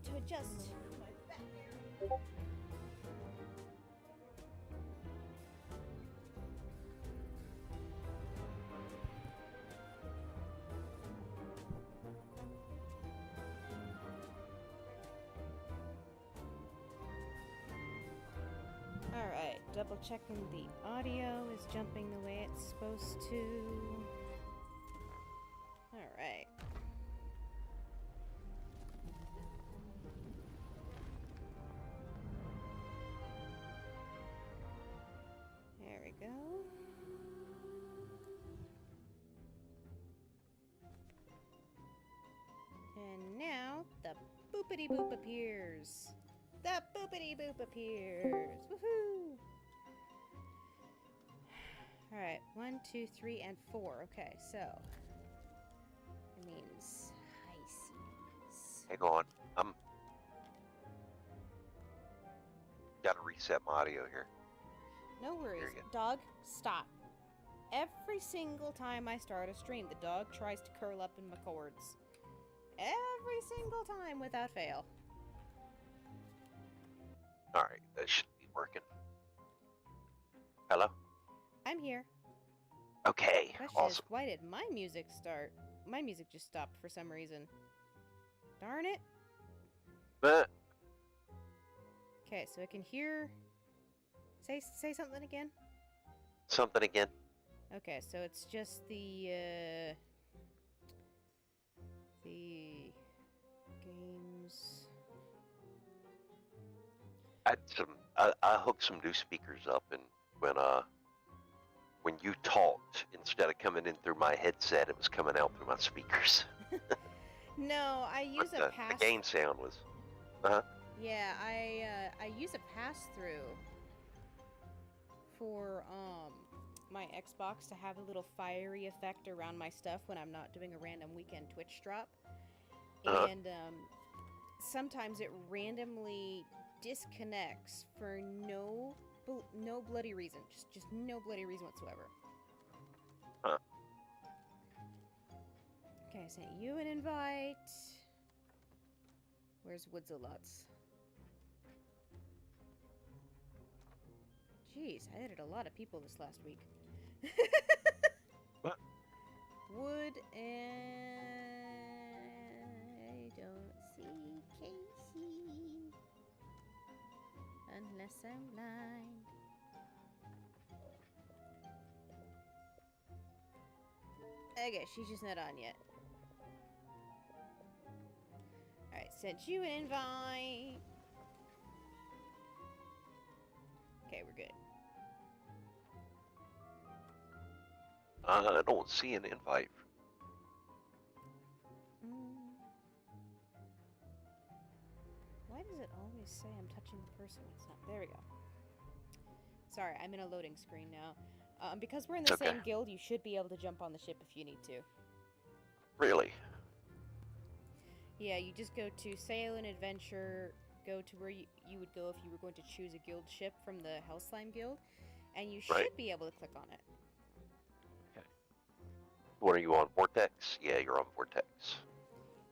to adjust. Alright, double checking the audio is jumping the way it's supposed to. Alright. There we go. And now the boopity boop appears. The boopity boop appears. Woohoo! Alright, 1, 2, 3, and 4. Okay, so it means high seas. Hang on. Gotta reset my audio here. No worries. Here you go. Dog, stop. Every single time I start a stream, the dog tries to curl up in my cords. Every single time without fail. Alright, that should be working. Hello? I'm here. Okay, Question awesome. is, why did my music start? My music just stopped for some reason. Darn it. But Okay, so I can hear... Say something again? something again. Okay, so it's just the games... I hooked some new speakers up, and when you talked, instead of coming in through my headset, it was coming out through my speakers. No, I use But the game sound was... Yeah, I use a pass-through for my Xbox to have a little fiery effect around my stuff when I'm not doing a random weekend Twitch drop. And sometimes it randomly disconnects for no bloody reason. Just no bloody reason whatsoever. Huh. Okay, I sent you an invite. Where's Woodsalots? Jeez, I added a lot of people this last week. What? Wood and... I don't see Casey. Unless I'm blind. Okay, she's just not on yet. Alright, sent you an invite. Okay, we're good. I don't see an invite. Why does it always say I'm touching the person? It's not. There we go. Sorry, I'm in a loading screen now. Because we're in the same guild, you should be able to jump on the ship if you need to. Really? Yeah, you just go to Sail and Adventure, go to where you would go if you were going to choose a guild ship from the Hell Slime Guild, and you should be able to click on it. Okay. What are you on, Vortex? Yeah, you're on Vortex.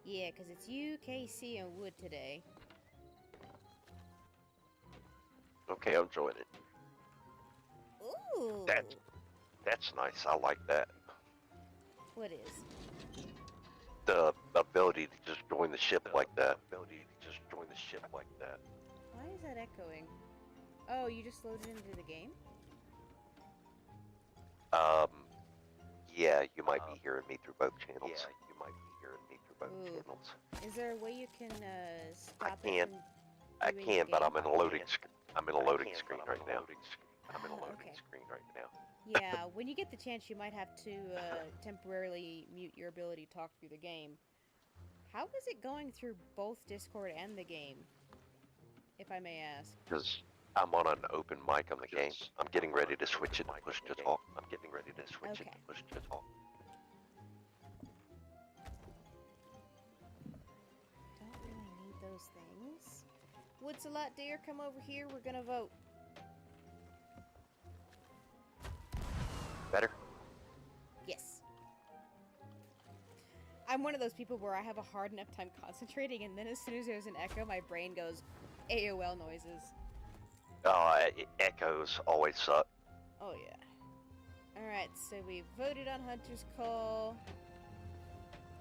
Yeah, because it's you, KC, and Wood today. Okay, I'm joining. Ooh! That's nice. I like that. What is? The ability to just join the ship like that. Why is that echoing? Oh, you just loaded into the game? Yeah, you might be hearing me through both channels. Ooh. Is there a way you can stop I it can, from I doing can, the but game? I'm in a loading screen. I'm in a loading screen right now. Yeah, when you get the chance, you might have to temporarily mute your ability to talk through the game. How is it going through both Discord and the game, if I may ask? Because I'm on an open mic on the game. I'm getting ready to switch it to push to talk. Okay. Don't really need those things. Woods a lot, dear. Come over here. We're gonna vote. Better? Yes. I'm one of those people where I have a hard enough time concentrating, and then as soon as there's an echo, my brain goes AOL noises. Echoes always suck. Oh, yeah. Alright, so we voted on Hunter's Call.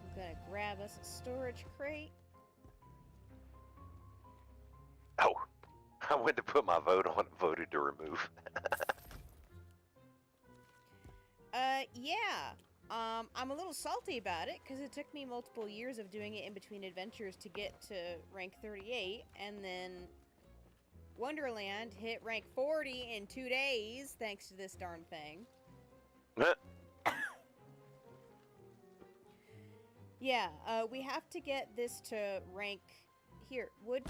I'm gonna grab us a storage crate. Oh, I went to put my vote on and voted to remove. Yeah. I'm a little salty about it, because it took me multiple years of doing it in between adventures to get to rank 38, and then Wonderland hit rank 40 in 2 days, thanks to this darn thing. Yeah, we have to get this to rank... Here, wood.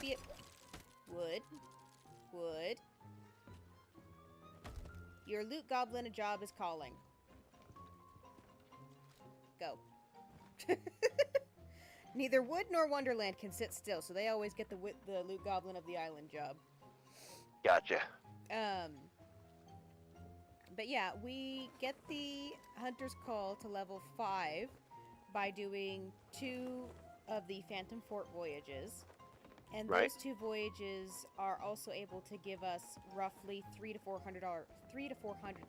Your loot goblin a job is calling. Go. Neither Wood nor Wonderland can sit still, so they always get the loot goblin of the island job. Gotcha. But yeah, we get the Hunter's Call to level 5 by doing 2 of the Phantom Fort voyages. And those 2 voyages are also able to give us roughly $300 to $400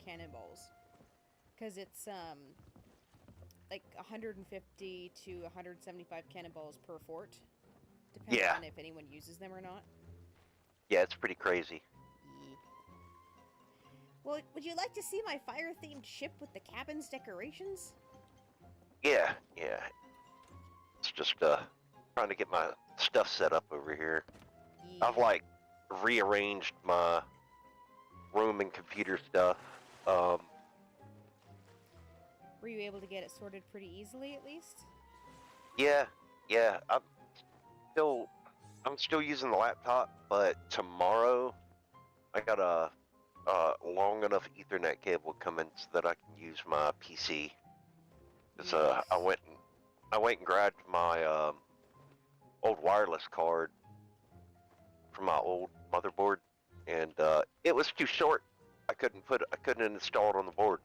cannonballs. Because it's like 150 to 175 cannonballs per fort, depending on if anyone uses them or not. Yeah, it's pretty crazy. Yeah. Well, would you like to see my fire-themed ship with the cabin's decorations? Yeah. It's just trying to get my stuff set up over here. Yeah. I've like rearranged my room and computer stuff. Were you able to get it sorted pretty easily, at least? Yeah. I'm still using the laptop, but tomorrow I got a long enough Ethernet cable coming so that I can use my PC. Cause I went and grabbed my old wireless card from my old motherboard, and it was too short. I couldn't install it on the board.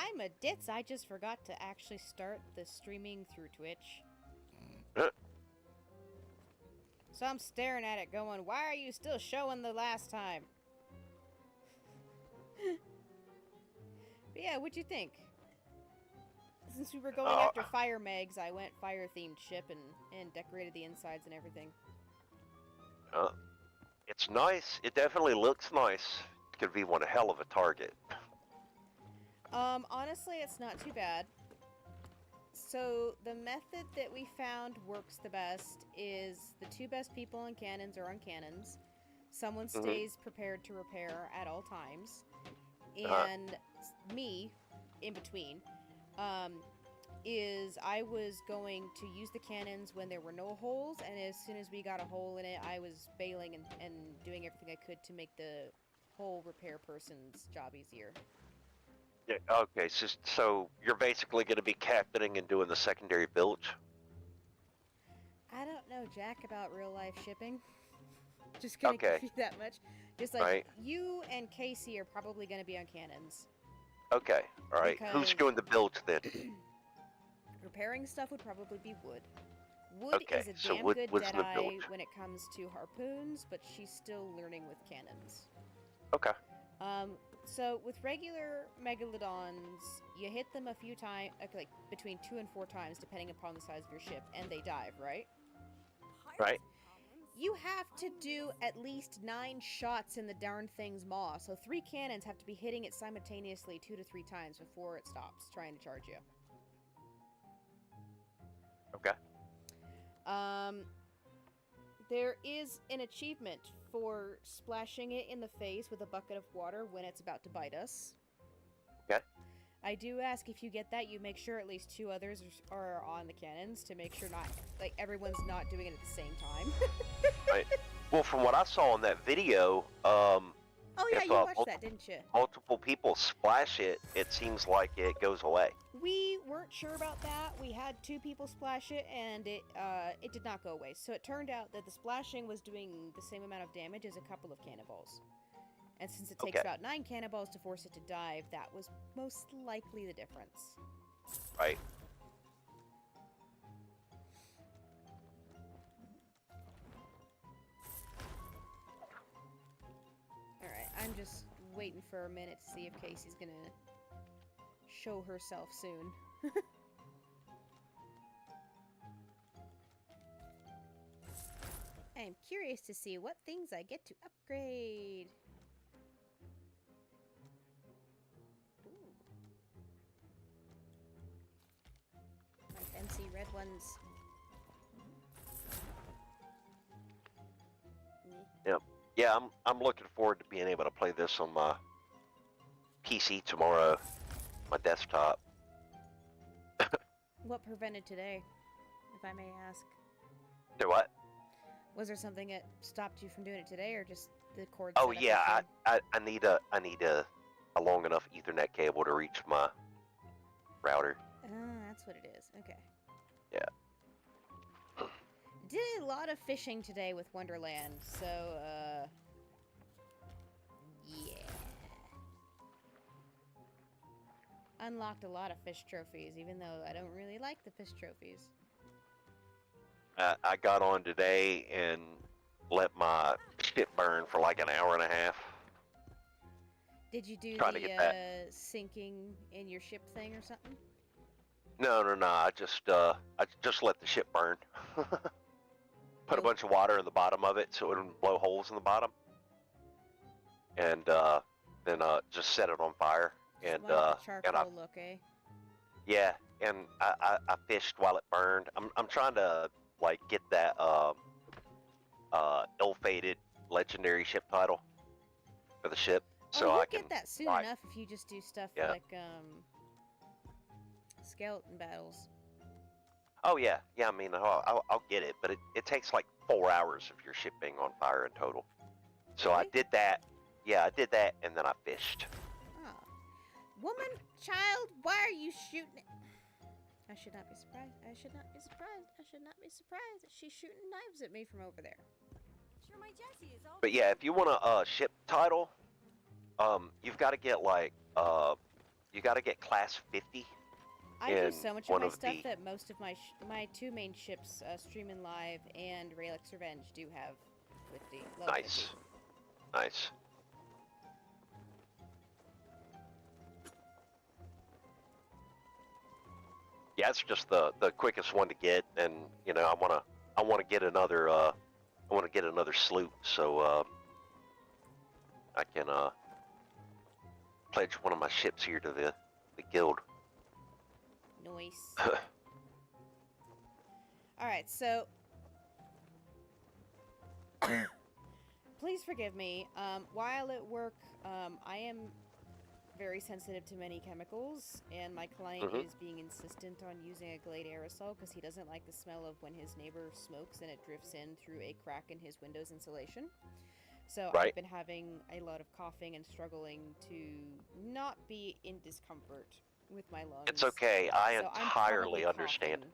I'm a ditz. I just forgot to actually start the streaming through Twitch. So I'm staring at it going, why are you still showing the last time? But yeah, what'd you think? Since we were going after fire Megs, I went fire-themed ship and decorated the insides and everything. It's nice. It definitely looks nice. It could be one hell of a target. Honestly, it's not too bad. So, the method that we found works the best is the 2 best people on cannons are on cannons. Someone stays prepared to repair at all times. And me, in between, is I was going to use the cannons when there were no holes, and as soon as we got a hole in it, I was bailing and doing everything I could to make the hole repair person's job easier. Yeah, okay, so you're basically going to be captaining and doing the secondary bilge? I don't know jack about real-life shipping. Just gonna give you that much. Just like, you and Casey are probably going to be on cannons. Okay, alright. Who's doing the bilge then? Repairing stuff would probably be Wood. Wood is a damn good Deadeye when it comes to harpoons, but she's still learning with cannons. Okay. So with regular megalodons, you hit them a few times, like between 2 and 4 times, depending upon the size of your ship, and they dive, right? Right. You have to do at least 9 shots in the darn thing's maw, so 3 cannons have to be hitting it simultaneously 2 to 3 times before it stops trying to charge you. Okay. There is an achievement for splashing it in the face with a bucket of water when it's about to bite us. Okay. I do ask if you get that, you make sure at least 2 others are on the cannons to make sure everyone's not doing it at the same time. Right. Well, from what I saw in that video, oh yeah, you watched that, didn't you? Multiple people splash it, it seems like it goes away. We weren't sure about that. We had 2 people splash it, and it did not go away. So it turned out that the splashing was doing the same amount of damage as a couple of cannonballs. And since it takes about 9 cannonballs to force it to dive, that was most likely the difference. Right. waiting for a minute to see if Casey's gonna show herself soon. I am curious to see what things I get to upgrade. Ooh. My fancy red ones. Yep. Yeah, I'm looking forward to being able to play this on my PC tomorrow, my desktop. What prevented today, if I may ask? Do what? Was there something that stopped you from doing it today, or just the cord? Oh yeah, I need a long enough Ethernet cable to reach my router. That's what it is. Okay. Yeah. Did a lot of fishing today with Wonderland, so yeah. Unlocked a lot of fish trophies, even though I don't really like the fish trophies. I got on today and let my ship burn for like an hour and a half. Did you do Trying to get that. Sinking in your ship thing or something? No. I just let the ship burn. Put a bunch of water in the bottom of it so it wouldn't blow holes in the bottom, and then just set it on fire. And charcoal look, eh? Yeah, and I fished while it burned. I'm trying to like get that ill-fated legendary ship title for the ship, so you'll I can get that soon enough if you just do stuff like skeleton battles. Oh yeah. I mean, I'll get it, but it takes like 4 hours of your ship being on fire in total. So Really? I did that. Yeah, I did that, and then I fished. Oh. Woman, child, why are you shooting it? I should not be surprised. I should not be surprised. I should not be surprised that she's shooting knives at me from over there. Sure, my Jessie is all. But yeah, if you want a ship title, you've got to get like you got to get class 50. I do so much of my stuff that most of my two main ships, Streamin' Live and Raelix Revenge, do have 50. Nice. 50. Nice. Yeah, it's just the quickest one to get, and you know I wanna get another sloop, so I can pledge one of my ships here to the guild. Nice. Alright, so please forgive me. While at work, I am very sensitive to many chemicals, and my client is being insistent on using a Glade aerosol because he doesn't like the smell of when his neighbor smokes and it drifts in through a crack in his windows insulation. So I've been having a lot of coughing and struggling to not be in discomfort with my lungs. It's okay. I entirely understand.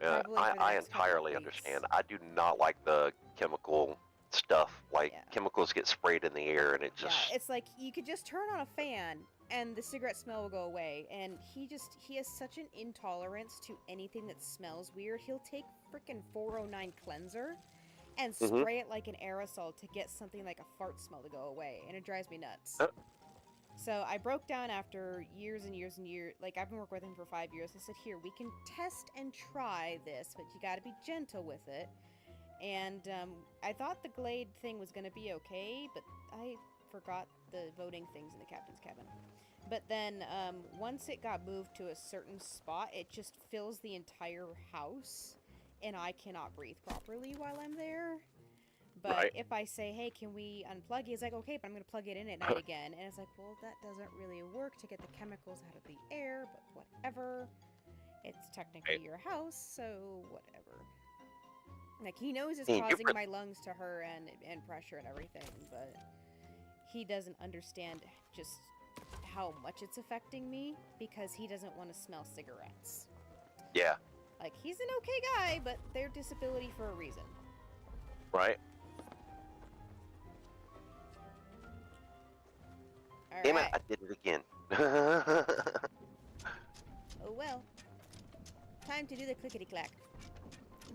I entirely understand. I do not like the chemical stuff. Like, chemicals get sprayed in the air and it just... Yeah, it's like, you could just turn on a fan and the cigarette smell will go away. And he has such an intolerance to anything that smells weird. He'll take frickin' 409 cleanser and spray it like an aerosol to get something like a fart smell to go away. And it drives me nuts. So I broke down after years and years and years. Like, I've been working with him for 5 years. I said, here, we can test and try this, but you gotta be gentle with it. And I thought the Glade thing was gonna be okay, but I forgot the voting things in the captain's cabin. But then once it got moved to a certain spot, it just fills the entire house, and I cannot breathe properly while I'm there. But if I say, hey, can we unplug it? He's like, okay, but I'm going to plug it in at night again. And it's like, well, that doesn't really work to get the chemicals out of the air, but whatever. It's technically your house, so whatever. Like, he knows it's causing my lungs to hurt and pressure and everything, but he doesn't understand just how much it's affecting me because he doesn't want to smell cigarettes. Yeah. Like, he's an okay guy, but they're disability for a reason. Right. All Damn right. it, I did it again. Oh well. Time to do the clickety-clack.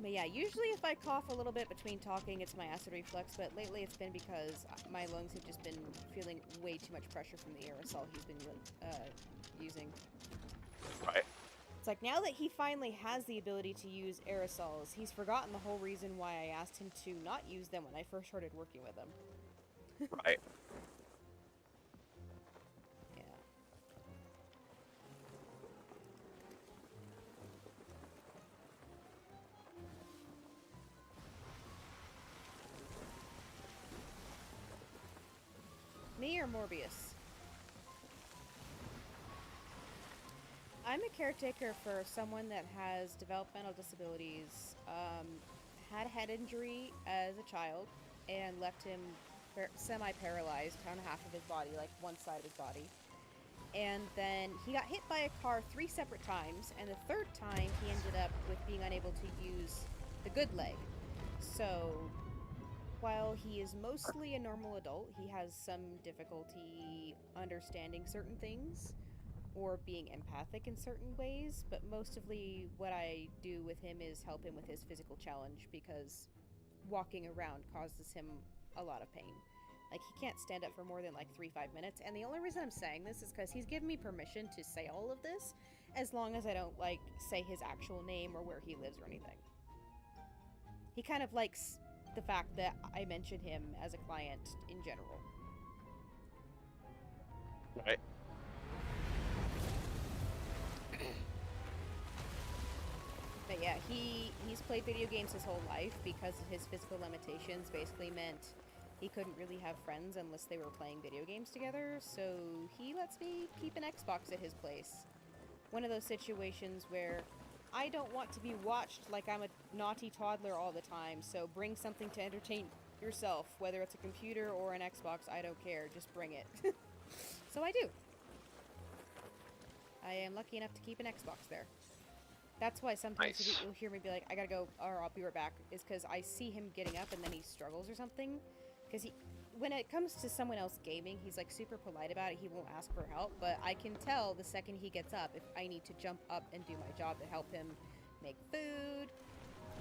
But yeah, usually if I cough a little bit between talking, it's my acid reflux, but lately it's been because my lungs have just been feeling way too much pressure from the aerosol he's been using. Right. It's like, now that he finally has the ability to use aerosols, he's forgotten the whole reason why I asked him to not use them when I first started working with him. Right. Yeah. Me or Morbius? I'm a caretaker for someone that has developmental disabilities, had a head injury as a child, and left him semi-paralyzed on half of his body, like one side of his body. And then he got hit by a car 3 separate times, and the third time he ended up with being unable to use the good leg. So, while he is mostly a normal adult, he has some difficulty understanding certain things or being empathic in certain ways, but mostly what I do with him is help him with his physical challenge, because walking around causes him a lot of pain. Like, he can't stand up for more than like 3-5 minutes, and the only reason I'm saying this is because he's given me permission to say all of this, as long as I don't, like, say his actual name or where he lives or anything. He kind of likes the fact that I mention him as a client in general. Right. But yeah, he's played video games his whole life because his physical limitations basically meant he couldn't really have friends unless they were playing video games together, so he lets me keep an Xbox at his place. One of those situations where I don't want to be watched like I'm a naughty toddler all the time, so bring something to entertain yourself, whether it's a computer or an Xbox, I don't care, just bring it. So I do. I am lucky enough to keep an Xbox there. That's why sometimes Nice. you'll hear me be like, I gotta go, or I'll be right back, is because I see him getting up and then he struggles or something. Because when it comes to someone else gaming, he's like super polite about it, he won't ask for help, but I can tell the second he gets up if I need to jump up and do my job to help him make food,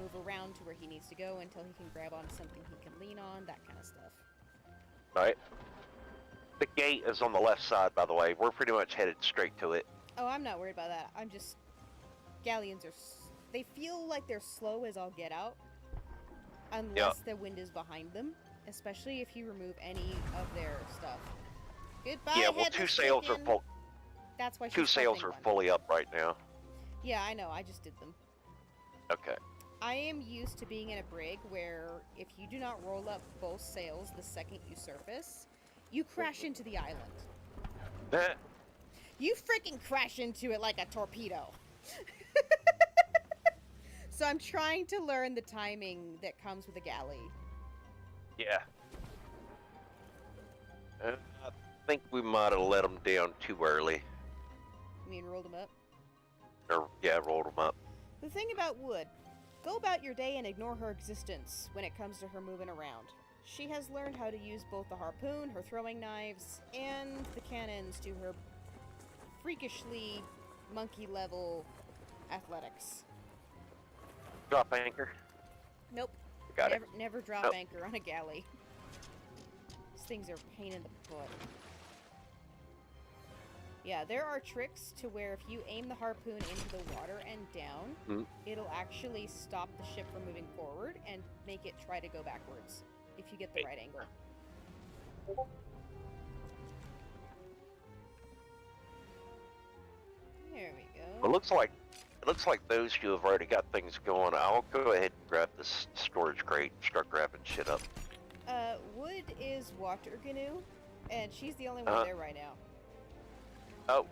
move around to where he needs to go until he can grab onto something he can lean on, that kind of stuff. Right. The gate is on the left side, by the way. We're pretty much headed straight to it. Oh, I'm not worried about that. I'm just... Galleons are... They feel like they're slow as all get out. Unless the wind is behind them. Especially if you remove any of their stuff. Goodbye, Yeah, well, headless 2 sails are chicken. full. That's why she's 2 sails flipping are one. fully up right now. Yeah, I know. I just did them. Okay. I am used to being in a brig where if you do not roll up both sails the second you surface, you crash into the island. Eh, You freaking crash into it like a torpedo. So I'm trying to learn the timing that comes with a galley. yeah. I think we might have let them down too early. You mean rolled them up? Or, yeah, rolled them up. The thing about Wood, go about your day and ignore her existence when it comes to her moving around. She has learned how to use both the harpoon, her throwing knives, and the cannons to her freakishly monkey-level athletics. Drop anchor. Nope. Got it. Never drop Nope. anchor on a galley. These things are a pain in the butt. Yeah, there are tricks to where if you aim the harpoon into the water and down, it'll actually stop the ship from moving forward and make it try to go backwards, if you get the right angle. There we go. It looks like those two have already got things going. I'll go ahead and grab this storage crate and start grabbing shit up. Wood is Water Gnu, and she's the only one there right now. Oh.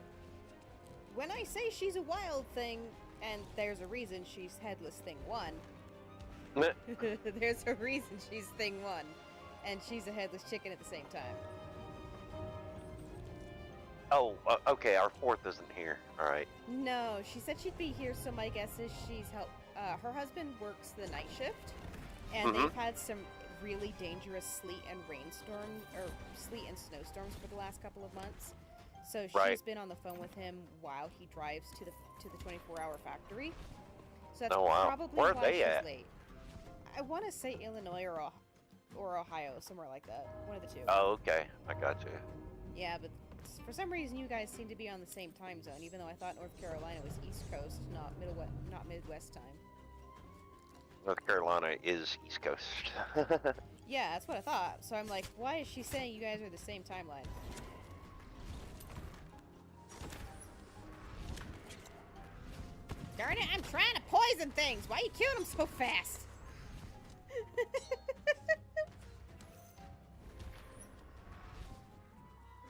When I say she's a wild thing, and there's a reason she's Headless Thing 1, Meh. there's a reason she's Thing 1, and she's a headless chicken at the same time. Oh, okay, our fourth isn't here. Alright. No, she said she'd be here, so my guess is she's helped. Her husband works the night shift, and they've had some really dangerous sleet and snowstorms for the last couple of months. So she's been on the phone with him while he drives to the 24-hour factory. that's Oh, wow. probably Where are why they she's at? late. I want to say Illinois or Ohio, somewhere like that. One of the two. Oh, okay. I got you. Yeah, but for some reason you guys seem to be on the same time zone, even though I thought North Carolina was East Coast, not Midwest time. North Carolina is East Coast. Yeah, that's what I thought. So I'm like, why is she saying you guys are the same timeline? Darn it, I'm trying to poison things! Why are you killing them so fast?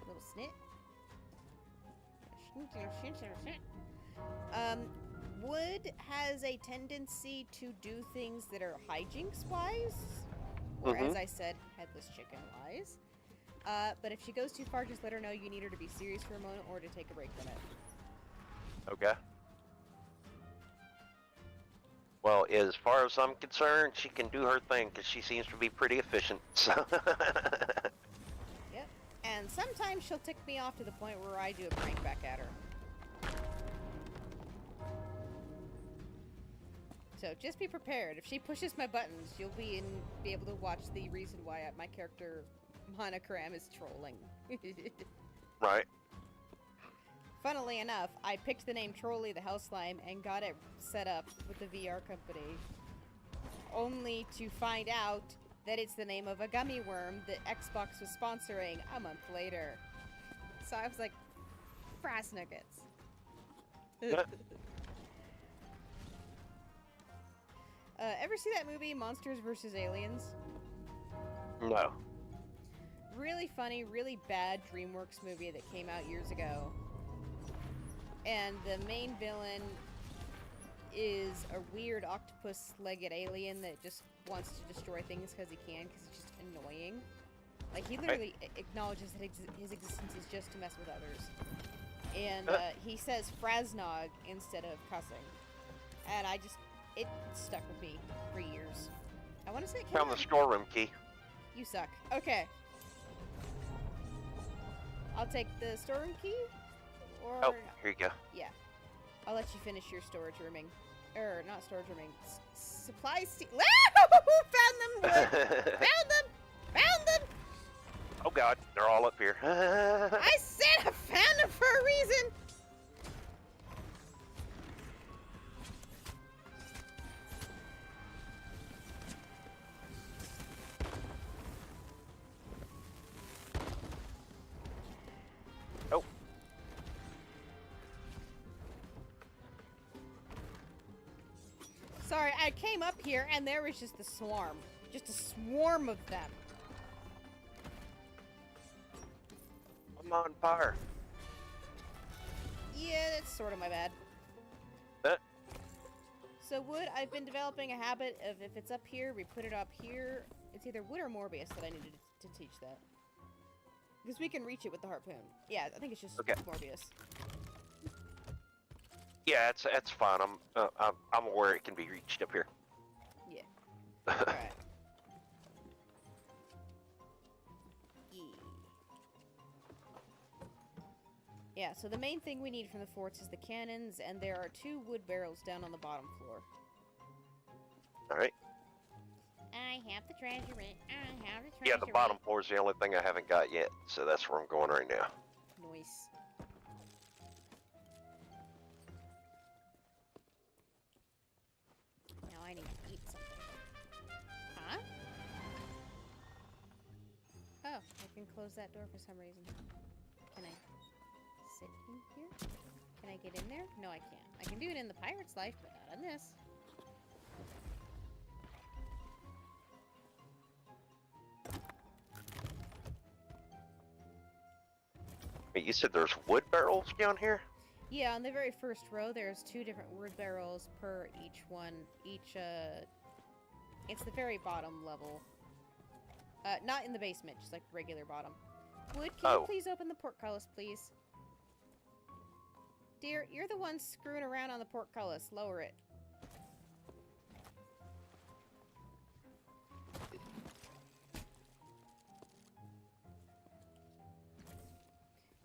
Little snit. Wood has a tendency to do things that are hijinks-wise, or as I said, headless chicken-wise. But if she goes too far, just let her know you need her to be serious for a moment or to take a break from it. Okay. Well, as far as I'm concerned, she can do her thing because she seems to be pretty efficient. So. Yep. And sometimes she'll tick me off to the point where I do a prank back at her. So just be prepared. If she pushes my buttons, you'll be able to watch the reason why my character Monogram is trolling. Right. Funnily enough, I picked the name Trolli the Hell Slime and got it set up with the VR company, only to find out that it's the name of a gummy worm that Xbox was sponsoring a month later. So I was like, brass nuggets. Ever see that movie, Monsters vs. Aliens? No. Really funny, really bad DreamWorks movie that came out years ago. And the main villain is a weird octopus-legged alien that just wants to destroy things because he can, because it's just annoying. Like, he literally acknowledges that his existence is just to mess with others. And he says Frasnog instead of cussing. And it stuck with me for years. I want to say it came Found out the storeroom key. You suck. Okay. I'll take the storeroom key? Or... Oh, here you go. Yeah. I'll let you finish your storage rooming. Not storage rooming. Supply Found them! Found them! Found them! Oh god, they're all up here. I said I found them for a reason! Oh. Sorry, I came up here and there was just a swarm. Just a swarm of them. I'm on fire. Yeah, that's sort of my bad. So wood, I've been developing a habit of if it's up here, we put it up here. It's either wood or Morbius that I needed to teach that. Because we can reach it with the harpoon. Yeah, I think it's just Morbius. Yeah, it's fine. I'm aware it can be reached up here. Yeah. Alright. Yeah, so the main thing we need from the forts is the cannons, and there are 2 wood barrels down on the bottom floor. Alright. I have the treasure. I have the treasure. Yeah, the bottom floor is the only thing I haven't got yet, so that's where I'm going right now. Nice. Now I need to eat something. Huh? Oh, I can close that door for some reason. Can I sit in here? Can I get in there? No, I can't. I can do it in the pirate's life, but not in this. Wait, you said there's wood barrels down here? Yeah, on the very first row, there's 2 different wood barrels per each one. It's the very bottom level. Not in the basement, just like regular bottom. Wood, can you please open the portcullis, please? Dear, you're the one screwing around on the portcullis. Lower it.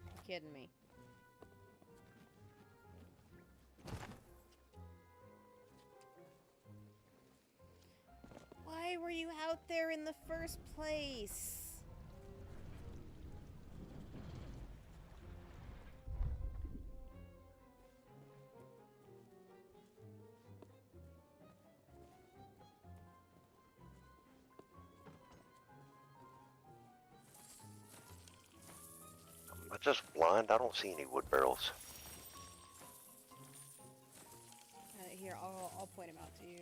You're kidding me. out there in the first place? Am I just blind? I don't see any wood barrels. Here, I'll point him out to you.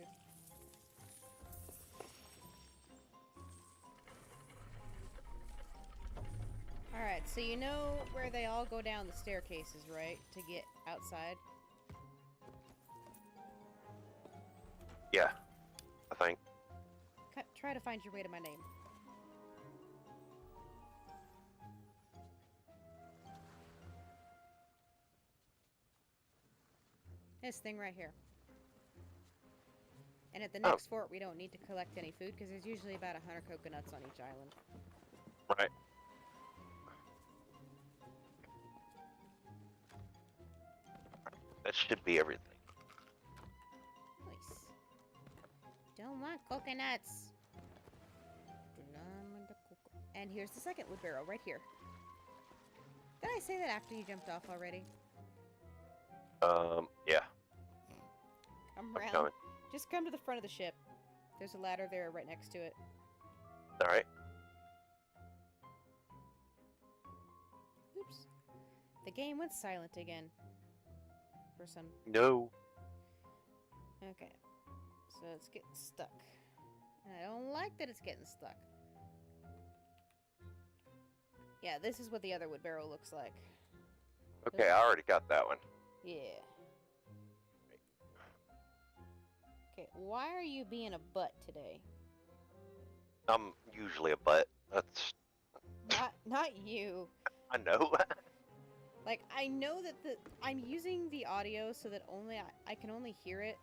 Alright, so you know where they all go down the staircases, right? To get outside? Yeah, I think. Try to find your way to my name. This thing right here. And at the next fort, we don't need to collect any food because there's usually about 100 coconuts on each island. Right. That should be everything. Nice. Don't want coconuts. Do not want the and here's the second wood barrel right here. Did I say that after you jumped off already? Yeah. Come around. Just come to the front of the ship. There's a ladder there right next to it. Alright. Oops. The game went silent again. For some... No. Okay. So it's getting stuck. And I don't like that it's getting stuck. Yeah, this is what the other wood barrel looks like. Okay, I already got that one. Yeah. Okay, why are you being a butt today? I'm usually a butt. That's... Not you. I know. Like, I know that I'm using the audio so that I can only hear it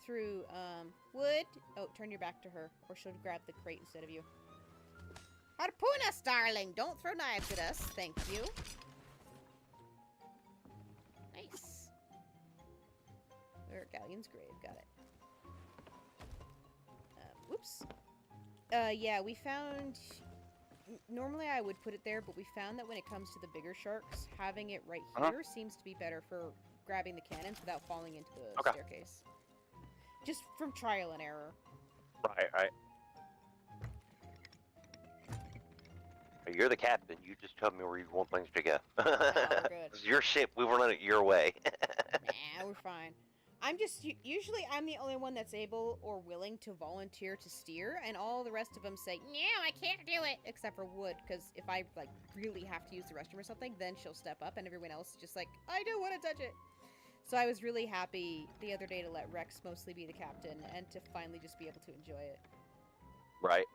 through, wood. Oh, turn your back to her, or she'll grab the crate instead of you. Harpoon us, darling! Don't throw knives at us, thank you. Nice. Where Galleon's grave, got it. Whoops. Yeah, we found... Normally I would put it there, but we found that when it comes to the bigger sharks, having it right here seems to be better for grabbing the cannons without falling into the staircase. Just from trial and error. Right. You're the captain. You just tell me where you want things to go. Oh, we're good. It's your ship. We run it your way. Nah, we're fine. I'm just... Usually I'm the only one that's able or willing to volunteer to steer, and all the rest of them say, no, I can't do it, except for Wood, because if I, like, really have to use the restroom or something, then she'll step up, and everyone else is just like, I don't want to touch it. So I was really happy the other day to let Rex mostly be the captain, and to finally just be able to enjoy it. Right.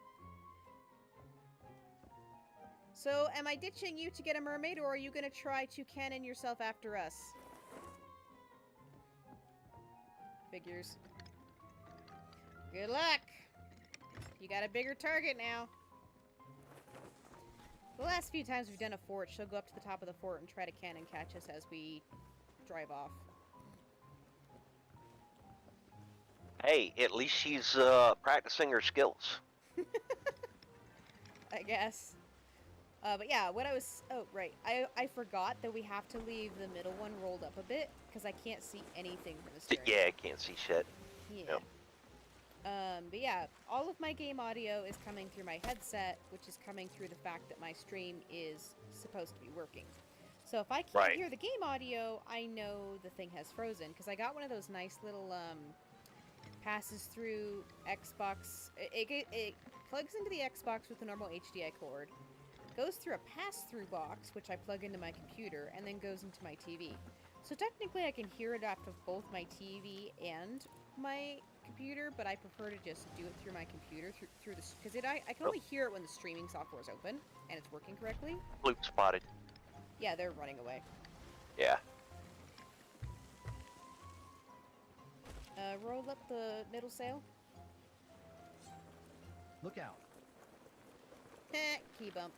So, am I ditching you to get a mermaid, or are you going to try to cannon yourself after us? Figures. Good luck! You got a bigger target now. The last few times we've done a fort, she'll go up to the top of the fort and try to cannon catch us as we drive off. Hey, at least she's practicing her skills. I guess. But yeah, what I was... Oh, right. I forgot that we have to leave the middle one rolled up a bit, because I can't see anything from the steering. Yeah, I can't see shit. Yeah. Yep. But yeah, all of my game audio is coming through my headset, which is coming through the fact that my stream is supposed to be working. So if I can't hear the game audio, I know the thing has frozen, because I got one of those nice little passes through Xbox. It plugs into the Xbox with a normal HDI cord, goes through a pass-through box, which I plug into my computer, and then goes into my TV. So technically I can hear it off of both my TV and my computer, but I prefer to just do it through my computer, through this, because I can only hear it when the streaming software is open, and it's working correctly. Fluke spotted. Yeah, they're running away. Yeah. Roll up the middle sail. Look out. Key bump.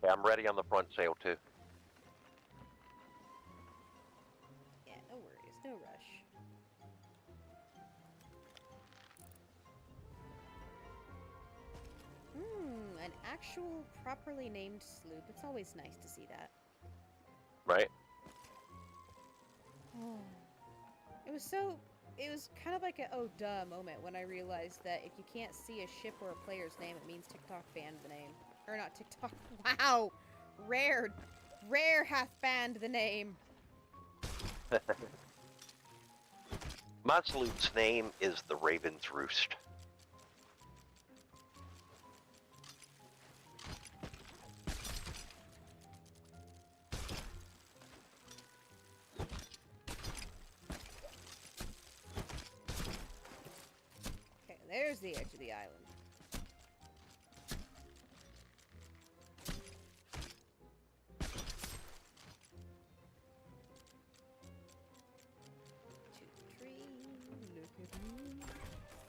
Yeah, I'm ready on the front sail too. Yeah, no worries. no rush. An actual properly named sloop. It's always nice to see that. Right? It was kind of like a oh duh moment when I realized that if you can't see a ship or a player's name, it means TikTok banned the name. Or not TikTok. Wow! Rare hath banned the name. My sloop's name is the Raven's Roost. Okay, there's the edge of the island.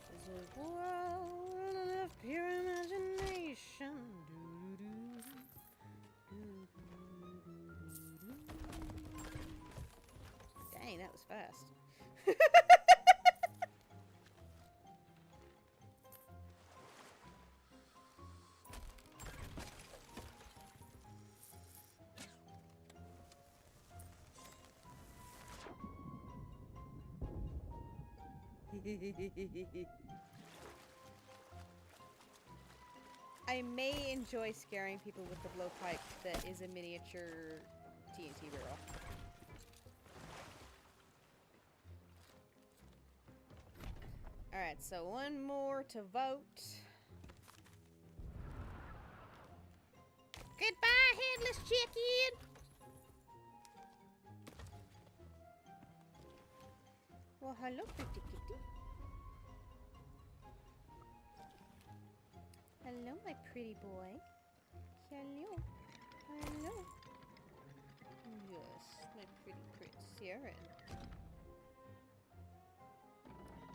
There's a world of pure imagination. Dang, that was fast. I may enjoy scaring people with the blowpipe that is a miniature TNT barrel. Alright, so one more to vote. Goodbye, headless chicken! Well, hello, pretty kitty. Hello, my pretty boy. Hello. Hello. Yes, my pretty Prince Saren.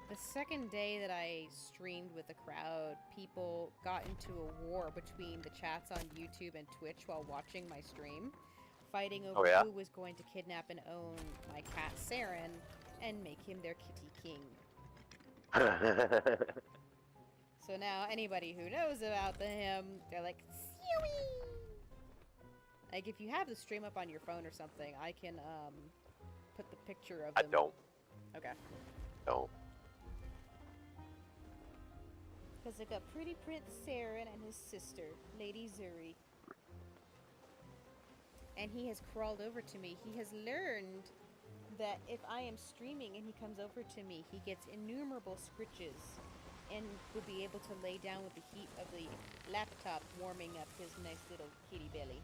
The second day that I streamed with the crowd, people got into a war between the chats on YouTube and Twitch while watching my stream, fighting over who was going to kidnap and own my cat Saren and make him their kitty king. So now anybody who knows about him, they're like, Sewie! Like, if you have the stream up on your phone or something, I can, put the picture of them. I don't. Okay. Don't. Because I got Pretty Prince Saren and his sister, Lady Zuri. And he has crawled over to me. He has learned that if I am streaming and he comes over to me, he gets innumerable scritches and will be able to lay down with the heat of the laptop warming up his nice little kitty belly.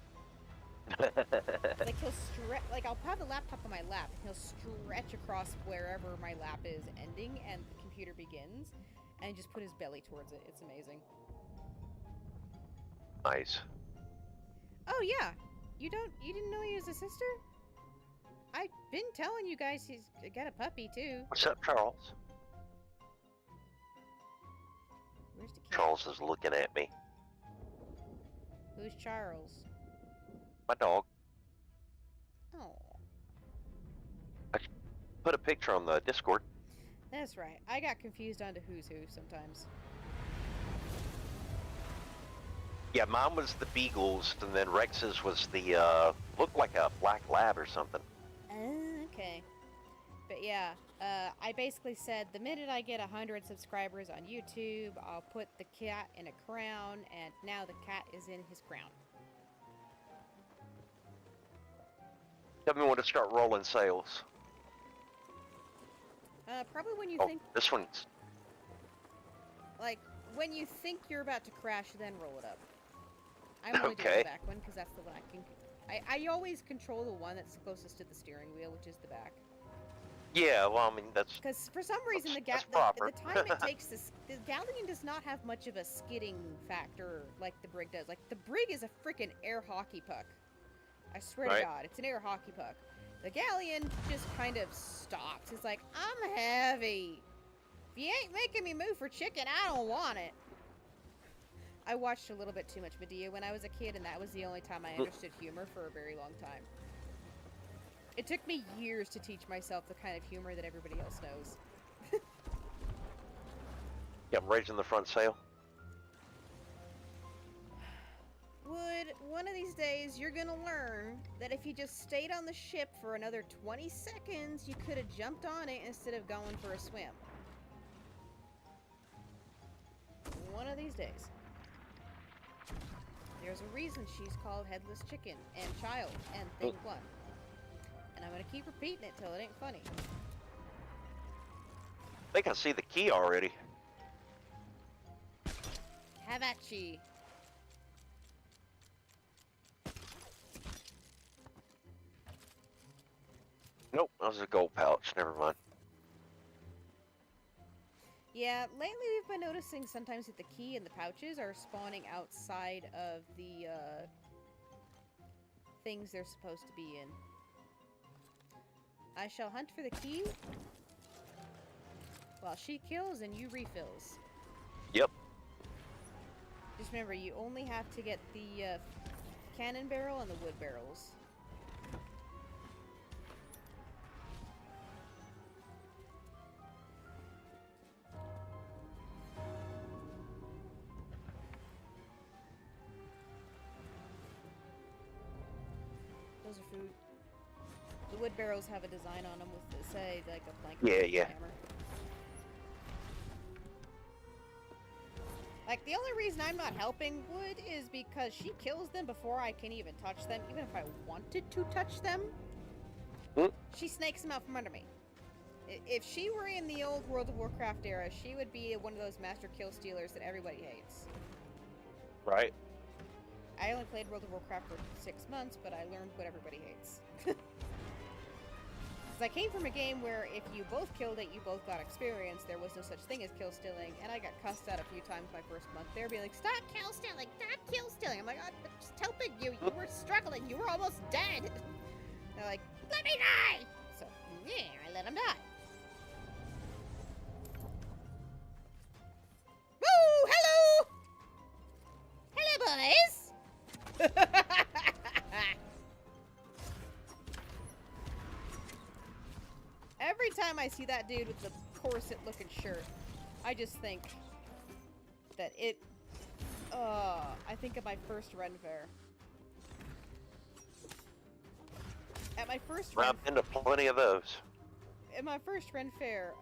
Like he'll stretch, like I'll have the laptop on my lap and he'll stretch across wherever my lap is ending and the computer begins and just put his belly towards it. It's amazing. Nice. Oh yeah, you didn't know he was a sister? I've been telling you guys he's got a puppy too. What's up, Charles? Where's the cat? Charles is looking at me. Who's Charles? My dog. Oh. I put a picture on the Discord. That's right. I got confused onto who's who sometimes. Yeah, mine was the Beagles, and then Rex's was the, looked like a black lab or something. Okay. But yeah, I basically said the minute I get 100 subscribers on YouTube, I'll put the cat in a crown, and now the cat is in his crown. Tell me when to start rolling sales. Probably when you think, This one's... like, when you think you're about to crash, then roll it up. I'm only doing the back one, because that's the one I can... I always control the one that's closest to the steering wheel, which is the back. Yeah, well, I mean, that's... Because for some reason, the time it takes the Galleon does not have much of a skidding factor like the Brig does. Like, the Brig is a freaking air hockey puck. I swear to God, it's an air hockey puck. The Galleon just kind of stops. It's like, I'm heavy. If you ain't making me move for chicken, I don't want it. I watched a little bit too much Medea when I was a kid, and that was the only time I understood humor for a very long time. It took me years to teach myself the kind of humor that everybody else knows. Yeah, I'm raising the front sail. Wood, one of these days you're gonna learn that if you just stayed on the ship for another 20 seconds, you could have jumped on it instead of going for a swim. One of these days. There's a reason she's called Headless Chicken and Child and Thing 1. And I'm gonna keep repeating it till it ain't funny. I think I see the key already. Have at ye. Nope, that was a gold pouch. Never mind. Yeah, lately we've been noticing sometimes that the key and the pouches are spawning outside of the things they're supposed to be in. I shall hunt for the key while she kills and you refills. Yep. Just remember, you only have to get the cannon barrel and the wood barrels. Those are food. The wood barrels have a design on them with, say, like a blanket. Yeah. Hammer. Like, the only reason I'm not helping Wood is because she kills them before I can even touch them. Even if I wanted to touch them, she snakes them out from under me. If she were in the old World of Warcraft era, she would be one of those master kill stealers that everybody hates. Right. I only played World of Warcraft for 6 months, but I learned what everybody hates. Because I came from a game where if you both killed it, you both got experience. There was no such thing as kill stealing, and I got cussed out a few times my first month. They'd be like, "Stop kill stealing! Stop kill stealing!" I'm like, "I'm just helping you. You were struggling. You were almost dead." They're like, "Let me die!" So yeah, I let them die. Woo! Hello! Hello, boys! Every time I see that dude with the corset-looking shirt, I just think that it... I think of my first Ren Fair. At my first Ren... I've been to plenty of those. At my first Ren Fair,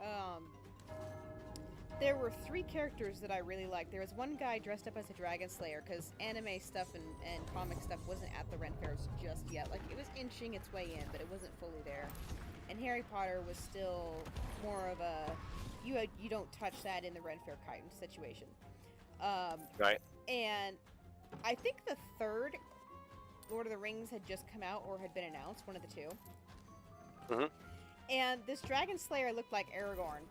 there were 3 characters that I really liked. There was one guy dressed up as a Dragon Slayer, because anime stuff and comic stuff wasn't at the Ren Fairs just yet. Like, it was inching its way in, but it wasn't fully there. And Harry Potter was still more of a, you don't touch that in the Ren Fair kind situation. Right. And I think the 3rd Lord of the Rings had just come out or had been announced, one of the 2. Mm-hmm. And this Dragon Slayer looked like Aragorn.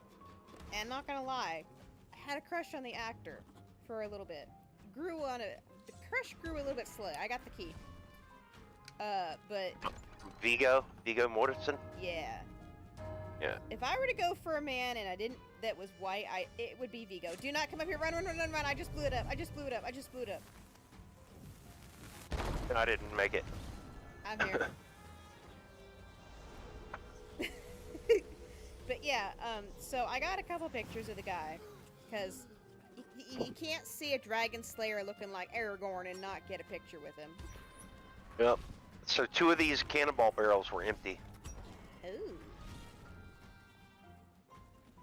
And not gonna lie, I had a crush on the actor for a little bit. The crush grew a little bit slow. I got the key. But... Viggo Mortensen? Yeah. Yeah. If I were to go for a man and I didn't, that was white, it would be Viggo. Do not come up here. Run. I just blew it up. I just blew it up. I didn't make it. I'm here. But yeah, so I got a couple pictures of the guy, because you can't see a Dragon Slayer looking like Aragorn and not get a picture with him. Yep. So 2 of these cannonball barrels were empty. Ooh.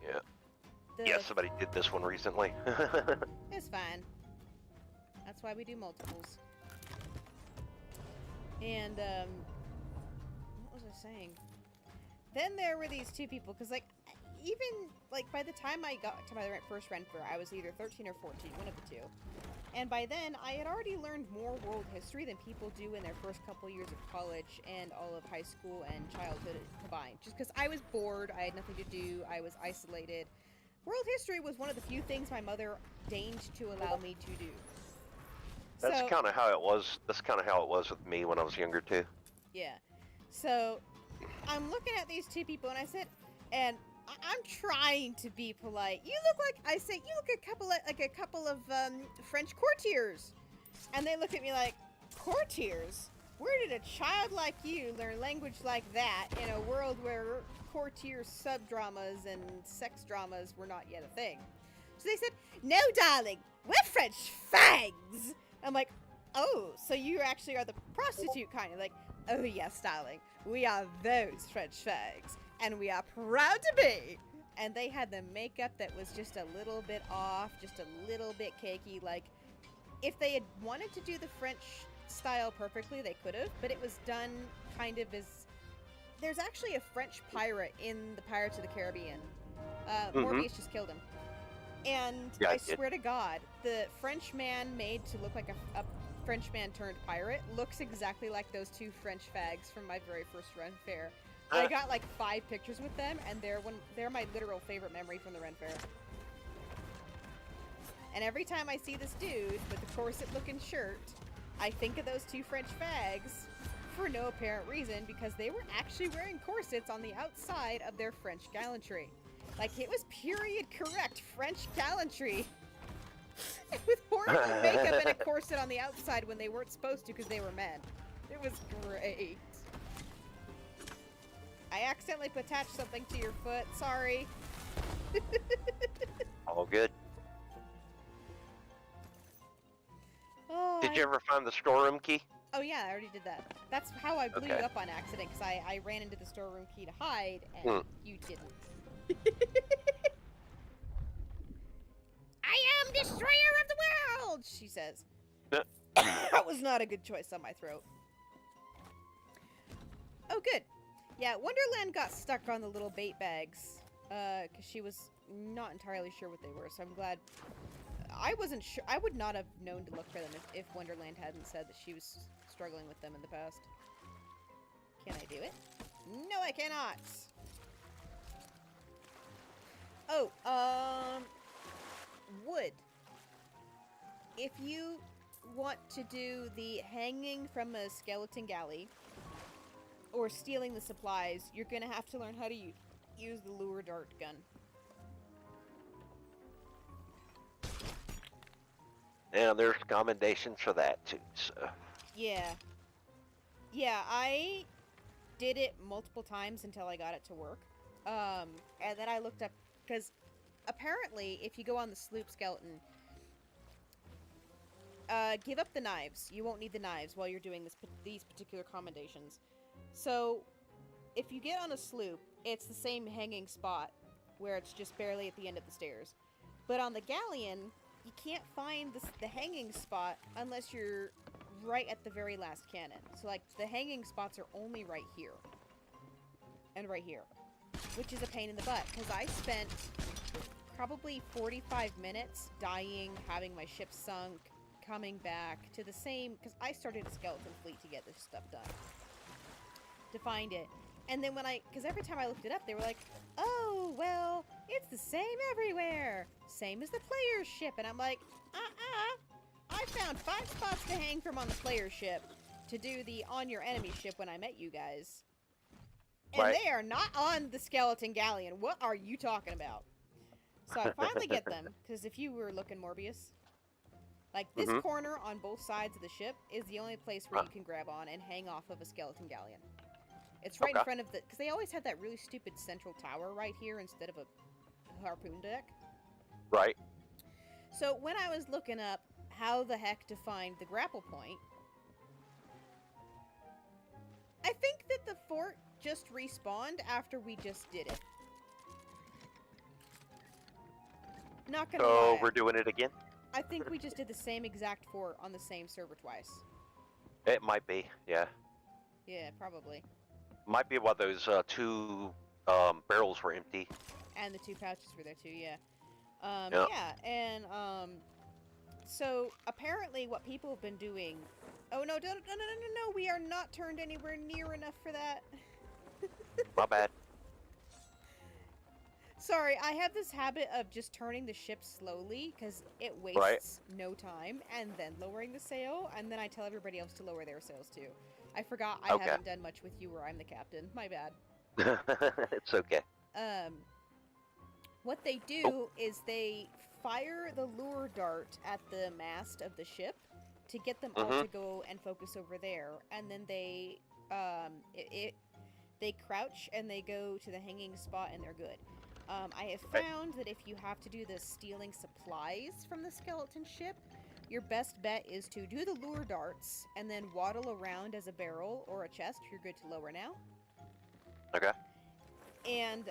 Yeah. Yeah, somebody did this one recently. It's fine. That's why we do multiples. And, what was I saying? Then there were these 2 people, because, like, even, like, by the time I got to my first Ren Fair, I was either 13 or 14, one of the 2. And by then, I had already learned more world history than people do in their first couple years of college and all of high school and childhood combined. Just because I was bored, I had nothing to do, I was isolated. World history was one of the few things my mother deigned to allow me to do. That's kind of how it was. That's kind of how it was with me when I was younger too. Yeah. So I'm looking at these 2 people, and I said, and I'm trying to be polite. You look like, I say, you look a couple of French courtiers. And they look at me like, courtiers? Where did a child like you learn language like that in a world where courtier sub-dramas and sex dramas were not yet a thing? So they said, no, darling, we're French fags. I'm like, oh, so you actually are the prostitute kind. Like, oh, yes, darling, we are those French fags, and we are proud to be. And they had the makeup that was just a little bit off, just a little bit cakey. Like, if they had wanted to do the French style perfectly, they could have, but it was done kind of as... There's actually a French pirate in the Pirates of the Caribbean. Morbius just killed him. And Yeah, I swear to God, the French man made to look like a Frenchman turned pirate looks exactly like those two French fags from my very first Ren Fair. I got like 5 pictures with them, and they're my literal favorite memory from the Ren Fair. And every time I see this dude with the corset-looking shirt, I think of those two French fags for no apparent reason, because they were actually wearing corsets on the outside of their French gallantry. Like, it was period correct French gallantry. With horrible makeup and a corset on the outside when they weren't supposed to because they were men. It was great. I accidentally attached something to your foot. Sorry. All good. Oh, Did you ever find the storeroom key? Oh yeah, I already did that. That's how I blew Okay. you up on accident, because I ran into the storeroom key to hide, and you didn't. I am destroyer of the world, she says. That was not a good choice on my throat. Oh, good. Yeah, Wonderland got stuck on the little bait bags, because she was not entirely sure what they were, so I'm glad. I wasn't sure. I would not have known to look for them if Wonderland hadn't said that she was struggling with them in the past. Can I do it? No, I cannot. Oh, wood. If you want to do the hanging from a skeleton galley or stealing the supplies, you're gonna have to learn how to use the lure dart gun. And there's commendations for that too, so. Yeah. Yeah, I did it multiple times until I got it to work. And then I looked up, because apparently if you go on the sloop skeleton, give up the knives. You won't need the knives while you're doing these particular commendations. So, if you get on a sloop, it's the same hanging spot, where it's just barely at the end of the stairs. But on the galleon, you can't find the hanging spot unless you're right at the very last cannon. So, like, the hanging spots are only right here. And right here. Which is a pain in the butt, because I spent probably 45 minutes dying, having my ship sunk, coming back to the same... Because I started a skeleton fleet to get this stuff done. To find it. And then when because every time I looked it up, they were like, oh, well, it's the same everywhere. Same as the player's ship. And I'm like, I found 5 spots to hang from on the player's ship to do the on your enemy ship when I met you guys. And Right. they are not on the skeleton galleon. What are you talking about? So I finally get them, because if you were looking, Morbius, like this corner on both sides of the ship is the only place where you can grab on and hang off of a skeleton galleon. It's right in front of because they always have that really stupid central tower right here instead of a harpoon deck. Right. So when I was looking up how the heck to find the grapple point, I think that the fort just respawned after we just did it. Not gonna lie. So we're doing it again? I think we just did the same exact fort on the same server twice. It might be, yeah. Yeah, probably. Might be while those 2 barrels were empty. And the 2 pouches were there too, yeah. Yep. Yeah, and so apparently what people have been doing... Oh no, no, we are not turned anywhere near enough for that. My bad. Sorry, I have this habit of just turning the ship slowly, because it wastes no time, and then lowering the sail, and then I tell everybody else to lower their sails too. I forgot I haven't done much with you where I'm the captain. My bad. It's okay. What they do is they fire the lure dart at the mast of the ship to get them all to go and focus over there, and then they they crouch and they go to the hanging spot and they're good. I have found that if you have to do the stealing supplies from the skeleton ship, your best bet is to do the lure darts and then waddle around as a barrel or a chest. You're good to lower now. Okay. And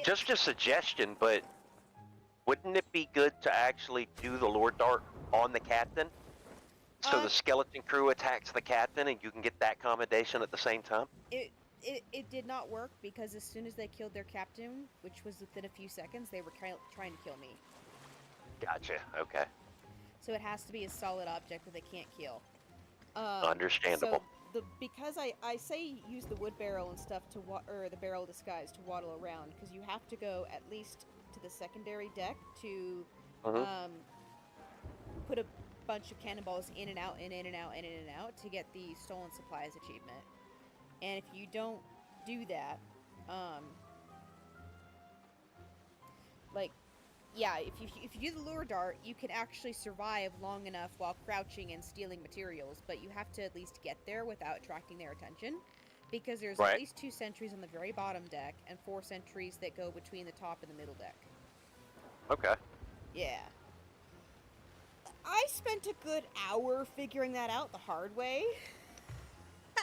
just a suggestion, but wouldn't it be good to actually do the lure dart on the captain? So the skeleton crew attacks the captain and you can get that commendation at the same time? It did not work because as soon as they killed their captain, which was within a few seconds, they were trying to kill me. Gotcha, okay. So it has to be a solid object that they can't kill. Understandable. So because I say use the wood barrel and stuff or the barrel disguise to waddle around, because you have to go at least to the secondary deck to put a bunch of cannonballs in and out and in and out and in and out to get the stolen supplies achievement. And if you don't do that, if you do the lure dart, you can actually survive long enough while crouching and stealing materials, but you have to at least get there without attracting their attention, because there's at least 2 sentries on the very bottom deck and 4 sentries that go between the top and the middle deck. Okay. Yeah. I spent a good hour figuring that out the hard way.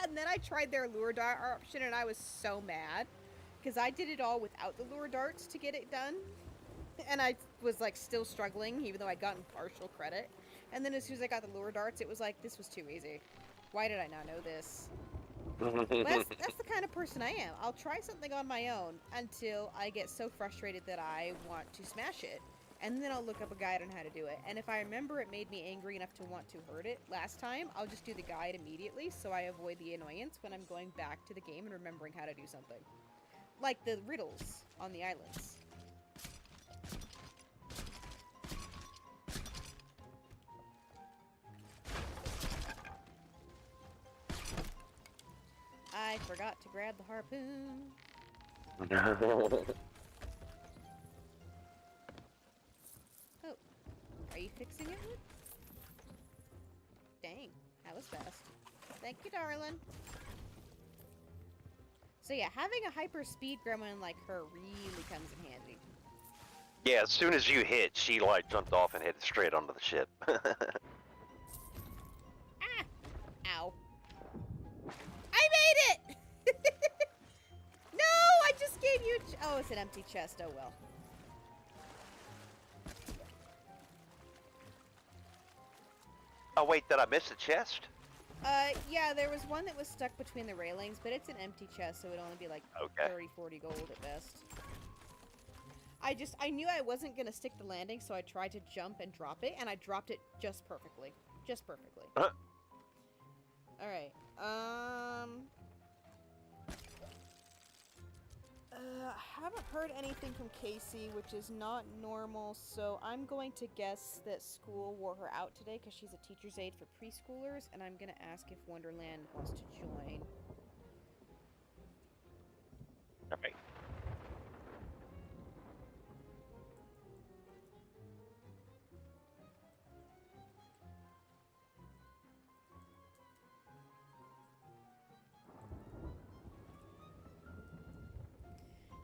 And then I tried their lure dart option and I was so mad. Because I did it all without the lure darts to get it done. And I was like still struggling even though I'd gotten partial credit. And then as soon as I got the lure darts, it was like, this was too easy. Why did I not know this? That's the kind of person I am. I'll try something on my own until I get so frustrated that I want to smash it. And then I'll look up a guide on how to do it. And if I remember it made me angry enough to want to hurt it last time, I'll just do the guide immediately so I avoid the annoyance when I'm going back to the game and remembering how to do something. Like the riddles on the islands. I forgot to grab the harpoon. Oh, are you fixing it? Dang, that was fast. Thank you, darling. So yeah, having a hyper speed gremlin like her really comes in handy. Yeah, as soon as you hit, she like jumped off and headed straight onto the ship. Ah! Ow. I made it! No, I just gave you oh, it's an empty chest, oh well. Oh wait, did I miss a chest? Yeah, there was one that was stuck between the railings, but it's an empty chest, so it'd only be like 30, 40 gold at best. I knew I wasn't gonna stick the landing, so I tried to jump and drop it, and I dropped it just perfectly. Just perfectly. Alright, I haven't heard anything from Casey, which is not normal, so I'm going to guess that school wore her out today because she's a teacher's aide for preschoolers, and I'm going to ask if Wonderland wants to join. Alright.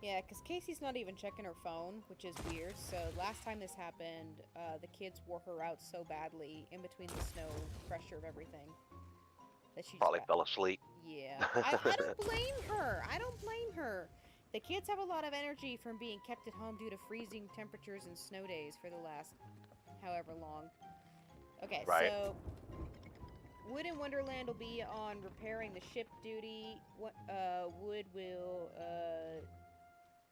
Yeah, because Casey's not even checking her phone, which is weird. So last time this happened, the kids wore her out so badly in between the snow pressure of everything that she Probably fell asleep. Yeah, I don't blame her. I don't blame her. The kids have a lot of energy from being kept at home due to freezing temperatures and snow days for the last however long. Okay, right. So Wood in Wonderland will be on repairing the ship duty. Wood will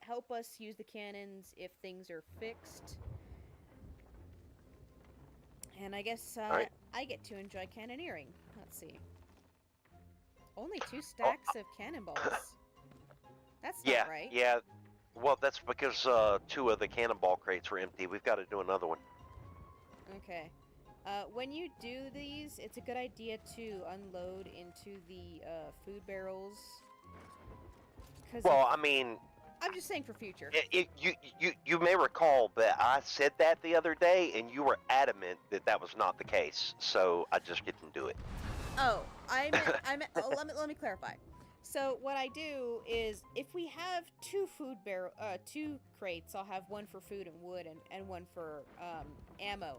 help us use the cannons if things are fixed. And I guess right. I get to enjoy cannoneering. Let's see. Only 2 stacks of cannonballs. That's not right. Yeah. Well, that's because 2 of the cannonball crates were empty. We've got to do another one. Okay. When you do these, it's a good idea to unload into the food barrels. Well, I mean, I'm just saying for future. You may recall that I said that the other day, and you were adamant that that was not the case. So I just didn't do it. Oh, I meant. Oh, let me clarify. So what I do is, if we have two crates, I'll have one for food and wood, and one for ammo.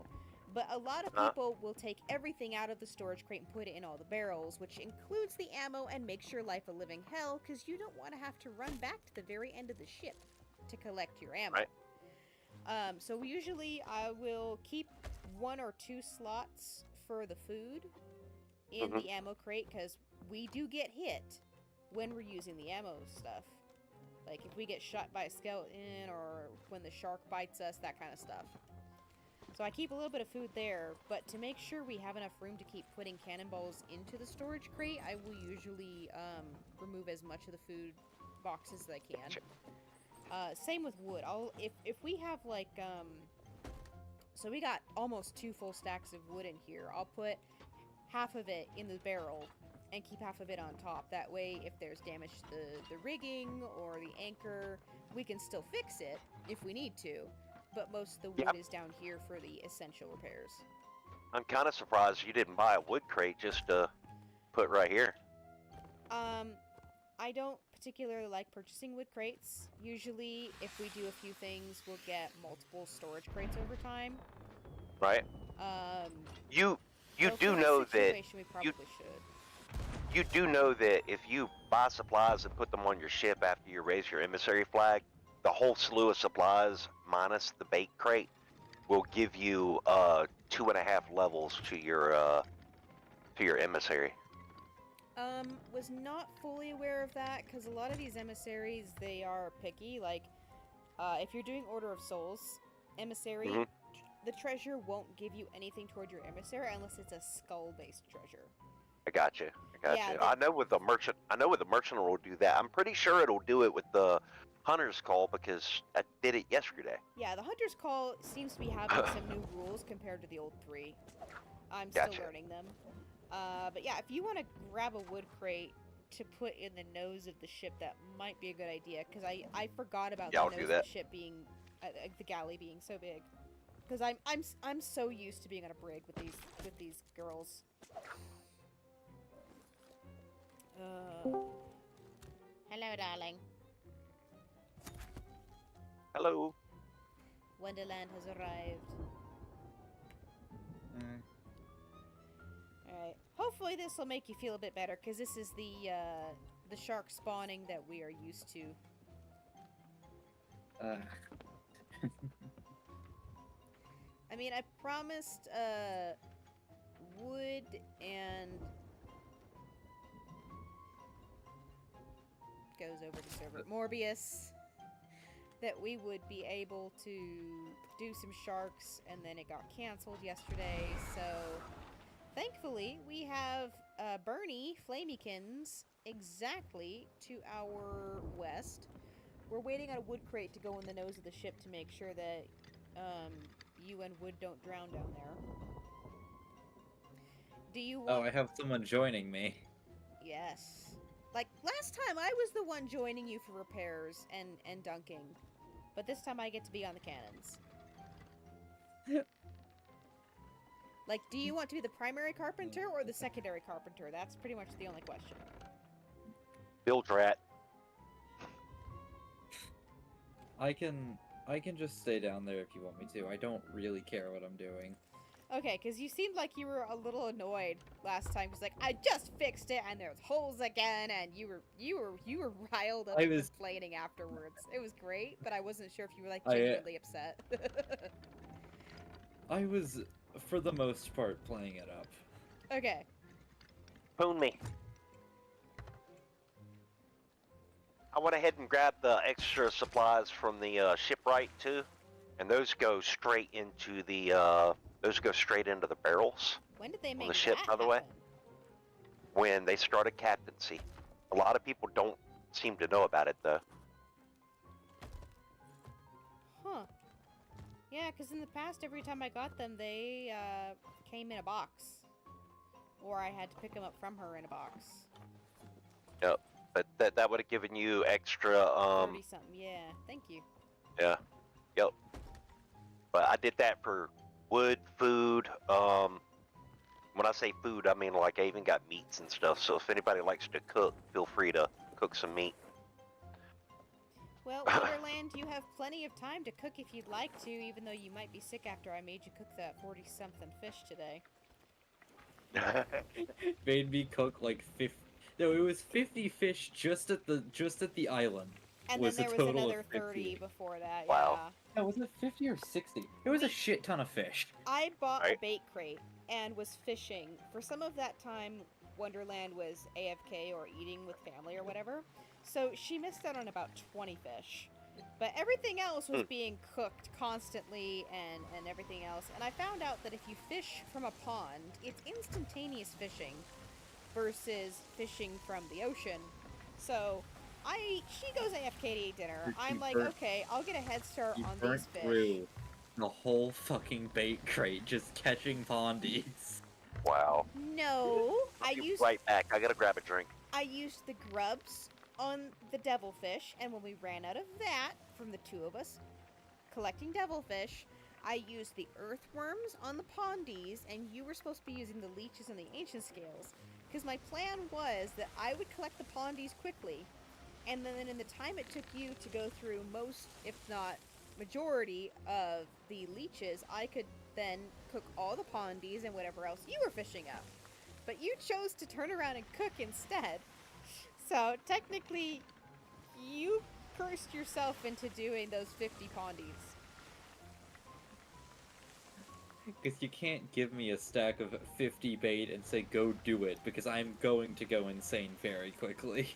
But a lot of people will take everything out of the storage crate and put it in all the barrels, which includes the ammo and makes your life a living hell, because you don't want to have to run back to the very end of the ship to collect your ammo. Right. So usually I will keep 1 or 2 slots for the food in the ammo crate, because we do get hit when we're using the ammo stuff. Like if we get shot by a skeleton, or when the shark bites us, that kind of stuff. So I keep a little bit of food there, but to make sure we have enough room to keep putting cannonballs into the storage crate, I will usually remove as much of the food boxes as I can. Same with wood. If we have like so we got almost 2 full stacks of wood in here. I'll put half of it in the barrel and keep half of it on top. That way, if there's damage to the rigging or the anchor, we can still fix it if we need to. But most of the wood is down here for the essential repairs. I'm kind of surprised you didn't buy a wood crate just to put right here. I don't particularly like purchasing wood crates. Usually, if we do a few things, we'll get multiple storage crates over time. Right. You so do for know this that situation, we probably should. you do know that if you buy supplies and put them on your ship after you raise your emissary flag, the whole slew of supplies minus the bait crate will give you 2.5 levels to your emissary. Was not fully aware of that, because a lot of these emissaries, they are picky. Like, if you're doing Order of Souls emissary, the treasure won't give you anything toward your emissary unless it's a skull-based treasure. I got you. Yeah, I know with the merchant will do that. I'm pretty sure it'll do it with the Hunter's Call, because I did it yesterday. Yeah, the Hunter's Call seems to be having some new rules compared to the old 3. I'm still learning them. But yeah, if you want to grab a wood crate to put in the nose of the ship, that might be a good idea, because I forgot about the nose of the ship being, the galley being so big. Because I'm so used to being on a brig with these girls. Hello, darling. Hello. Wonderland has arrived. Alright. Hopefully this will make you feel a bit better, because this is the shark spawning that we are used to. I mean, I promised wood and goes over to server Morbius that we would be able to do some sharks, and then it got canceled yesterday. So thankfully we have Bernie Flamykins exactly to our west. We're waiting on a wood crate to go in the nose of the ship to make sure that you and Wood don't drown down there. Do you want... Oh, I have someone joining me. Yes. Like, last time I was the one joining you for repairs and dunking. But this time I get to be on the cannons. Like, do you want to be the primary carpenter or the secondary carpenter? That's pretty much the only question. Build rat. I can just stay down there if you want me to. I don't really care what I'm doing. Okay, because you seemed like you were a little annoyed last time. Because like, I just fixed it and there's holes again, and you were riled up and complaining afterwards. It was great, but I wasn't sure if you were like genuinely upset. I was, for the most part, playing it up. Okay. Phone me. I went ahead and grabbed the extra supplies from the shipwright too, and those go straight into the barrels. When did they make on the ship, that by the way? happen? When they started captaincy. A lot of people don't seem to know about it though. Huh. Yeah, because in the past, every time I got them, they came in a box. Or I had to pick them up from her in a box. Yep. but that would have given you extra 30 something. Yeah, thank you. yeah, yep. But I did that for wood, food. When I say food, I mean like I even got meats and stuff. So if anybody likes to cook, feel free to cook some meat. Well, Wonderland, you have plenty of time to cook if you'd like to, even though you might be sick after I made you cook that 40-something fish today. Made me cook like 50. No, it was 50 fish just at the island. And Was then a there was total another of 30 50. before that, Wow. yeah. No, was it 50 or 60? It was a shit ton of fish. I bought a Right. bait crate and was fishing. For some of that time, Wonderland was AFK or eating with family or whatever. So she missed out on about 20 fish. But everything else was being cooked constantly and everything else. And I found out that if you fish from a pond, it's instantaneous fishing versus fishing from the ocean. So she goes AFK to eat dinner. I'm like, okay, I'll get a head start You on burnt these fish. through the whole fucking bait crate just catching pondies. Wow. No, I'll be right back. I gotta grab a drink. I used the grubs on the devilfish, and when we ran out of that from the two of us collecting devilfish, I used the earthworms on the pondies, and you were supposed to be using the leeches and the ancient scales. Because my plan was that I would collect the pondies quickly, and then in the time it took you to go through most, if not majority, of the leeches, I could then cook all the pondies and whatever else you were fishing up. But you chose to turn around and cook instead. So technically, you cursed yourself into doing those 50 pondies. Because you can't give me a stack of 50 bait and say go do it, because I'm going to go insane very quickly.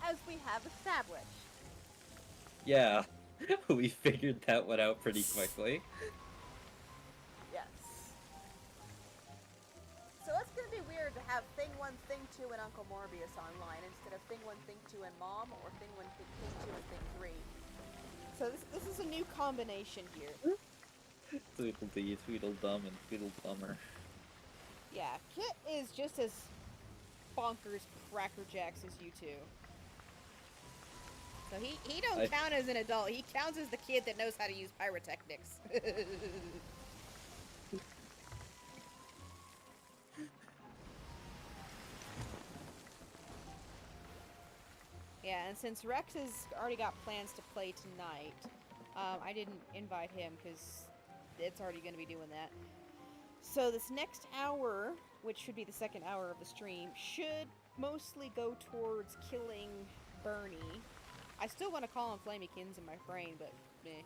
As we have established. Yeah, we figured that one out pretty quickly. Yes. So it's gonna be weird to have Thing 1, Thing 2, and Uncle Morbius online instead of Thing 1, Thing 2, and Mom, or Thing 1, Thing 2, and Thing 3. So this is a new combination here. Tweedledee, Tweedledum, and Tweedledummer. Yeah, Kit is just as bonkers crackerjacks as you two. So he don't count as an adult. He counts as the kid that knows how to use pyrotechnics. Yeah, and since Rex has already got plans to play tonight, I didn't invite him because it's already going to be doing that. So this next hour, which should be the second hour of the stream, should mostly go towards killing Bernie. I still want to call him Flamekins in my brain, but meh.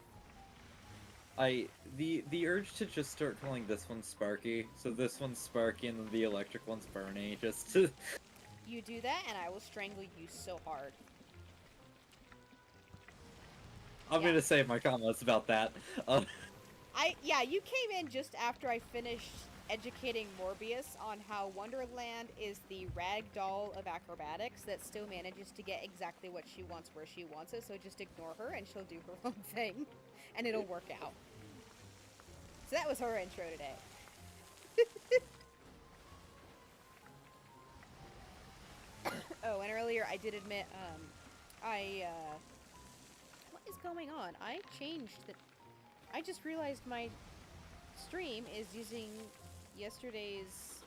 The urge to just start calling this one Sparky, so this one's Sparky and then the electric one's Bernie, just to... You do that and I will strangle you so hard. I'm gonna save my comments about that. Yeah, you came in just after I finished educating Morbius on how Wonderland is the rag doll of acrobatics that still manages to get exactly what she wants where she wants it, so just ignore her and she'll do her own thing, and it'll work out. So that was her intro today. Oh, and earlier I did admit, what is going on? I changed the... I just realized my stream is using yesterday's...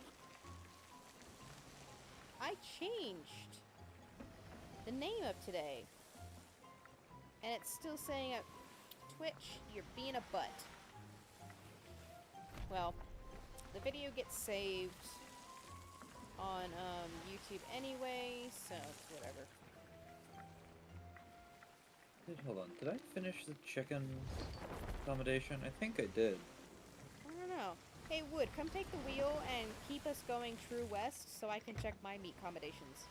I changed the name of today. And it's still saying, Twitch, you're being a butt. Well, the video gets saved on YouTube anyway, so it's whatever. Hold on, did I finish the chicken accommodation? I think I did. I don't know. Hey, Wood, come take the wheel and keep us going true west so I can check my meat accommodations.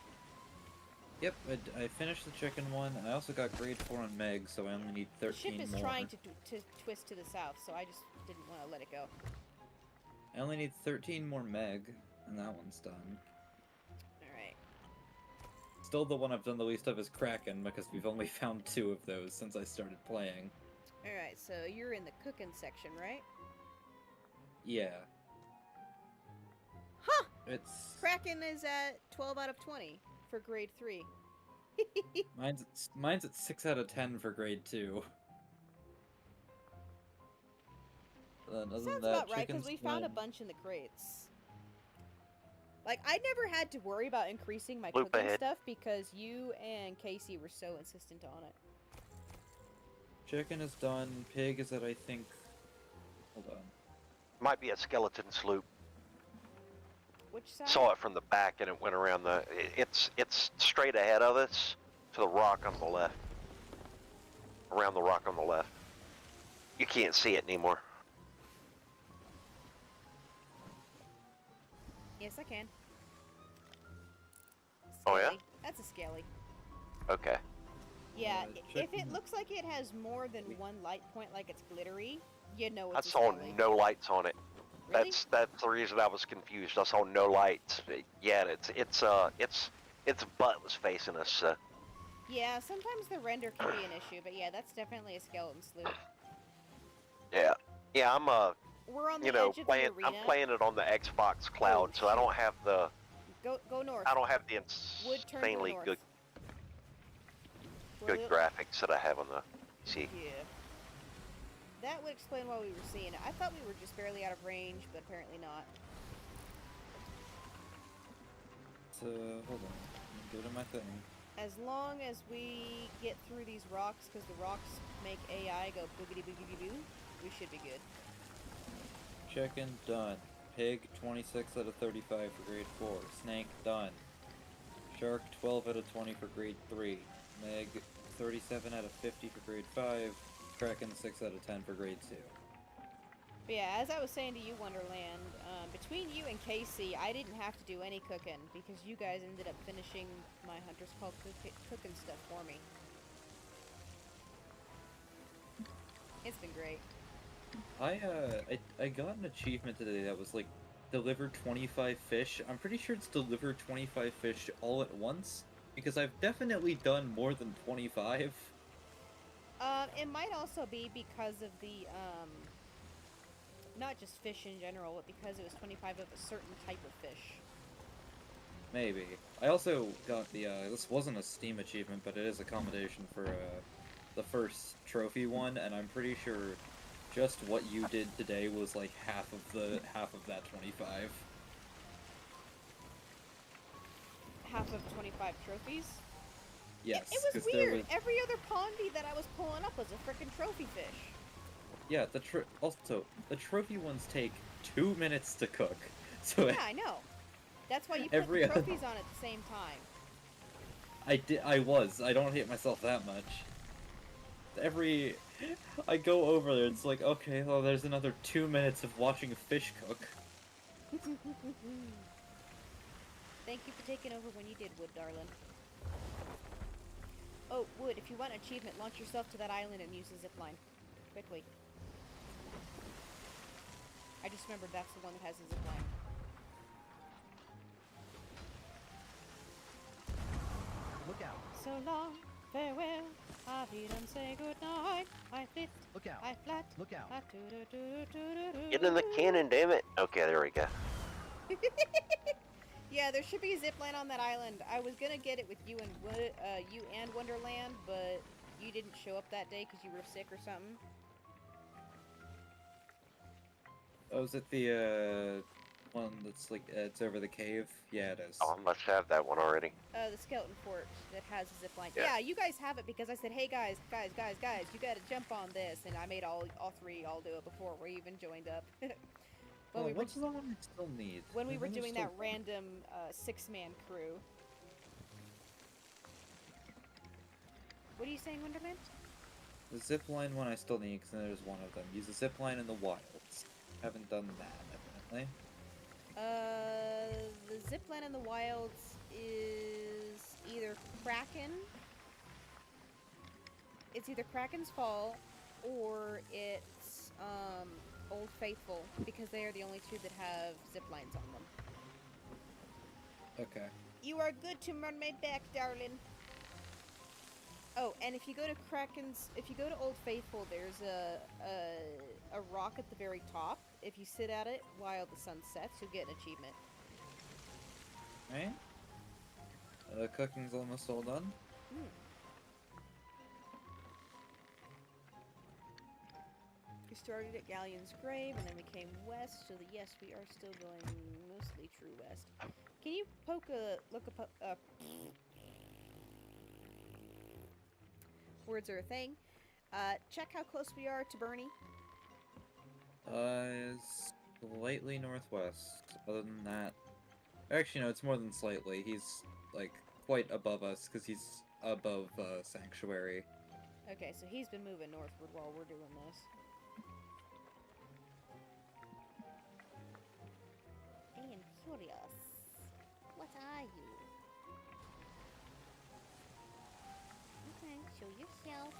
Yep, I finished the chicken one, and I also got grade 4 on Megs, so I only need 13 more. The ship is trying to twist to the south, so I just didn't want to let it go. I only need 13 more Meg, and that one's done. Alright. Still the one I've done the least of is Kraken, because we've only found 2 of those since I started playing. Alright, so you're in the cooking section, right? Yeah. Huh! It's Kraken is at 12 out of 20 for grade 3. mine's at 6 out of 10 for grade 2. Other than Sounds that, about right, because we found a bunch in the crates. Like, I never had to worry about increasing my Loop cooking ahead. stuff because you and Casey were so insistent on it. Chicken is done. Pig is at, I think... Hold on. Might be a skeleton sloop. Which side? Saw it from the back and it went around the. It's straight ahead of us to the rock on the left. Around the rock on the left. You can't see it anymore. Yes, I can. Oh, yeah? Scaly. That's a scaly. Okay. Yeah, if it chicken- looks like it has more than one light point, like it's glittery, you know I it's a saw scaly. no lights on it. Really? That's the reason I was confused. I saw no lights. Yeah, its butt was facing us. Yeah, sometimes the render can be an issue, but yeah, that's definitely a skeleton sloop. Yeah. I'm We're on the edge of the arena. I'm playing it on the Xbox Cloud, so I don't have the Go north. I don't have the Wood, turn to the insanely north. good graphics that I have on the PC. Yeah. That would explain why we were seeing it. I thought we were just barely out of range, but apparently not. So, hold on. Go to my thing. As long as we get through these rocks, because the rocks make AI go boogity boogity boo, we should be good. Chicken, done. Pig, 26 out of 35 for grade 4. Snake, done. Shark, 12 out of 20 for grade 3. Meg, 37 out of 50 for grade 5. Kraken, 6 out of 10 for grade 2. But yeah, as I was saying to you, Wonderland, between you and Casey, I didn't have to do any cooking, because you guys ended up finishing my Hunter's Call cooking stuff for me. It's been great. I got an achievement today that was like, deliver 25 fish. I'm pretty sure it's deliver 25 fish all at once, because I've definitely done more than 25. It might also be because of the, not just fish in general, but because it was 25 of a certain type of fish. Maybe. I also got the, this wasn't a Steam achievement, but it is a commendation for, the first trophy one, and I'm pretty sure just what you did today was like half of that 25. Half of 25 trophies? Yes, It was 'cause there weird. was- Every other pondy that I was pulling up was a frickin' trophy fish. Yeah, also the trophy ones take 2 minutes to cook. So Yeah, I know. That's why you put Every the other- trophies on at the same time. I don't hate myself that much. I go over there, it's like, okay, well, there's another 2 minutes of watching a fish cook. Thank you for taking over when you did, Wood, darling. Oh, Wood, if you want an achievement, launch yourself to that island and use the zipline. Quickly. I just remembered that's the one that has a zipline. Look out. So long, farewell, I bid and say goodnight. I flit, Look out. I flat, Look out. I doo-doo-doo-doo-doo-doo. Get in the cannon, damn it. Okay, there we go. Yeah, there should be a zipline on that island. I was gonna get it with you and Wonderland, but you didn't show up that day because you were sick or something. Oh, is it the, one that's like, it's over the cave? Yeah, it is. Oh, I must have that one already. The skeleton fort that has a zipline. Yeah. Yeah, you guys have it because I said, hey guys, you gotta jump on this, and I made all three all do it before we even joined up. Oh, when we were what's the one I still need? when we I were think I doing still- that random 6-man crew. What are you saying, Wonderland? The zipline one I still need, because there's one of them. Use the zipline in the wilds. Haven't done that, evidently. The zipline in the wilds is either Kraken. It's either Kraken's Fall, or it's Old Faithful, because they are the only two that have ziplines on them. Okay. You are good to run my back, darling. Oh, and if you go to Old Faithful, there's a rock at the very top. If you sit at it while the sun sets, you'll get an achievement. Right? Cooking's almost all done. Hmm. We started at Galleon's Grave, and then we came west, so that yes, we are still going mostly true west. Can you words are a thing. Check how close we are to Bernie. Slightly northwest. Other than that, actually no, it's more than slightly. He's like quite above us because he's above Sanctuary. Okay, so he's been moving northward while we're doing this. I am curious. What are you? Okay, show yourself.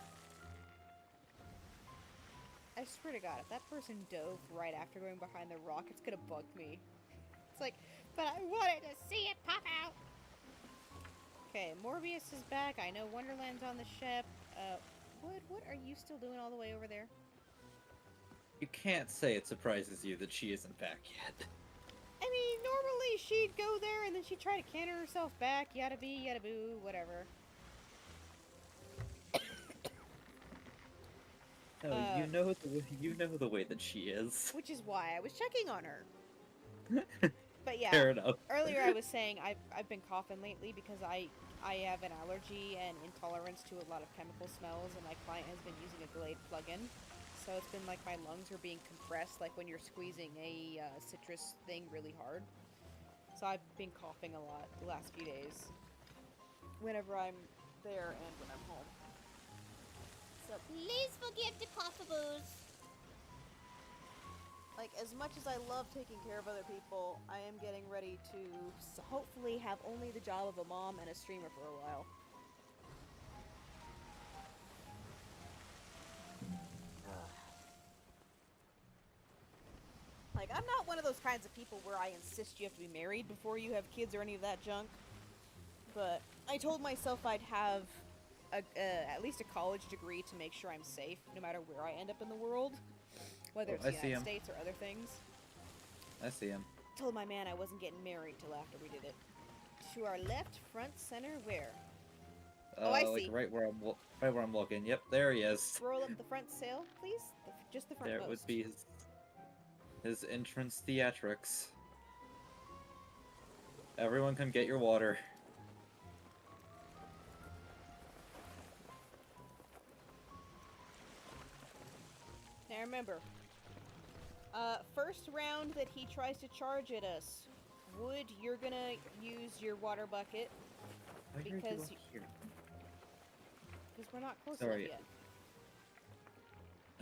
I swear to God, if that person dove right after going behind the rock, it's gonna bug me. It's like, but I wanted to see it pop out! Okay, Morbius is back. I know Wonderland's on the ship. Wood, what are you still doing all the way over there? You can't say it surprises you that she isn't back yet. I mean, normally she'd go there and then she'd try to canter herself back, yada bee, yada boo, whatever. No, you know the way that she is. Which is why I was checking on her. But yeah, Fair enough. earlier I was saying I've been coughing lately because I have an allergy and intolerance to a lot of chemical smells, and my client has been using a Glade plug-in. So it's been like my lungs are being compressed, like when you're squeezing a citrus thing really hard. So I've been coughing a lot the last few days. Whenever I'm there and when I'm home. So please forgive the coughaboos. Like, as much as I love taking care of other people, I am getting ready to hopefully have only the job of a mom and a streamer for a while. Like, I'm not one of those kinds of people where I insist you have to be married before you have kids or any of that junk. But I told myself I'd have at least a college degree to make sure I'm safe, no matter where I end up in the world. Whether it's the United States or other things. I see him. Told my man I wasn't getting married till after we did it. To our left, front, center, where? Oh, I see. Like right where I'm looking. Yep, there he is. Roll up the front sail, please. Just the front. There would be his entrance theatrics. Everyone come get your water. Now remember, first round that he tries to charge at us, Wood, you're gonna use your water bucket because we're not close enough yet.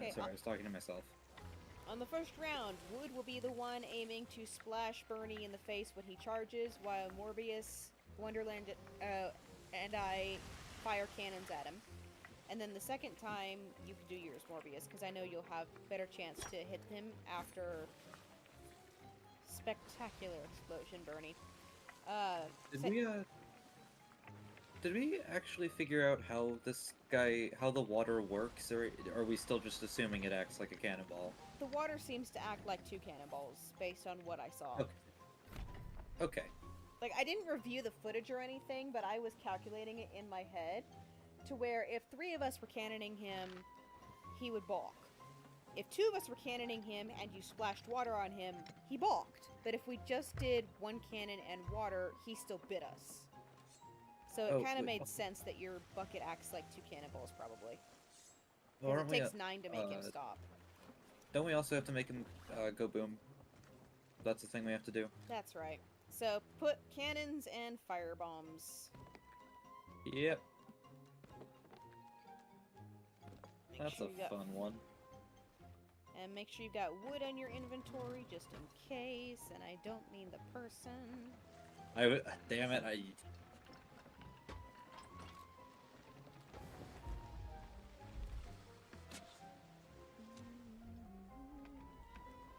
Okay, sorry, I was talking to myself. On the first round, Wood will be the one aiming to splash Bernie in the face when he charges, while Morbius, Wonderland, and I fire cannons at him. And then the second time, you can do yours, Morbius, because I know you'll have better chance to hit him after spectacular explosion, Bernie. Did we actually figure out how how the water works, or are we still just assuming it acts like a cannonball? The water seems to act like 2 cannonballs, based on what I saw. Okay. Like, I didn't review the footage or anything, but I was calculating it in my head to where if 3 of us were cannoning him, he would balk. If 2 of us were cannoning him and you splashed water on him, he balked. But if we just did 1 cannon and water, he still bit us. So it kind of made sense that your bucket acts like 2 cannonballs, probably. Because it takes 9 to make him stop. Don't we also have to make him go boom? That's the thing we have to do. That's right. So put cannons and fire bombs. Yep. That's a fun one. And make sure you've got wood on your inventory just in case. And I don't mean the person. Damn it!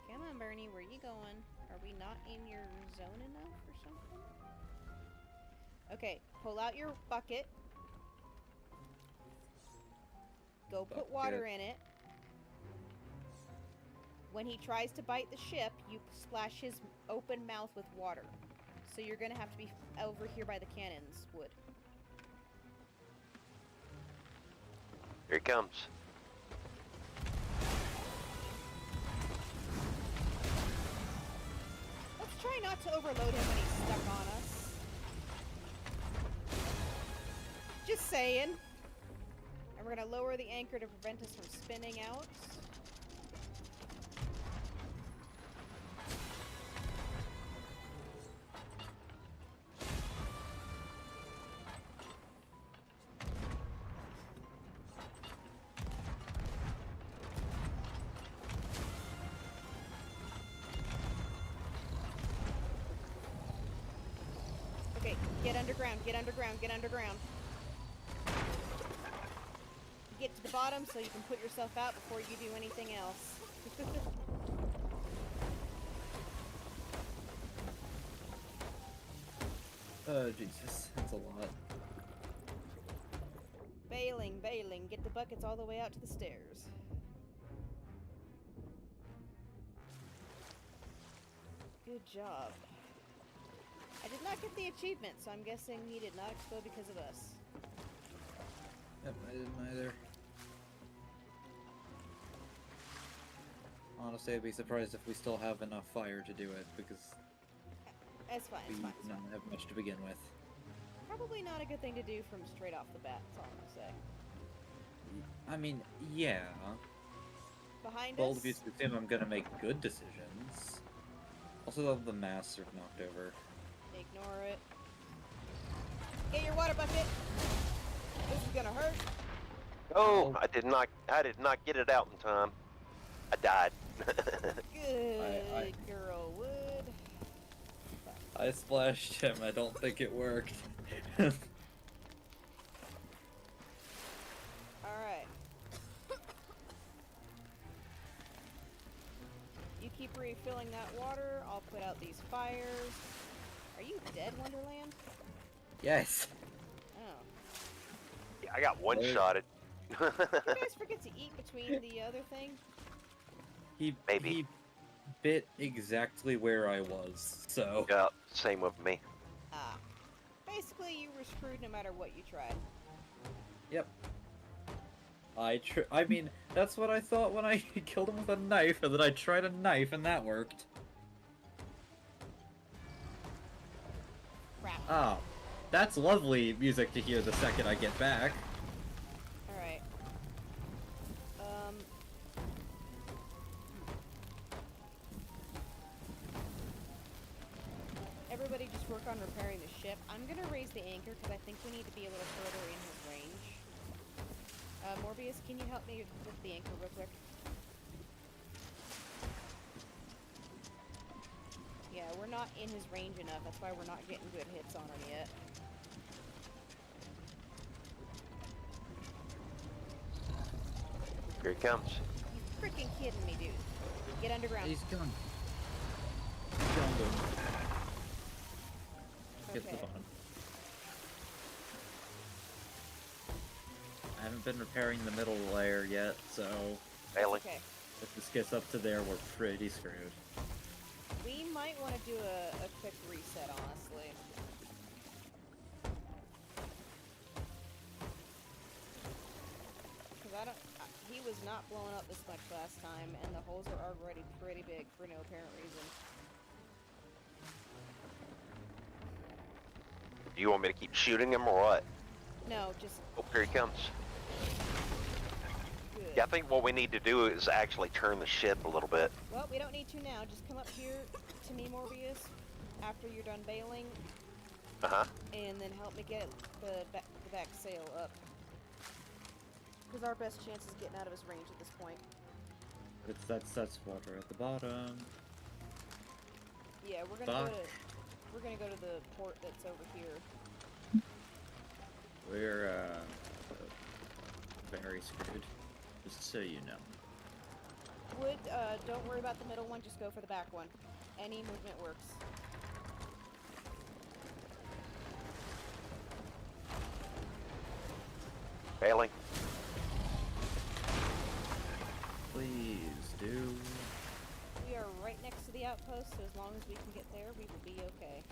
Come on, Bernie, where you going? Are we not in your zone enough or something? Okay, pull out your bucket. Go put water in it. When he tries to bite the ship, you splash his open mouth with water. So you're gonna have to be over here by the cannons, Wood. Here he comes. Let's try not to overload him when he's stuck on us. Just saying. And we're gonna lower the anchor to prevent us from spinning out. Okay, get underground, get underground, get underground. Get to the bottom so you can put yourself out before you do anything else. Oh, Jesus. That's a lot. Bailing, bailing, get the buckets all the way out to the stairs. Good job. I did not get the achievement, so I'm guessing he did not explode because of us. Yep, I didn't either. Honestly, I'd be surprised if we still have enough fire to do it, because It's fine, we it's fine, it's don't fine. have much to begin with. Probably not a good thing to do from straight off the bat, that's all I'm gonna say. I mean, yeah. Behind Bold us, of you to assume I'm gonna make good decisions. Also, the masts are knocked over. ignore it. Get your water bucket! This is gonna hurt. Oh, I did not get it out in time. I died. Good girl, Wood. I splashed him. I don't think it worked. Alright. You keep refilling that water, I'll put out these fires. Are you dead, Wonderland? Yes. Oh. Yeah, I got one-shotted. You guys forget to eat between the other thing? Maybe. He bit exactly where I was, so. Yeah, same with me. Ah. Basically, you were screwed no matter what you tried. Yep. I mean, that's what I thought when I killed him with a knife, and then I tried a knife, and that worked. Crap. Ah, that's lovely music to hear the second I get back. Alright. Everybody just work on repairing the ship. I'm gonna raise the anchor because I think we need to be a little further in his range. Morbius, can you help me with the anchor real quick? Yeah, we're not in his range enough. That's why we're not getting good hits on him yet. Here he comes. You freaking kidding me, dude. Get underground. He's gone. He's gone, dude. Get to the Okay. bottom. I haven't been repairing the middle layer yet, so Bailey. Okay. if this gets up to there, we're pretty screwed. We might want to do a quick reset, honestly. Because he was not blowing up this much last time, and the holes are already pretty big for no apparent reason. Do you want me to keep shooting him or what? No, just Oh, here he comes. good. Yeah, I think what we need to do is actually turn the ship a little bit. Well, we don't need to now. Just come up here to me, Morbius, after you're done bailing, Uh-huh. and then help me get the back sail up. Because our best chance is getting out of his range at this point. That's water at the bottom. Yeah, we're gonna go to the port that's over here. We're very screwed. Just so you know. Wood, don't worry about the middle one, just go for the back one. Any movement works. Bailey. Please do. We are right next to the outpost, so as long as we can get there, we will be okay.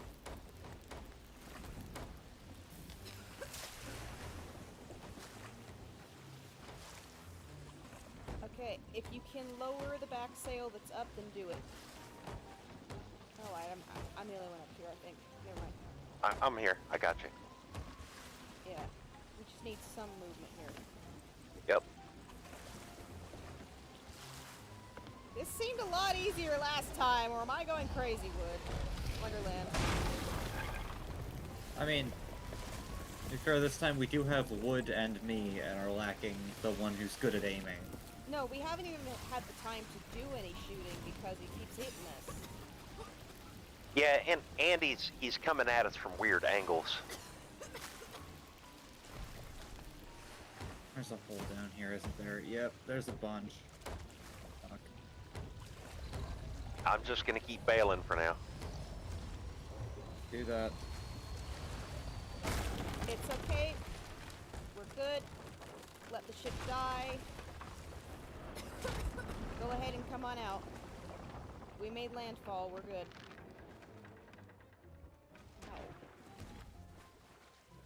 if you can lower the back sail that's up, then do it. Oh, I'm the only one up here, I think. Never mind. I'm here. I got you. Yeah. We just need some movement here. Yep. This seemed a lot easier last time, or am I going crazy, Wood? Wonderland. I mean, to be fair, this time we do have Wood and me, and are lacking the one who's good at aiming. No, we haven't even had the time to do any shooting because he keeps hitting us. Yeah, and he's coming at us from weird angles. There's a hole down here, isn't there? Yep, there's a bunch. Fuck. I'm just gonna keep bailing for now. Do that. It's okay. We're good. Let the ship die. Go ahead and come on out. We made landfall. We're good. Ow.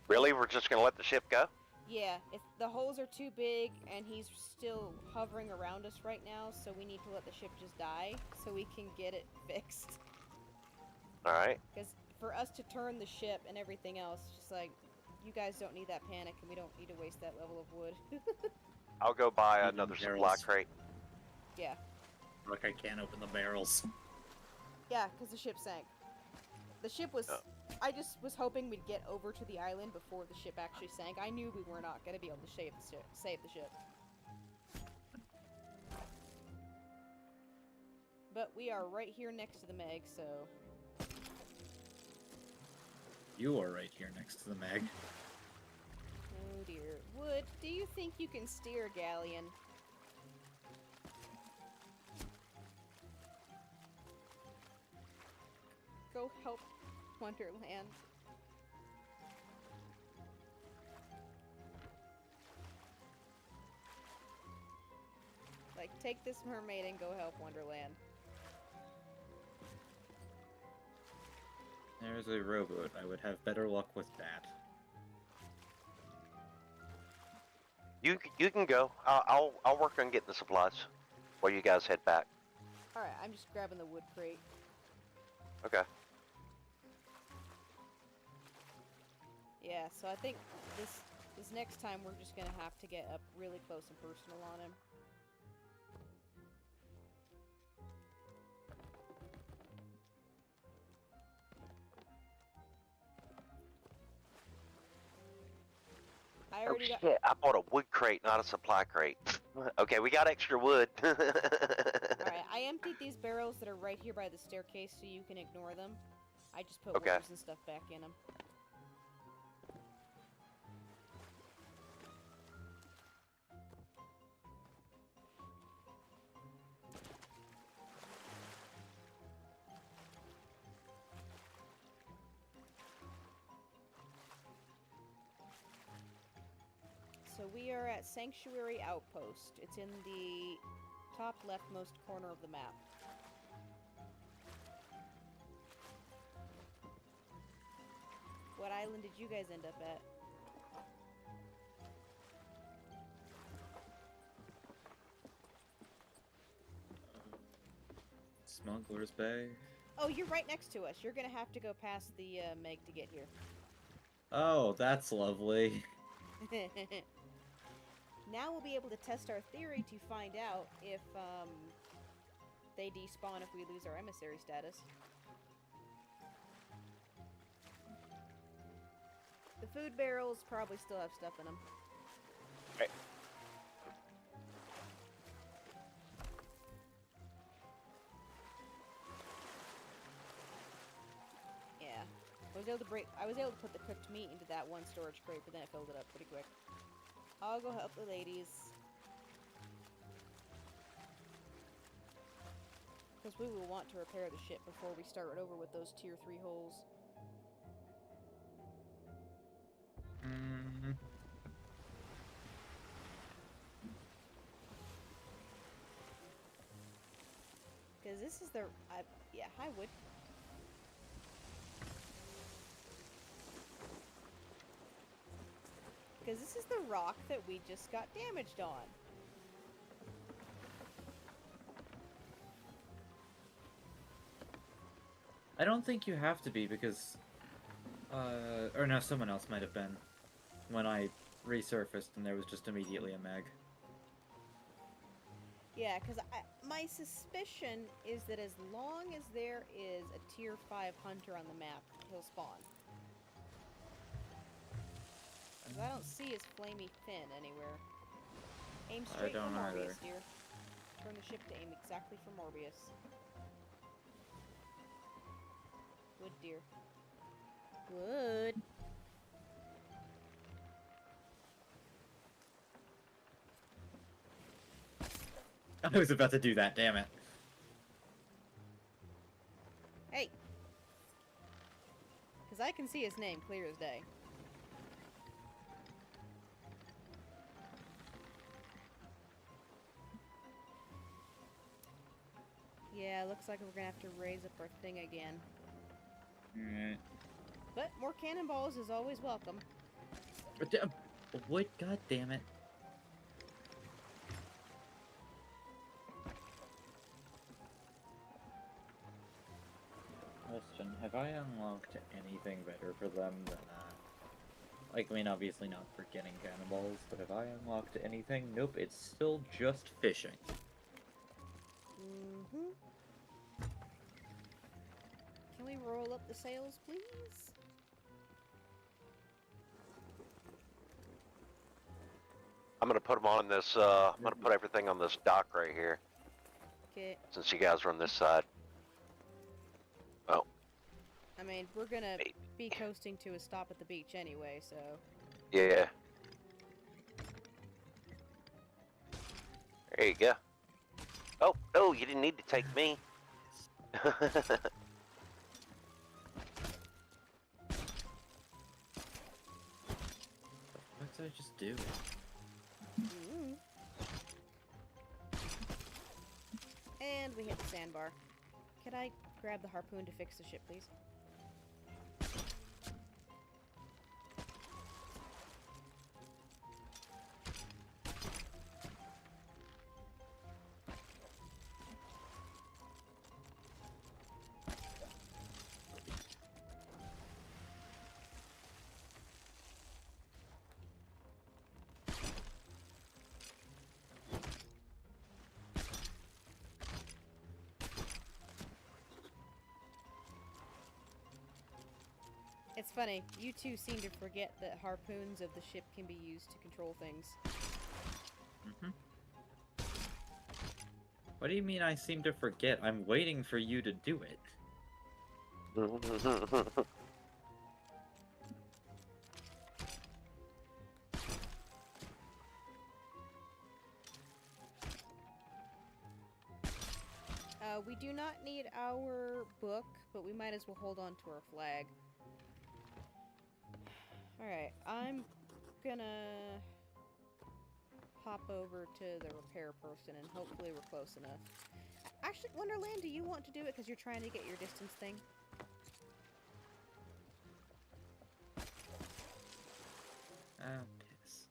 Really? We're just gonna let the ship go? Yeah, if the holes are too big and he's still hovering around us right now, so we need to let the ship just die so we can get it fixed. Alright. Because for us to turn the ship and everything else, just like, you guys don't need that panic and we don't need to waste that level of wood. I'll go buy Even another supply barrels. crate. Yeah. Look, I can't open the barrels. Yeah, because the ship sank. The ship was... Oh. I just was hoping we'd get over to the island before the ship actually sank. I knew we were not going to be able to save the ship. But we are right here next to the Meg, so... You are right here next to the Meg. Oh dear. Wood, do you think you can steer a galleon? Go help Wonderland. Like, take this mermaid and go help Wonderland. There's a rowboat. I would have better luck with that. You can go. I'll work on getting the supplies while you guys head back. Alright, I'm just grabbing the wood crate. Okay. Yeah, so I think this next time we're just gonna have to get up really close and personal on him. I Oh already got... shit! I bought a wood crate, not a supply crate. Okay, we got extra wood. Alright, I emptied these barrels that are right here by the staircase so you can ignore them. I just put Okay. worms and stuff back in them. So we are at Sanctuary Outpost. It's in the top leftmost corner of the map. What island did you guys end up at? Smuggler's Bay. Oh, you're right next to us. You're gonna have to go past the Meg to get here. Oh, that's lovely. Now we'll be able to test our theory to find out if they despawn if we lose our emissary status. The food barrels probably still have stuff in them. Right. Yeah. I was able to put the cooked meat into that one storage crate, but then it filled it up pretty quick. I'll go help the ladies. Because we will want to repair the ship before we start over with those tier 3 holes. Mm. Because this is the... yeah, I would. Because this is the rock that we just got damaged on. I don't think you have to be because, or no, someone else might have been when I resurfaced and there was just immediately a Meg. Yeah, because my suspicion is that as long as there is a tier 5 hunter on the map, he'll spawn. 'Cause I don't see his flamey fin anywhere. Aim straight for don't Morbius, either. dear. Turn the ship to aim exactly for Morbius. Wood, dear. Wood. I was about to do that, damn it. Hey! Because I can see his name clear as day. Yeah, looks like we're gonna have to raise up our thing again. Alright. But more cannonballs is always welcome. What? God damn it. Question, have I unlocked anything better for them than, like, I mean, obviously not for getting cannonballs, but have I unlocked anything? Nope, it's still just fishing. Mm-hmm. Can we roll up the sails, please? I'm gonna put them on this. I'm gonna put everything on this dock right here, Okay. since you guys are on this side. Oh, I mean, we're gonna maybe. be coasting to a stop at the beach anyway, so... Yeah. There you go. Oh, no, you didn't need to take me. What did I just do? Mm-hmm. And we hit the sandbar. Could I grab the harpoon to fix the ship, please? It's funny, you two seem to forget that harpoons of the ship can be used to control things. What do you mean I seem to forget? I'm waiting for you to do it. We do not need our book, but we might as well hold on to our flag. Alright, I'm gonna hop over to the repair person and hopefully we're close enough. Actually, Wonderland, do you want to do it because you're trying to get your distance thing? Piss.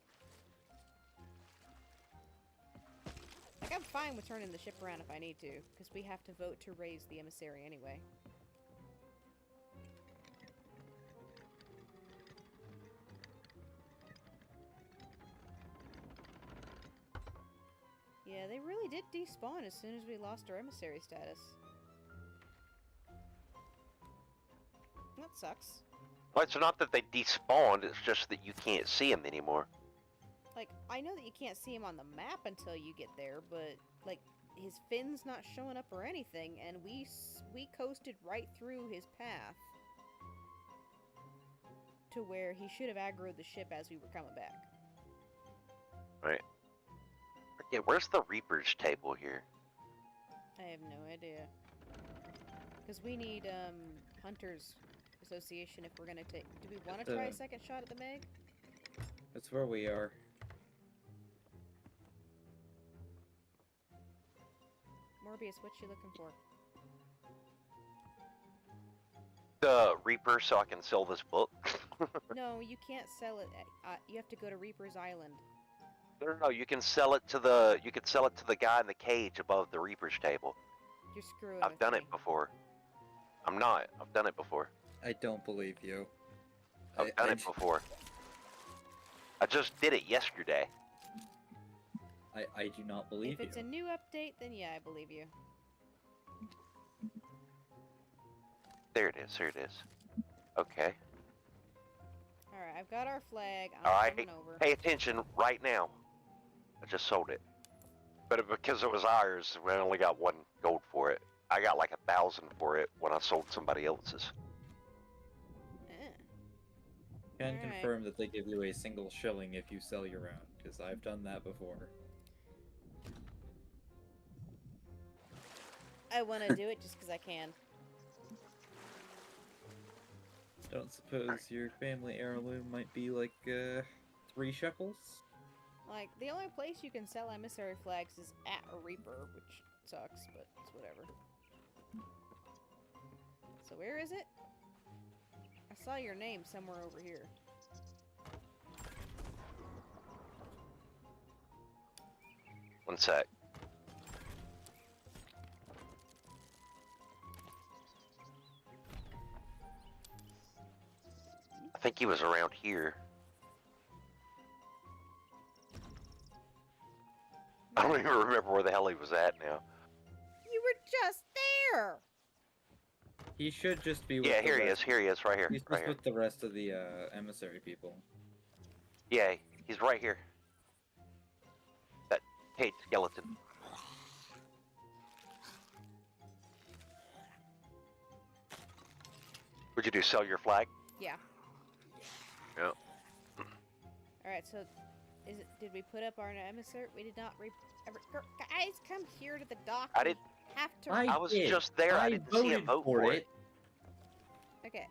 Like, I'm fine with turning the ship around if I need to, because we have to vote to raise the emissary anyway. Yeah, they really did despawn as soon as we lost our emissary status. That sucks. Well, it's not that they despawned, it's just that you can't see them anymore. Like, I know that you can't see him on the map until you get there, but, like, his fin's not showing up or anything, and we coasted right through his path to where he should have aggroed the ship as we were coming back. Right. Yeah, where's the Reaper's table here? I have no idea. Because we need, Hunters Association if we're gonna take... Do we want to try a second shot at the Meg? That's where we are. Morbius, what you looking for? The Reaper, so I can sell this book. No, you can't sell it. You have to go to Reaper's Island. No, you can sell it to the the guy in the cage above the Reaper's table. You're screwing I've with done me. it before. I'm not. I've done it before. I don't believe you. I've done it before. I just did it yesterday. I do not believe If it's you. a new update, then yeah, I believe you. There it is. There it is. Okay. Alright, I've got our flag. I'm All right. coming over. Pay attention right now. I just sold it. But because it was ours, we only got 1 gold for it. I got like 1,000 for it when I sold somebody else's. Can Alright. confirm that they give you a single shilling if you sell your own, because I've done that before. I want to do it just because I can. Don't suppose your family heirloom might be like 3 shekels? Like, the only place you can sell emissary flags is at a Reaper, which sucks, but it's whatever. So where is it? I saw your name somewhere over here. One sec. I think he was around here. I don't even remember where the hell he was at now. You were just there! He should just be with Yeah, the here he rest- is. Here he is, right here. He's Right just here. with the rest of the emissary people. Yeah, he's right here. That Kate skeleton. What'd you do? Sell your flag? Yeah. Yeah. Alright, so did we put up our emissary? We did not guys, come here to the dock. I did. We have to. I was just there. I didn't see him vote for it. Okay.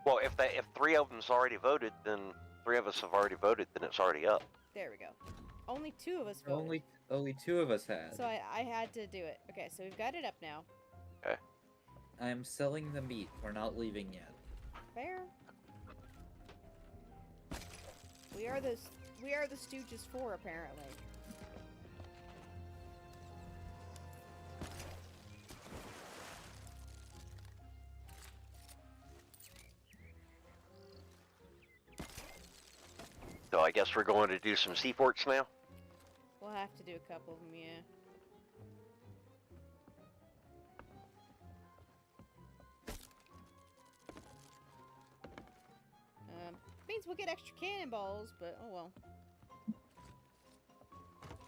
Well, if 3 of them's already voted, then 3 of us have already voted. Then it's already up. There we go. Only 2 of us voted. Only 2 of us had. So I had to do it. Okay, so we've got it up now. Okay. I am selling the meat. We're not leaving yet. Fair. We are the Stooges 4, apparently. So I guess we're going to do some sea forts now. We'll have to do a couple of them, yeah. Means we'll get extra cannonballs, but oh well.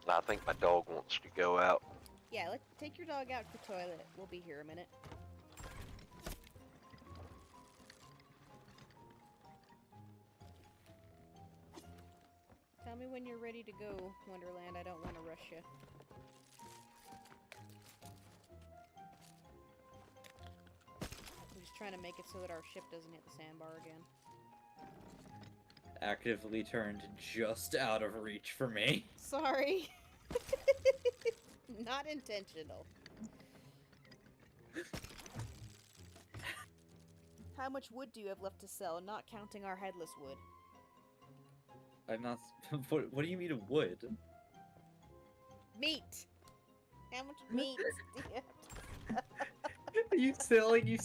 I think my dog wants to go out. Yeah, let's take your dog out to the toilet. We'll be here a minute. Tell me when you're ready to go, Wonderland. I don't want to rush you. I'm just trying to make it so that our ship doesn't hit the sandbar again. Actively turned just out of reach for me. Sorry. Not intentional. How much wood do you have left to sell, not counting our headless wood? I'm not. What do you mean of wood? Meat! How much meat do you have You still like you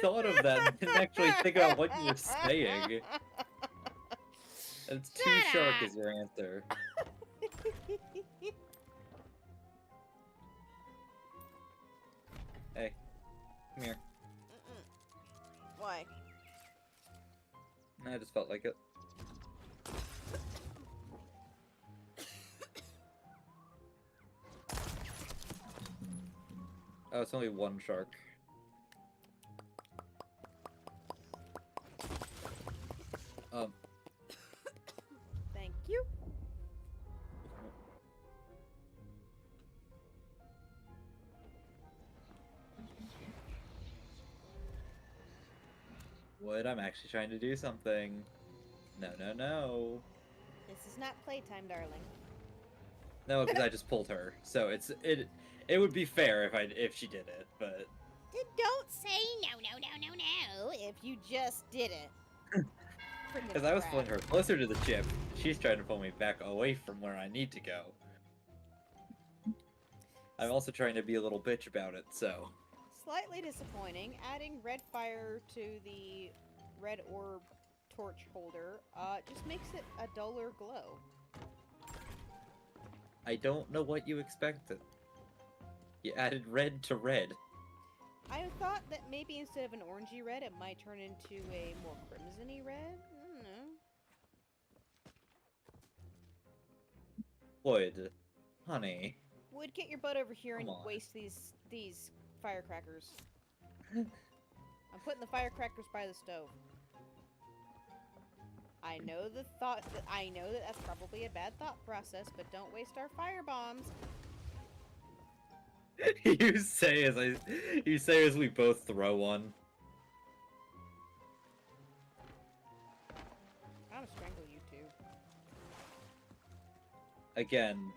thought of that and didn't actually think about what you were saying. It's too Shut sharp up. is your answer. Hey, come here. Why? I just felt like it. Oh, it's only 1 shark. Thank you. Wood, I'm actually trying to do something. No, no, no. This is not playtime, darling. No, because I just pulled her. So it would be fair if she did it, but Don't say no, if you just did it. because I was pulling her closer to the ship, she's trying to pull me back away from where I need to go. I'm also trying to be a little bitch about it, so... Slightly disappointing. Adding red fire to the red orb torch holder just makes it a duller glow. I don't know what you expected. You added red to red. I thought that maybe instead of an orangey red, it might turn into a more crimsony red. I don't know. Wood. Honey. Would get your butt over here Come and on. waste these firecrackers. I'm putting the firecrackers by the stove. I know that that's probably a bad thought process, but don't waste our fire bombs. You say as we both throw one. I'm gonna strangle you two. Again,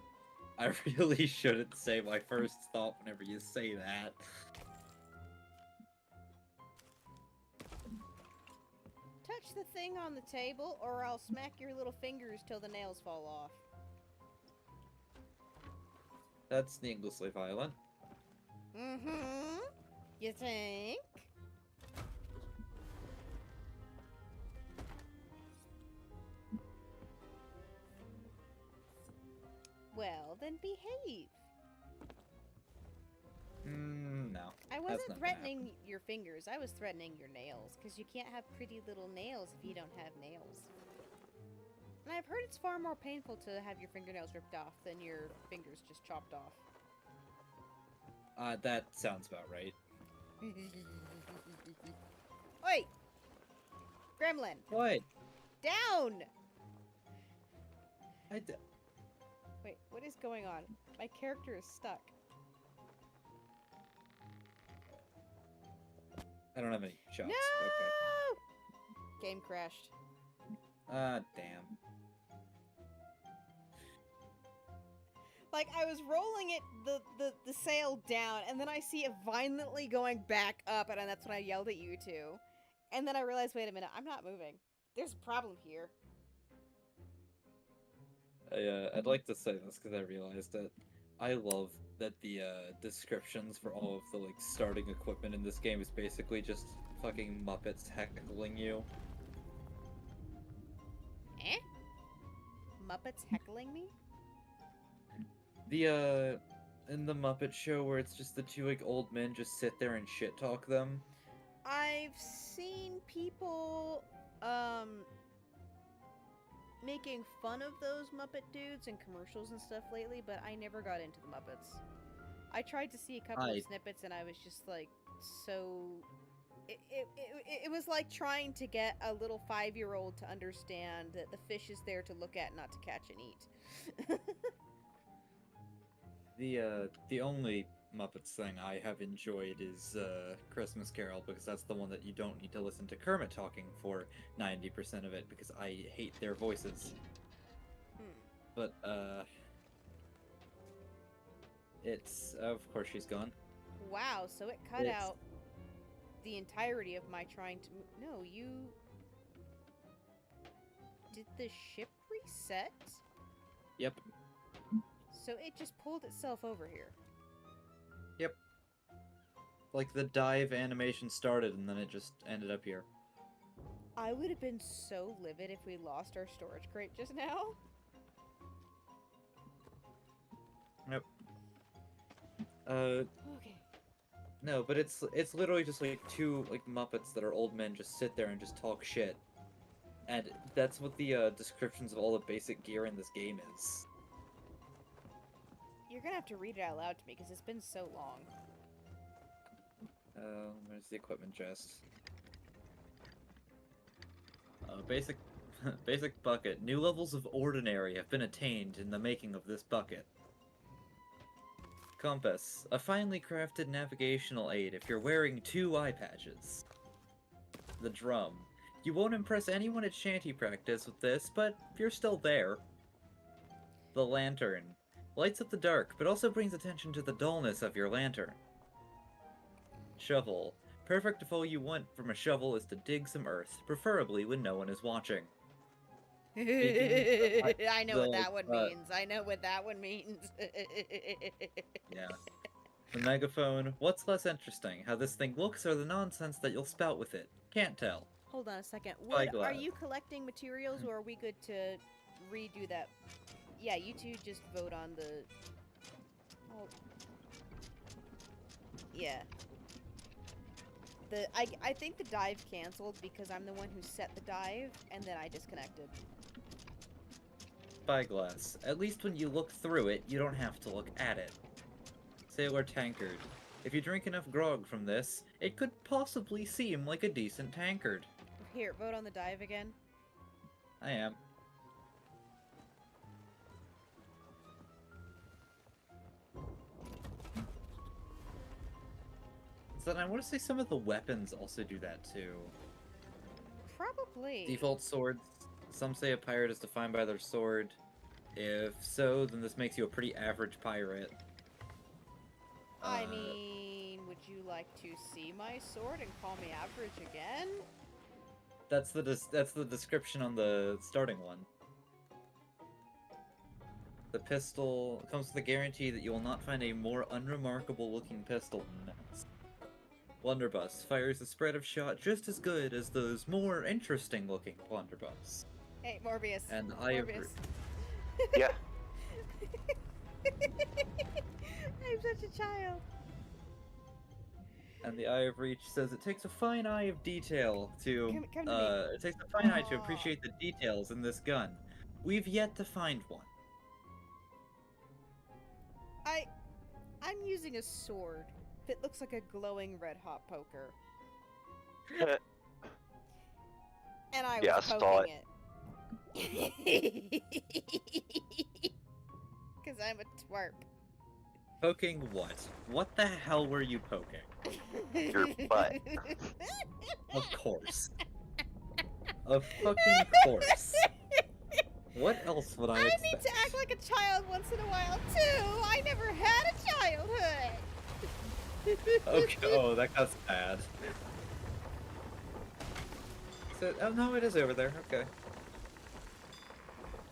I really shouldn't say my first thought whenever you say that. Touch the thing on the table, or I'll smack your little fingers till the nails fall off. That's needlessly violent. Mm-hmm. You think? Well, then behave. No. I That's wasn't not gonna threatening your fingers. I was threatening your nails, because you can't have pretty little nails if you don't have nails. And I've heard it's far more painful to have your fingernails ripped off than your fingers just chopped off. That sounds about right. Oi! Gremlin! What? Down! I Wait, what is going on? My character is stuck. don't have any shots. No! Okay. Game crashed. Damn. Like, I was rolling it, the sail down, and then I see it violently going back up, and that's when I yelled at you two. And then I realized, wait a minute, I'm not moving. There's a problem here. I'd like to say this because I realized that I love that the descriptions for all of the like starting equipment in this game is basically just fucking Muppets heckling you. Eh? Muppets heckling me? The in the Muppet Show where it's just the two like old men just sit there and shit talk them. I've seen people, making fun of those Muppet dudes in commercials and stuff lately, but I never got into the Muppets. I tried to see a couple of snippets and I was just like, so... It was like trying to get a little 5-year-old to understand that the fish is there to look at, not to catch and eat. The only Muppets thing I have enjoyed is Christmas Carol because that's the one that you don't need to listen to Kermit talking for 90% of it because I hate their voices. But it's of course she's gone. Wow, so it cut out the entirety of my trying to no, you... Did the ship reset? Yep. So it just pulled itself over here. Yep. Like the dive animation started and then it just ended up here. I would have been so livid if we lost our storage crate just now. Yep. Okay. No, but it's literally just like two like Muppets that are old men just sit there and just talk shit. And that's what the descriptions of all the basic gear in this game is. You're gonna have to read it out loud to me because it's been so long. Where's the equipment chest? Basic basic bucket. New levels of ordinary have been attained in the making of this bucket. Compass. A finely crafted navigational aid if you're wearing 2 eye patches. The drum. You won't impress anyone at shanty practice with this, but you're still there. The lantern. Lights up the dark, but also brings attention to the dullness of your lantern. Shovel. Perfect if all you want from a shovel is to dig some earth, preferably when no one is watching. I know what that one means. I know what that one means. Yeah. The megaphone. What's less interesting, how this thing looks or the nonsense that you'll spout with it? Can't tell. Hold on a second. Wood, are Spyglass. you collecting materials or are we good to redo that? Yeah, you two just vote on the... Oh. Yeah. I think the dive canceled because I'm the one who set the dive and then I disconnected. Spyglass. At least when you look through it, you don't have to look at it. Sailor tankard. If you drink enough grog from this, it could possibly seem like a decent tankard. Here, vote on the dive again. I am. So then I want to say some of the weapons also do that too. Probably. Default swords. Some say a pirate is defined by their sword. If so, then this makes you a pretty average pirate. I mean, would you like to see my sword and call me average again? That's the description on the starting one. The pistol comes with a guarantee that you will not find a more unremarkable looking pistol than this. Blunderbuss fires a spread of shot just as good as those more interesting looking blunderbuss. Hey, Morbius. And Morbius. Yeah. I'm such a child. And the Eye of Reach says it takes a fine eye of detail to Come to me. it takes a fine eye to Aw. appreciate the details in this gun. We've yet to find one. I'm using a sword that looks like a glowing red hot poker. And I was Yeah, I saw poking it. Because I'm a twerp. Poking what? What the hell were you poking? Your butt. Of course. Of fucking course. What else would I I expect? need to act like a child once in a while, too! I never had a childhood! Okay, oh, that got bad. So, oh no, it is over there, okay.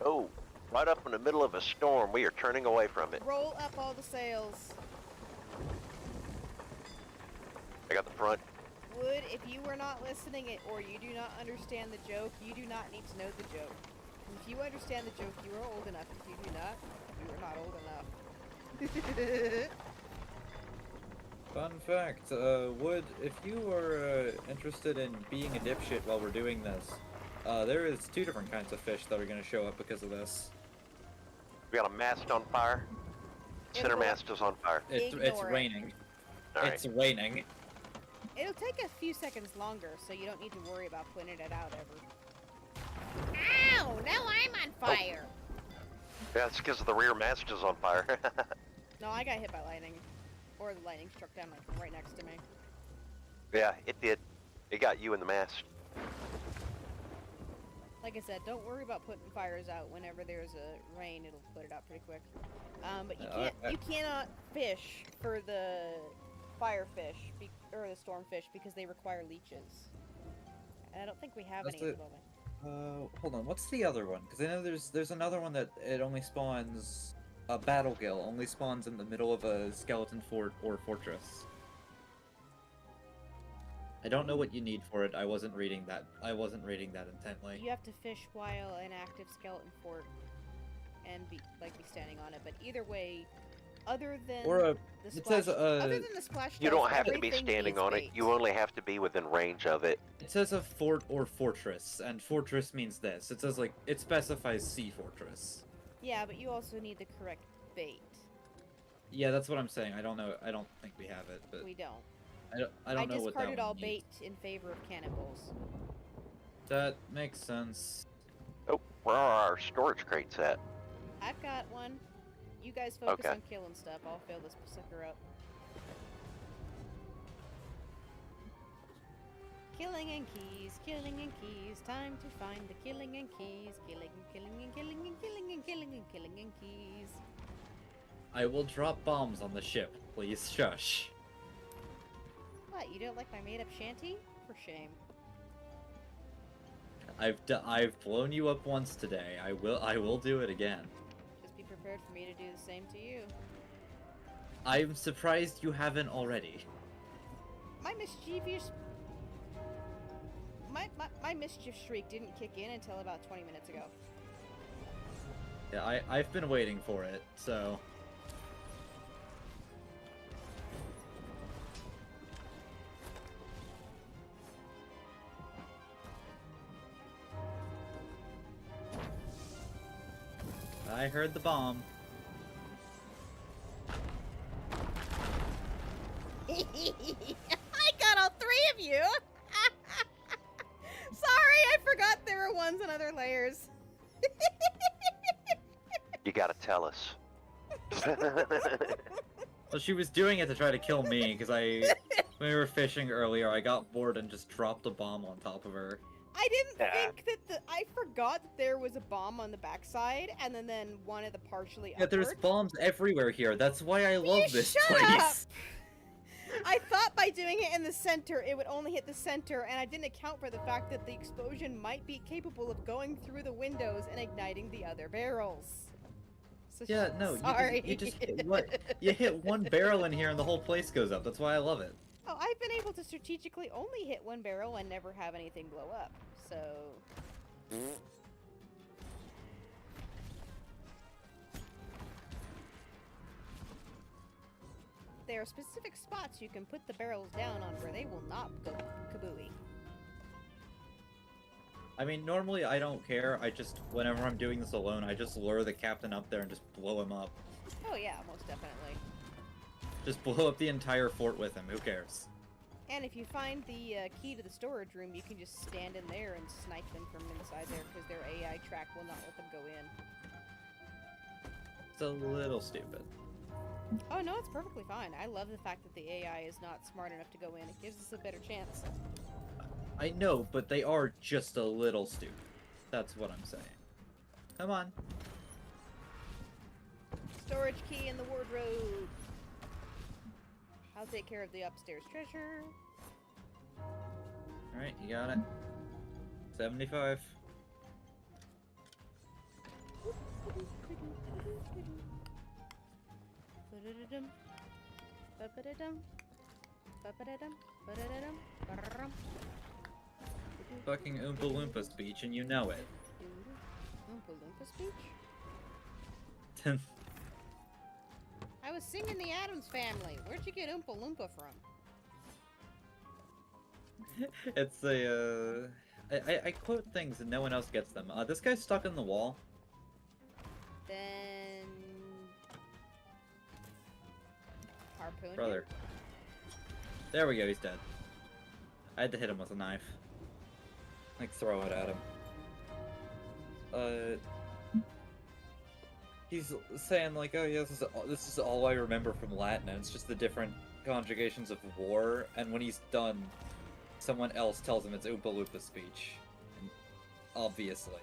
Oh, right up in the middle of a storm. We are turning away from it. Roll up all the sails. I got the front. Wood, if you were not listening or you do not understand the joke, you do not need to know the joke. If you understand the joke, you are old enough. If you do not, you are not old enough. Fun fact, Wood, if you are interested in being a dipshit while we're doing this, there is 2 different kinds of fish that are going to show up because of this. We got a mast on fire. Center mast is on fire. It's Ignore it. raining. Alright. It's raining. It'll take a few seconds longer, so you don't need to worry about putting it out ever. Ow! Now I'm on fire! Yeah, it's because the rear mast is on fire. No, I got hit by lightning. Or the lightning struck down like right next to me. Yeah, it did. It got you in the mast. Like I said, don't worry about putting fires out. Whenever there's a rain, it'll put it out pretty quick. But you cannot fish for the firefish or the stormfish because they require leeches. And I don't think we have any at the moment. Hold on, what's the other one? Because I know there's another one that it only spawns... A battle gill only spawns in the middle of a skeleton fort or fortress. I don't know what you need for it. I wasn't reading that intently. You have to fish while an active skeleton fort and be standing on it. But either way, other than the splash, other than the splash, You don't have to be everything standing needs on bait. it. You only have to be within range of it. It says a fort or fortress, and fortress means this. It says it specifies sea fortress. Yeah, but you also need the correct bait. Yeah, that's what I'm saying. I don't know. I don't think we have it, but We don't. I don't know what that discarded all one bait needs. in favor of cannonballs. That makes sense. Oh, where are our storage crates at? I've got one. You guys focus Okay. on killing stuff. I'll fill this sucker up. Killing and keys, killing and keys. Time to find the killing and keys. Killing and killing and killing and killing and killing and killing and keys. I will drop bombs on the ship. Please shush. What, you don't like my made-up shanty? For shame. I've blown you up once today. I will do it again. Just be prepared for me to do the same to you. I'm surprised you haven't already. My mischievous... My mischief shriek didn't kick in until about 20 minutes ago. Yeah, I've been waiting for it, so... I heard the bomb. I got all three of you! Sorry, I forgot there were ones on other layers. You gotta tell us. Well, she was doing it to try to kill me, because when we were fishing earlier, I got bored and just dropped a bomb on top of her. I didn't Yeah. think that I forgot that there was a bomb on the backside, and then one of the partially Yeah, there's upward. bombs everywhere here. That's why I love this shut place. I thought by doing it in the center, it would only hit the center, and I didn't account for the fact that the explosion might be capable of going through the windows and igniting the other barrels. So Yeah, no, sorry. you just hit you hit one barrel in here and the whole place goes up. That's why I love it. Oh, I've been able to strategically only hit one barrel and never have anything blow up, so... There are specific spots you can put the barrels down on where they will not go kabooey. I mean, normally I don't care. Whenever I'm doing this alone, I just lure the captain up there and just blow him up. Oh yeah, most definitely. Just blow up the entire fort with him. Who cares? And if you find the key to the storage room, you can just stand in there and snipe them from inside there, because their AI track will not let them go in. It's a little stupid. Oh no, it's perfectly fine. I love the fact that the AI is not smart enough to go in. It gives us a better chance. I know, but they are just a little stupid. That's what I'm saying. Come on. Storage key in the wardrobe. I'll take care of the upstairs treasure. Alright, you got it. 75. Ba-da-da-dum. Ba-ba-da-dum. Ba-ba-da-dum. Ba-da-da-dum. Ba-da-dum. Fucking Oompa Loompa speech, and you know it. Oompa Loompa speech? I was singing the Addams Family. Where'd you get Oompa Loompa from? It's a, I quote things and no one else gets them. This guy's stuck in the wall. Then... Harpoon Brother. him? There we go, he's dead. I had to hit him with a knife. Like, throw it at him. He's saying, like, oh yeah, this is all I remember from Latin, and it's just the different conjugations of war, and when he's done, someone else tells him it's Oompa Loompa speech. And obviously.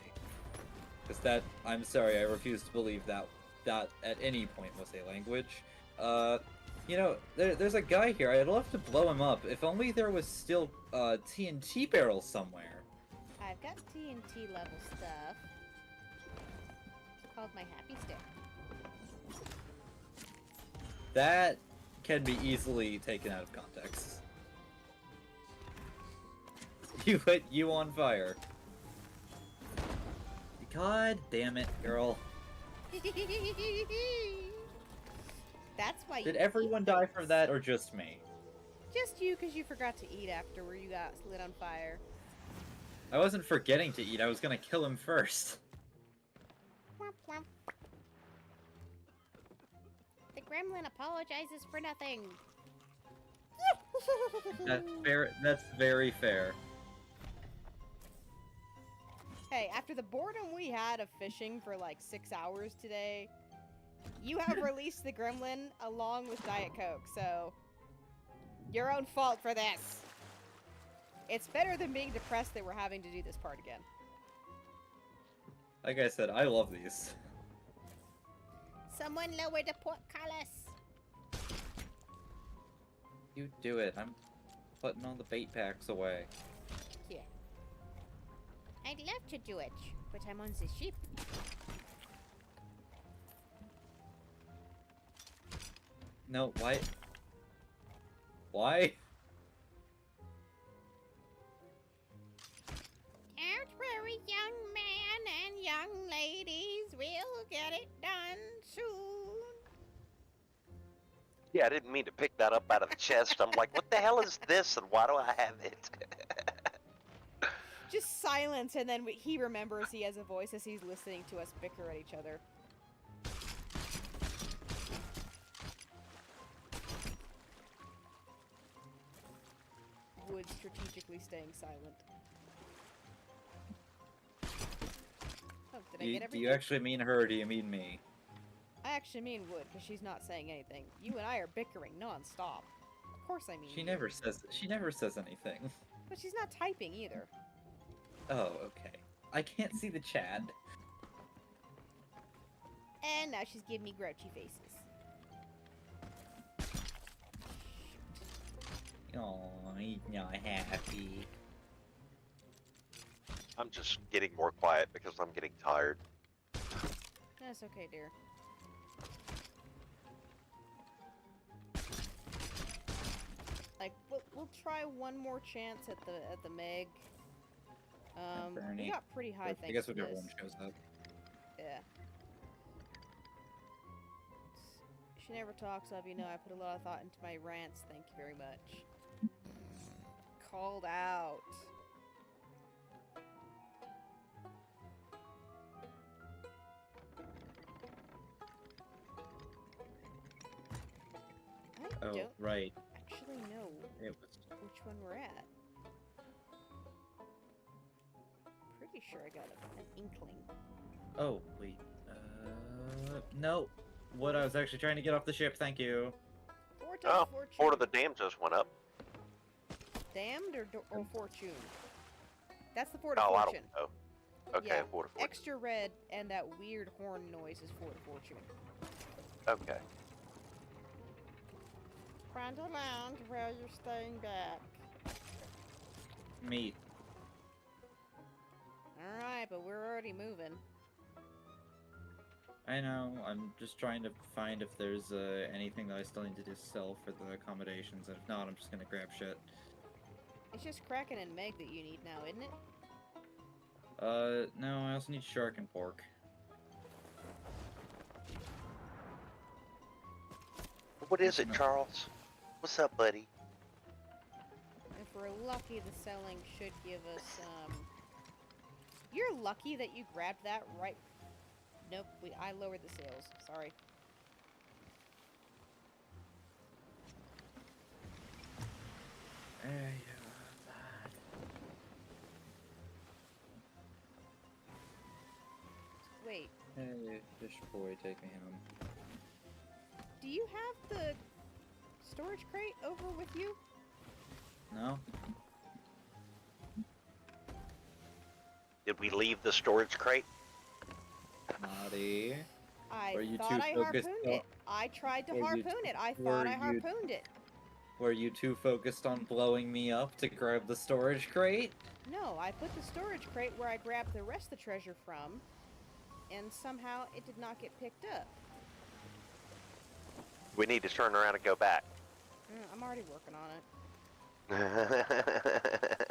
Because that, I'm sorry, I refuse to believe that at any point was a language. You know, there's a guy here, I'd love to blow him up, if only there was still, TNT barrels somewhere. I've got TNT level stuff. It's called my happy stick. That can be easily taken out of context. You lit you on fire. God damn it, girl. That's why you Did everyone die for that, or just me? Just you, because you forgot to eat after where you got lit on fire. I wasn't forgetting to eat, I was gonna kill him first. Womp womp. The gremlin apologizes for nothing. That's very fair. Hey, after the boredom we had of fishing for like 6 hours today, you have released the gremlin along with Diet Coke, so your own fault for this. It's better than being depressed that we're having to do this part again. Like I said, I love these. Someone lower the portcullis. You do it, I'm putting all the bait packs away. Yeah. I'd love to do it, but I'm on the ship. No, why? Why? Don't worry, young man and young ladies, we'll get it done soon. Yeah, I didn't mean to pick that up out of the chest. I'm like, what the hell is this, and why do I have it? Just silence, and then he remembers he has a voice as he's listening to us bicker at each other. Wood strategically staying silent. Oh, did I get Do everything? you actually mean her, or do you mean me? I actually mean Wood, because she's not saying anything. You and I are bickering non-stop. Of course I mean She you. never says anything. But she's not typing either. Oh, okay. I can't see the chat. And now she's giving me grouchy faces. Oh, he's not happy. I'm just getting more quiet because I'm getting tired. That's okay, dear. Like, we'll try one more chance at the Meg. We Bernie. got pretty high I thanks guess to if this. everyone shows up. Yeah. She never talks of, you know, I put a lot of thought into my rants, thank you very much. Called out. I Oh, don't right. actually know It was. which one we're at. Pretty sure I got an inkling. Oh, wait. No. What I was actually trying to get off the ship, thank you. Fort Oh, of Fortune. Fort of the Damned just went up. Damned or Fortune? That's the Fort of Oh, I Fortune. don't know. Okay, Yeah, Fort of Fortune. Extra red and that weird horn noise is Fort of Fortune. Okay. Find a lounge where you're staying back. Meat. Alright, but we're already moving. I know, I'm just trying to find if there's anything that I still need to just sell for the accommodations, and if not, I'm just gonna grab shit. It's just Kraken and Meg that you need now, isn't it? No, I also need shark and pork. What is it, Charles? What's up, buddy? If we're lucky, the selling should give us, You're lucky that you grabbed that right... Nope, I lowered the sales. Sorry. Wait, Hey, fish boy, take me home. do you have the storage crate over with you? No? Did we leave the storage crate? Naughty. I Were you thought too I focused harpooned on- it. I tried to Were you harpoon it. I were thought I you- harpooned it. Were you too focused on blowing me up to grab the storage crate? No, I put the storage crate where I grabbed the rest of the treasure from, and somehow it did not get picked up. We need to turn around and go back. I'm already working on it.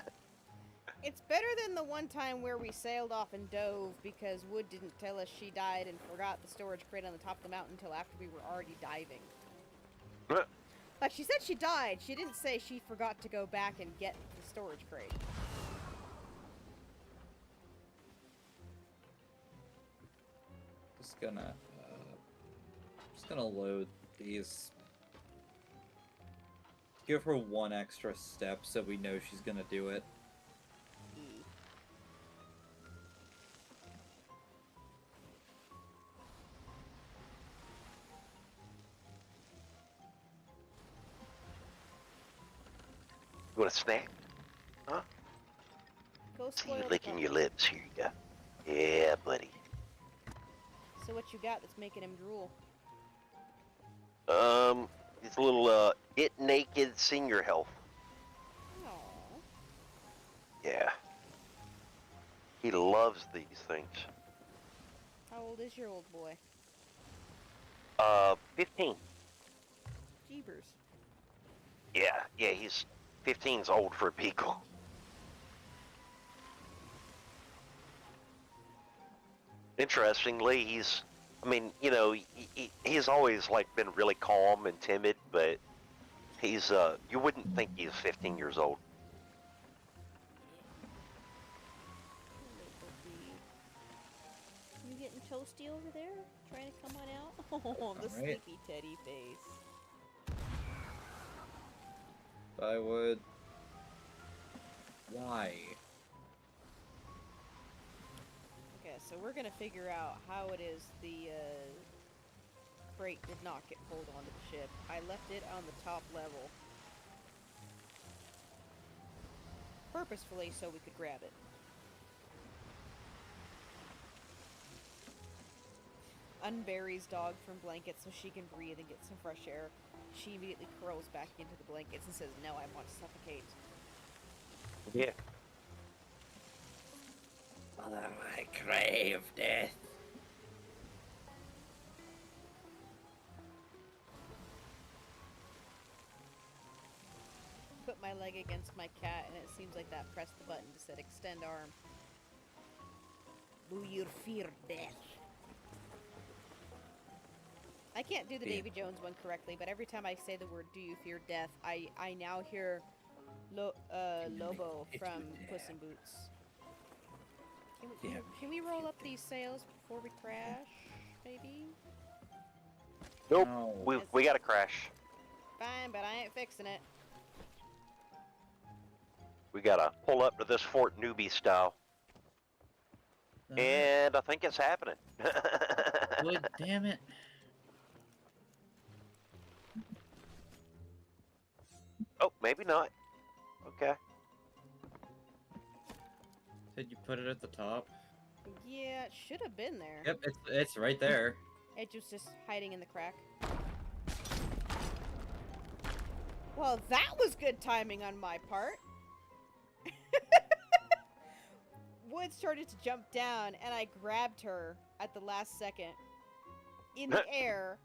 It's better than the one time where we sailed off and dove because Wood didn't tell us she died and forgot the storage crate on the top of the mountain until after we were already diving. Like, she said she died. She didn't say she forgot to go back and get the storage crate. Just gonna load these. Give her one extra step so we know she's gonna do it. You want a snack? Huh? Go See spoil you the licking pup. your lips. Here you go. Yeah, buddy. So what you got that's making him drool? It's a little, Get Naked Senior Health. Aww. Yeah. He loves these things. How old is your old boy? 15. Jeebers. Yeah, he's 15's old for a beagle. Interestingly, he's always like been really calm and timid, but he's you wouldn't think he's 15 years old. You getting toasty over there? Trying to come on out? Oh, the Alright. sleepy teddy face. I would. Why? Okay, so we're gonna figure out how it is the crate did not get pulled onto the ship. I left it on the top level. Purposefully so we could grab it. Unburies dog from blankets so she can breathe and get some fresh air. She immediately curls back into the blankets and says, "No, I want to suffocate." Yeah. Mother, I crave death. Put my leg against my cat and it seems like that pressed the button to said extend arm. Do you fear death? I can't do the Yeah. Davy Jones one correctly, but every time I say the word "do you fear death," I now hear Lobo from Puss in Boots. Can we roll up these sails before we crash, maybe? Nope. No. We got to crash. Fine, but I ain't fixing it. We gotta pull up to this fort newbie style, and I think it's happening. Good damn it. Oh, maybe not. Okay. Did you put it at the top? Yeah, it should have been there. Yep, it's right there. It was just hiding in the crack. Well, that was good timing on my part. Wood started to jump down, and I grabbed her at the last second in the air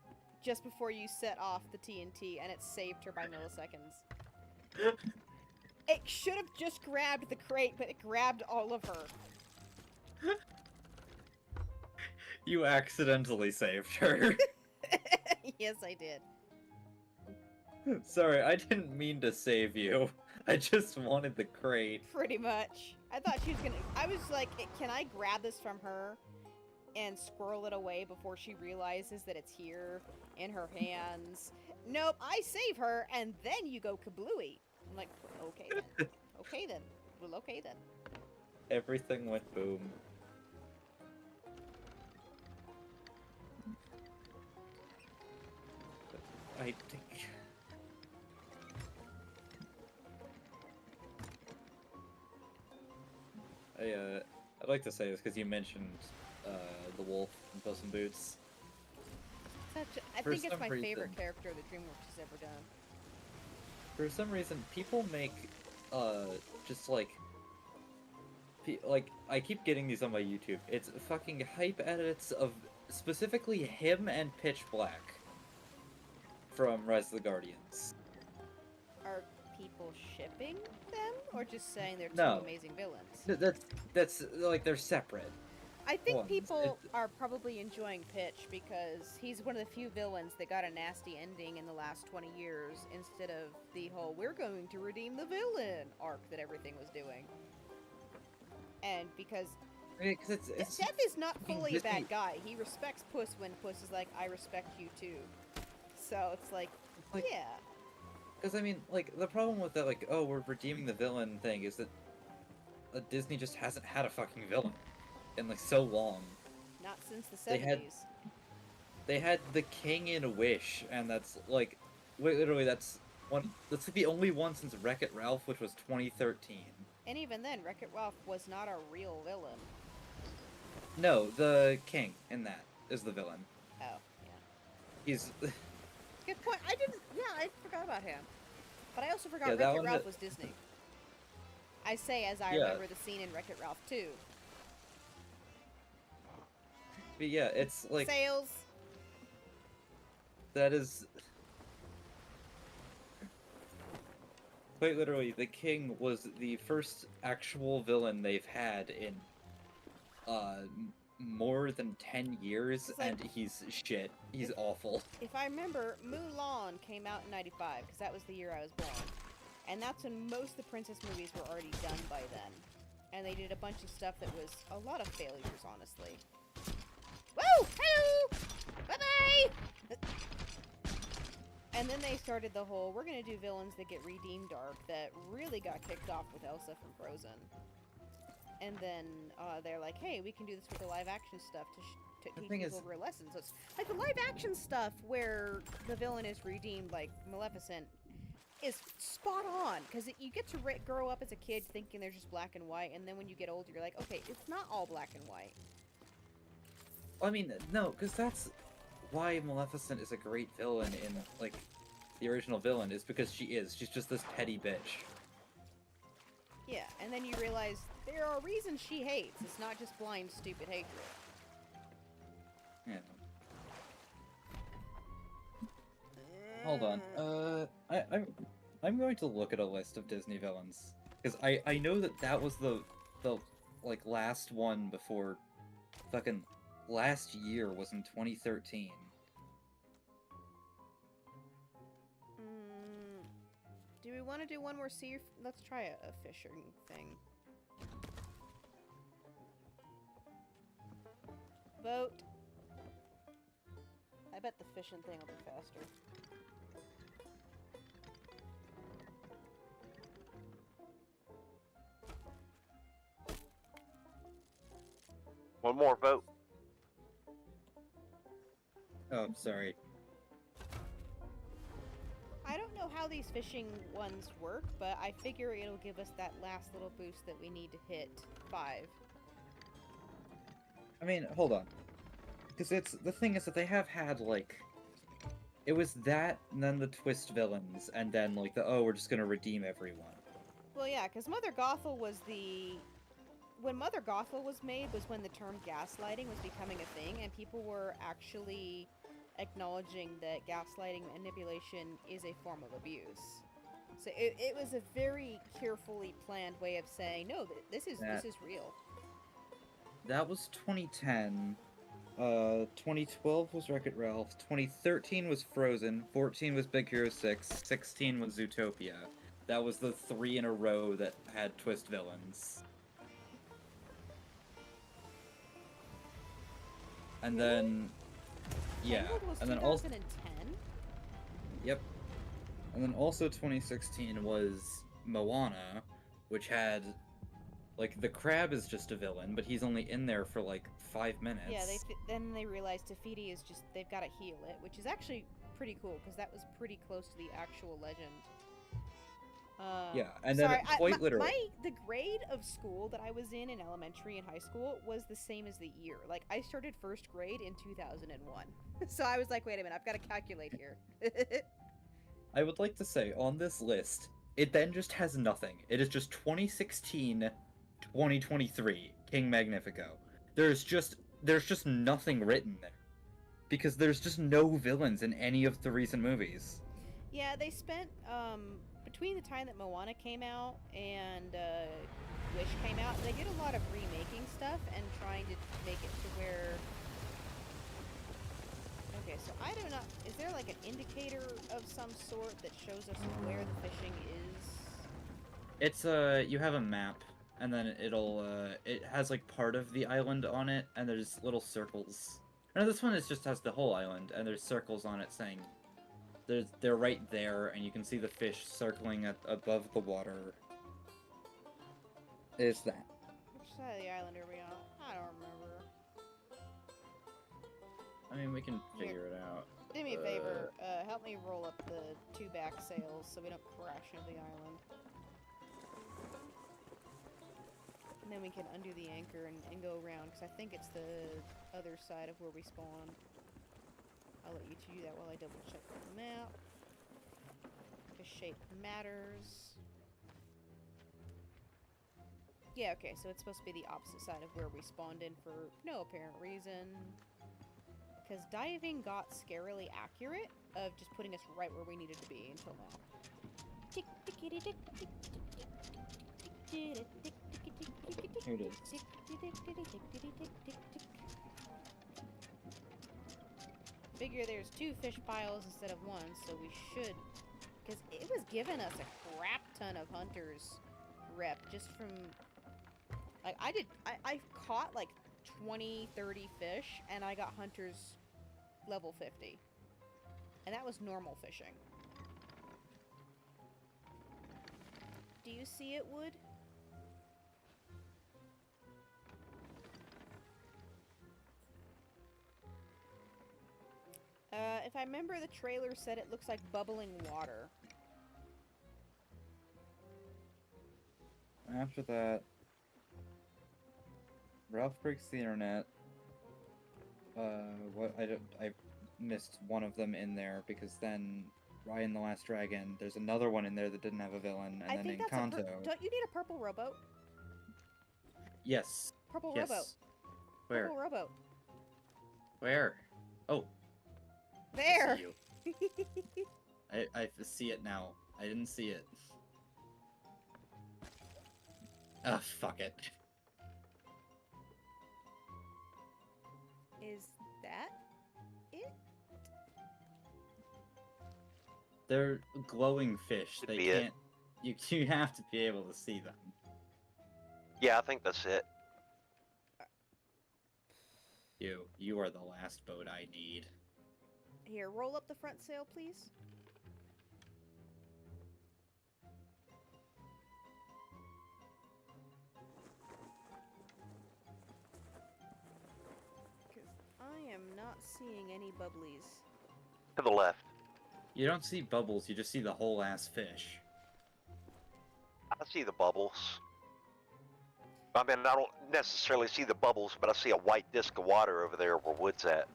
just before you set off the TNT, and it saved her by milliseconds. It should have just grabbed the crate, but it grabbed all of her. You accidentally saved her. Yes, I did. Sorry, I didn't mean to save you. I just wanted the crate. Pretty much. I thought she was gonna... I was like, can I grab this from her and squirrel it away before she realizes that it's here in her hands? Nope, I save her, and then you go kablooey. I'm like, okay then. Okay then. Well, okay then. Everything went boom. I think... I'd like to say this because you mentioned the wolf in Puss in Boots. I For think it's some my reason- favorite character that DreamWorks has ever done. For some reason, people make, just like, I keep getting these on my YouTube. It's fucking hype edits of specifically him and Pitch Black from Rise of the Guardians. Are people shipping them, or just saying they're two No. amazing villains? That's like, they're separate. I think ones. people are probably enjoying Pitch because he's one of the few villains that got a nasty ending in the last 20 years instead of the whole "we're going to redeem the villain" arc that everything was doing. And because Because it's Death is not fully a Disney- bad guy. He respects Puss when Puss is like, "I respect you too." So it's like, Like- yeah. Because, I mean, like, the problem with that, like, oh, we're redeeming the villain thing is that Disney just hasn't had a fucking villain in, like, so long. Not since the They had- 70s. They had the King in Wish, and that's, like, literally, that's like the only one since Wreck-It Ralph, which was 2013. And even then, Wreck-It Ralph was not a real villain. No, the King in that is the villain. Oh, yeah. He's... Good point. I forgot about him. But I also forgot Yeah, that Wreck-It one Ralph that- was Disney. I say as I Yeah. remember the scene in Wreck-It Ralph 2. But yeah, it's, like, Sales! that is... Quite literally, the king was the first actual villain they've had in more than 10 years, It's like- and he's shit. He's awful. If I remember, Mulan came out in '95 because that was the year I was born, and that's when most of the princess movies were already done by then. And they did a bunch of stuff that was a lot of failures, honestly. Woo! Hello! Bye-bye! And then they started the whole, we're gonna do villains that get redeemed arc that really got kicked off with Elsa from Frozen. And then they're like, hey, we can do this with the live-action stuff to teach people real lessons. So it's like the live-action stuff where the villain is redeemed, like Maleficent, is spot on, because you get to grow up as a kid thinking they're just black and white, and then when you get older, you're like, okay, it's not all black and white. I mean, no, because that's why Maleficent is a great villain in, like, the original villain, is because she is. She's just this petty bitch. Yeah, and then you realize there are reasons she hates. It's not just blind, stupid hatred. Yeah. Hold on. I'm going to look at a list of Disney villains, because I know that was the like last one before fucking last year was in 2013. Do we want to do one more sea? Let's try a fishing thing. Vote. I bet the fishing thing will be faster. One more vote. Oh, sorry. I don't know how these fishing ones work, but I figure it'll give us that last little boost that we need to hit 5. I mean, hold on. Because the thing is that they have had, like, it was that, and then the twist villains, and then, like, we're just gonna redeem everyone. Well, yeah, because Mother Gothel was when Mother Gothel was made was when the term gaslighting was becoming a thing, and people were actually acknowledging that gaslighting manipulation is a form of abuse. So it was a very carefully planned way of saying, no, this is real. That was 2010. 2012 was Wreck-It Ralph. 2013 was Frozen. 14 was Big Hero 6. 16 was Zootopia. That was the 3 in a row that had twist villains. And then, yeah, was and then 2010? Yep. And then also 2016 was Moana, which had, like, the crab is just a villain, but he's only in there for, like, 5 minutes. Yeah, then they realized Tafiti is just, they've got to heal it, which is actually pretty cool, because that was pretty close to the actual legend. Yeah, and then quite literally. The grade of school that I was in elementary and high school was the same as the year. Like, I started first grade in 2001. So I was like, wait a minute, I've got to calculate here. I would like to say, on this list, it then just has nothing. It is just 2016, 2023, King Magnifico. There's just nothing written there. Because there's just no villains in any of the recent movies. Yeah, they spent, between the time that Moana came out and Wish came out, they did a lot of remaking stuff and trying to make it to where... Okay, so I do not... Is there like an indicator of some sort that shows us where the fishing is? It's, you have a map, and then it'll, it has like part of the island on it, and there's little circles. No, this one just has the whole island, and there's circles on it saying... They're right there, and you can see the fish circling above the water. Is that? Which side of the island are we on? I don't remember. I mean, we can figure it out. Do me a favor, help me roll up the 2 back sails so we don't crash into the island. And then we can undo the anchor and go around, because I think it's the other side of where we spawn. I'll let you 2 do that while I double check the map. The shape matters. Yeah, okay, so it's supposed to be the opposite side of where we spawned in for no apparent reason. Because diving got scarily accurate of just putting us right where we needed to be until now. Tick, tick, Here it is. Figure there's 2 fish piles instead of 1, so we should... Because it was giving us a crap ton of hunters rep just from... Like, I caught like 20, 30 fish, and I got hunters level 50. And that was normal fishing. Do you see it, Wood? If I remember, the trailer said it looks like bubbling water. After that, Ralph breaks the internet. I missed one of them in there because then right in the Last Dragon, there's another one in there that didn't have a villain, and I then think in that's Kanto. Don't you need a purple rowboat? Yes. Purple Yes. rowboat. Where? Purple rowboat. Where? Oh. There. I see you. I see it now. I didn't see it. Ah, fuck it. Is that it? They're glowing fish. Could They be it. can't. You have to be able to see them. Yeah, I think that's it. You are the last boat I need. Here, roll up the front sail, please. Because I am not seeing any bubblies. To the left. You don't see bubbles. You just see the whole ass fish. I see the bubbles. I mean, I don't necessarily see the bubbles, but I see a white disc of water over there where Wood's at.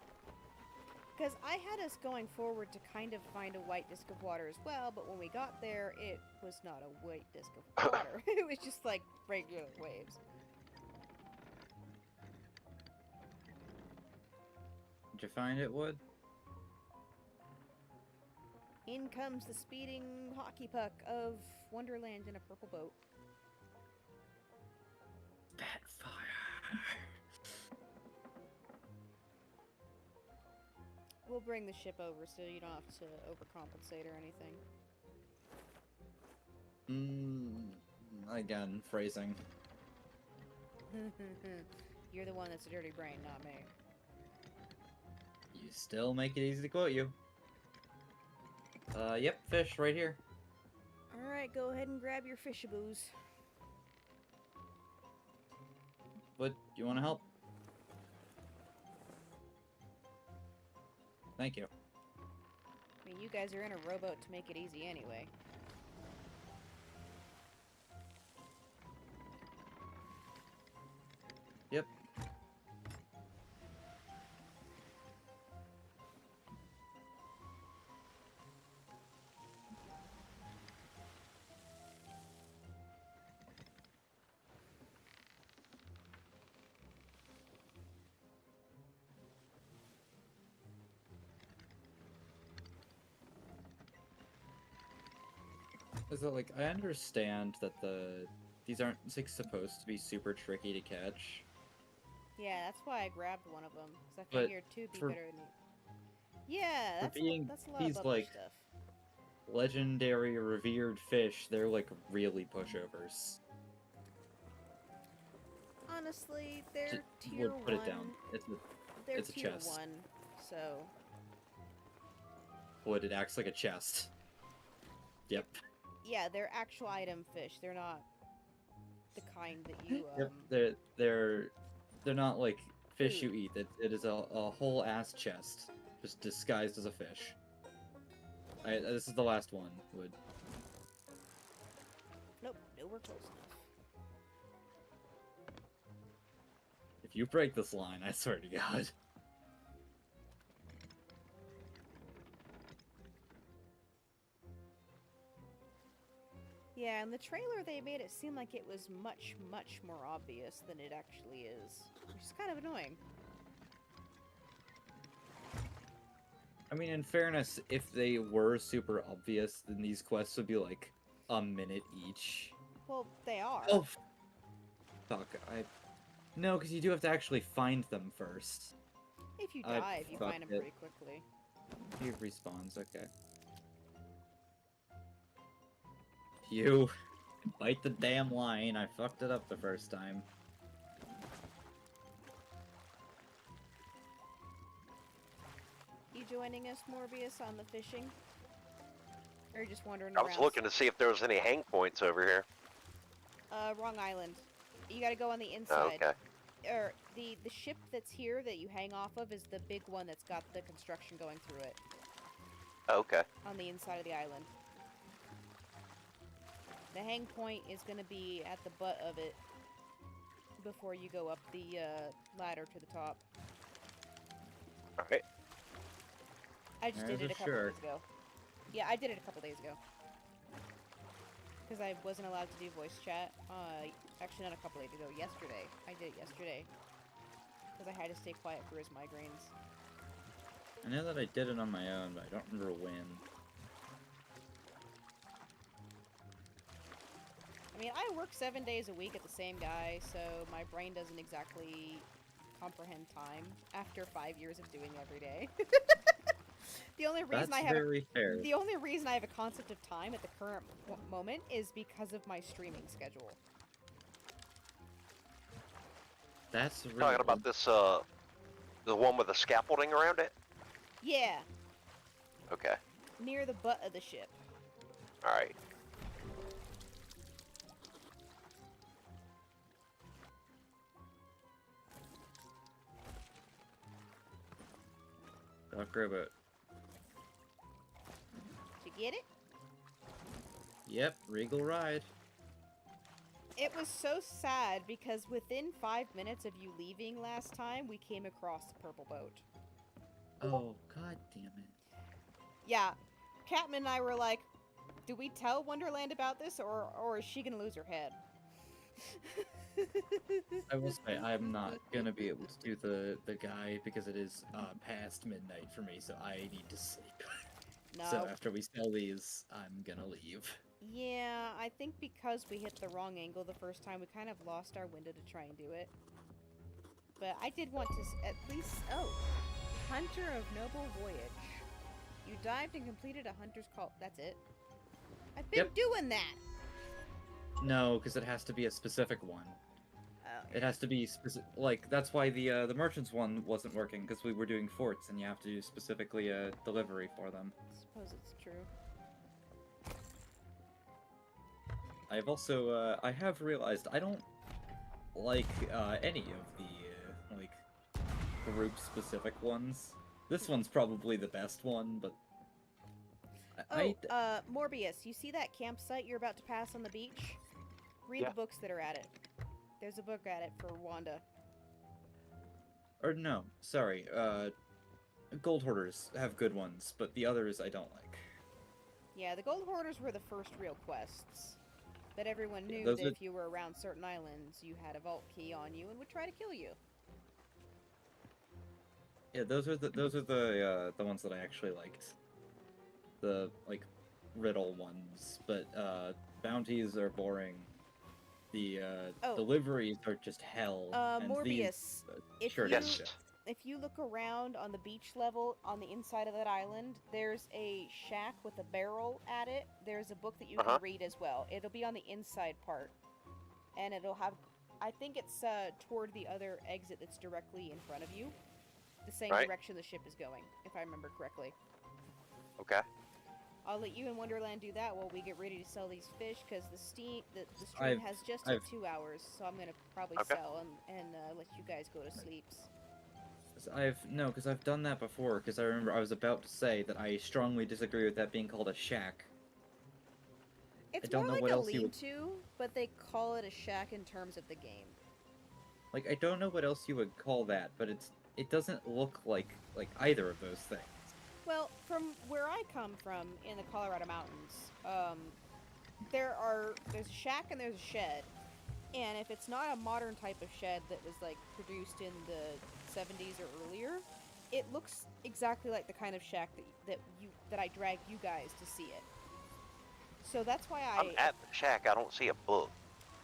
Because I had us going forward to kind of find a white disc of water as well, but when we got there, it was not a white disc of water. It was just like regular waves. Did you find it, Wood? In comes the speeding hockey puck of Wonderland in a purple boat. Bat fire. We'll bring the ship over so you don't have to overcompensate or anything. Again, phrasing. You're the one that's a dirty brain, not me. You still make it easy to quote you. Yep, fish right here. Alright, go ahead and grab your fishaboos. Wood, do you want to help? Thank you. I mean, you guys are in a rowboat to make it easy anyway. Yep. Is it like I understand that these aren't like supposed to be super tricky to catch. Yeah, that's why I grabbed one of them. Because I But figured two'd be for- better than... Yeah, that's that's a lot these, of bubbly like, stuff. Legendary revered fish, they're like really pushovers. Honestly, they're Just tier Wood, put 1. it down. They're it's a tier chest. 1, so... Wood, it acts like a chest. Yep. Yeah, they're actual item fish. They're not the kind that you, Yep, they're not like fish you eat. It is a whole ass chest, just disguised as a fish. This is the last one, Wood. Nope, nowhere close enough. If you break this line, I swear to God. Yeah, in the trailer they made it seem like it was much, much more obvious than it actually is. Which is kind of annoying. I mean, in fairness, if they were super obvious, then these quests would be like a minute each. Well, they are. Oh, fuck. No, because you do have to actually find them first. If you I dive, you fucked find them it. pretty quickly. He respawns, okay. You bite the damn line. I fucked it up the first time. You joining us, Morbius, on the fishing? Or just wandering I around? was looking to see if there was any hang points over here. Wrong island. You gotta go on the Oh, inside. okay. Or the ship that's here that you hang off of is the big one that's got the construction going through it. Okay. On the inside of the island. The hang point is gonna be at the butt of it before you go up the ladder to the top. Alright. I just did it a couple days ago. Yeah, I did it a couple days ago. Because I wasn't allowed to do voice chat. Actually, not a couple days ago. Yesterday. I did it yesterday. Because I had to stay quiet for his migraines. I know that I did it on my own, but I don't remember when. I mean, I work 7 days a week at the same guy, so my brain doesn't exactly comprehend time after 5 years of doing every day. The only reason That's very fair. the only reason I have a concept of time at the current moment is because of my streaming schedule. That's really Talking about this, the one with the scaffolding around it? Yeah, Okay. near the butt of the ship. Alright. Duck Ribbit. Did you get it? Yep, Regal Ride. It was so sad because within 5 minutes of you leaving last time, we came across the purple boat. Oh, god damn it. Yeah, Catman and I were like, do we tell Wonderland about this, or is she gonna lose her head? I will say, I'm not gonna be able to do the guy because it is past midnight for me, so I need to sleep. No. So after we sell these, I'm gonna leave. Yeah, I think because we hit the wrong angle the first time, we kind of lost our window to try and do it. But I did want to at least... Oh! Hunter of Noble Voyage. You dived and completed a hunter's call. That's it. I've been Yep. doing that! No, because it has to be a specific one. Oh, It has to be specific. Like that's why the merchants one wasn't working because we were doing forts and you have to do specifically a delivery for them. I suppose it's true. I've also I have realized I don't like any of the like group specific ones. This one's probably the best one, but Morbius, you see that campsite you're about to pass on the beach? Read Yeah. the books that are at it. There's a book at it for Wanda. Or no, sorry. Gold Hoarders have good ones, but the others I don't like. Yeah, the Gold Hoarders were the first real quests. That everyone knew those that are- if you were around certain islands, you had a vault key on you and would try to kill you. Yeah, those are the ones that I actually liked. The like riddle ones, but bounties are boring. The Oh. deliveries are just hell. and Morbius, these, if sure, you- Yes. If you look around on the beach level on the inside of that island, there's a shack with a barrel at it. There's a book that you Uh-huh. can read as well. It'll be on the inside part. And it'll have... I think it's toward the other exit that's directly in front of you. The same Right. direction the ship is going, if I remember correctly. Okay. I'll let you and Wonderland do that while we get ready to sell these fish, because the stream I've- has just hit I've- 2 hours, so I'm gonna probably Okay. sell and let you guys go to sleep. Because I've done that before. Because I remember I was about to say that I strongly disagree with that being called a shack. It's don't more know like what a else you would- lean-to, but they call it a shack in terms of the game. Like I don't know what else you would call that, but it doesn't look like either of those things. Well, from where I come from in the Colorado mountains, there's a shack and there's a shed. And if it's not a modern type of shed that was like produced in the 70s or earlier, it looks exactly like the kind of shack that I dragged you guys to see it. So that's why I'm at the shack. I don't see a book.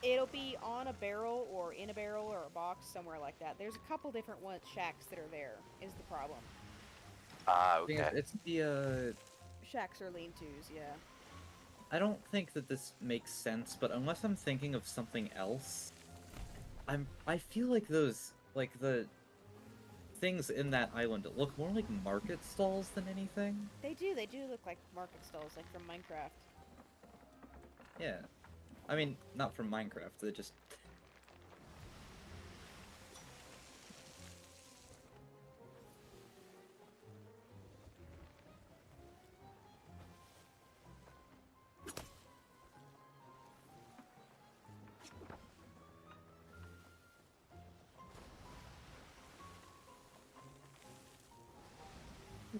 it'll be on a barrel or in a barrel or a box somewhere like that. There's a couple different shacks that are there. Is the problem? Ah, I think okay. it's the Shacks or lean-tos, yeah. I don't think that this makes sense, but unless I'm thinking of something else, I feel like those the things in that island look more like market stalls than anything. They do look like market stalls, like from Minecraft. Yeah. I mean, not from Minecraft, they just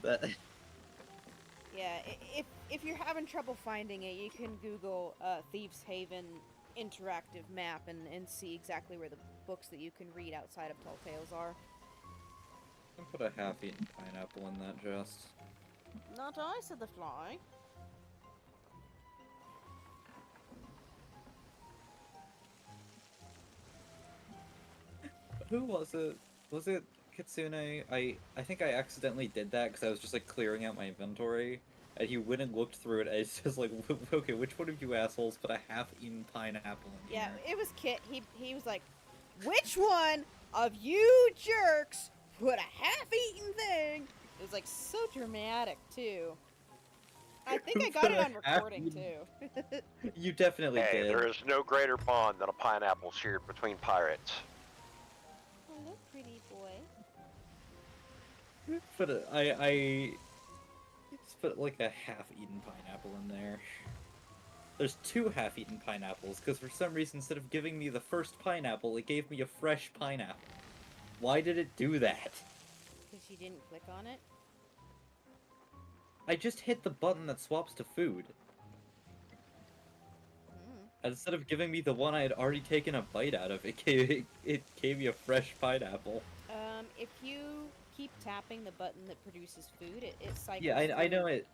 that Yeah, if you're having trouble finding it, you can Google Thieves Haven interactive map and see exactly where the books that you can read outside of Tall Tales are. I can put a half-eaten pineapple in that just. Not I, said the fly. Who was it? Was it Kitsune? I think I accidentally did that because I was just like clearing out my inventory, and he went and looked through it, and it's just like, okay, which one of you assholes put a half-eaten pineapple in Yeah, here? it was Kit. He was like, which one of you jerks put a half-eaten thing? It was like so dramatic too. I think Who I got put it a on recording half-eaten- too. You definitely Hey, did. there is no greater bond than a pineapple shared between pirates. Hello, pretty boy. But I just put like a half-eaten pineapple in there. There's two half-eaten pineapples, because for some reason, instead of giving me the first pineapple, it gave me a fresh pineapple. Why did it do that? Because you didn't click on it. I just hit the button that swaps to food. Mm. And instead of giving me the one I had already taken a bite out of, it gave me a fresh pineapple. If you keep tapping the button that produces food, it cycles. Yeah, I know through it.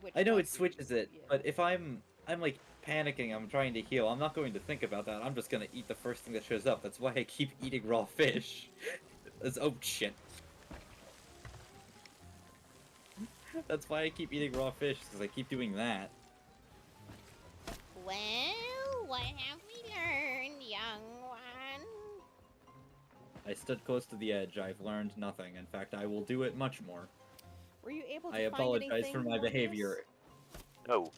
which I know one it to switches use. it, Yeah. but if I'm like panicking, I'm trying to heal, I'm not going to think about that. I'm just gonna eat the first thing that shows up. That's why I keep eating raw fish. Oh shit. That's why I keep eating raw fish, because I keep doing that. Well, what have we learned, young one? I stood close to the edge. I've learned nothing. In fact, I will do it much more. Were you able to I find apologize anything for my on this? behavior. No.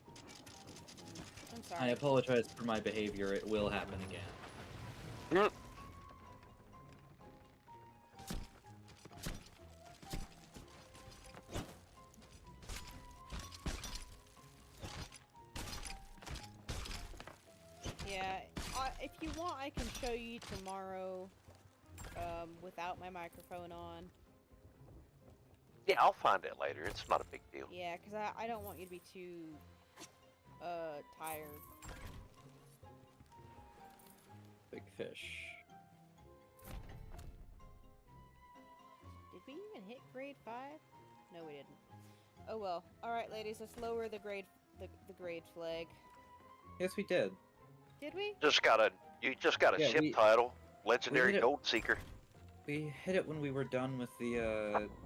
I'm I sorry. apologize for my behavior. It will happen again. Mm. Yeah, if you want, I can show you tomorrow without my microphone on. Yeah, I'll find it later. It's not a big deal. Yeah, because I don't want you to be too tired. Big fish. Did we even hit grade 5? No, we didn't. Oh well. Alright, ladies, let's lower the grade flag. Yes, we did. Did we? You just got a Yeah, ship we- title. Legendary hit it. Gold Seeker. We hit it when we were done with the,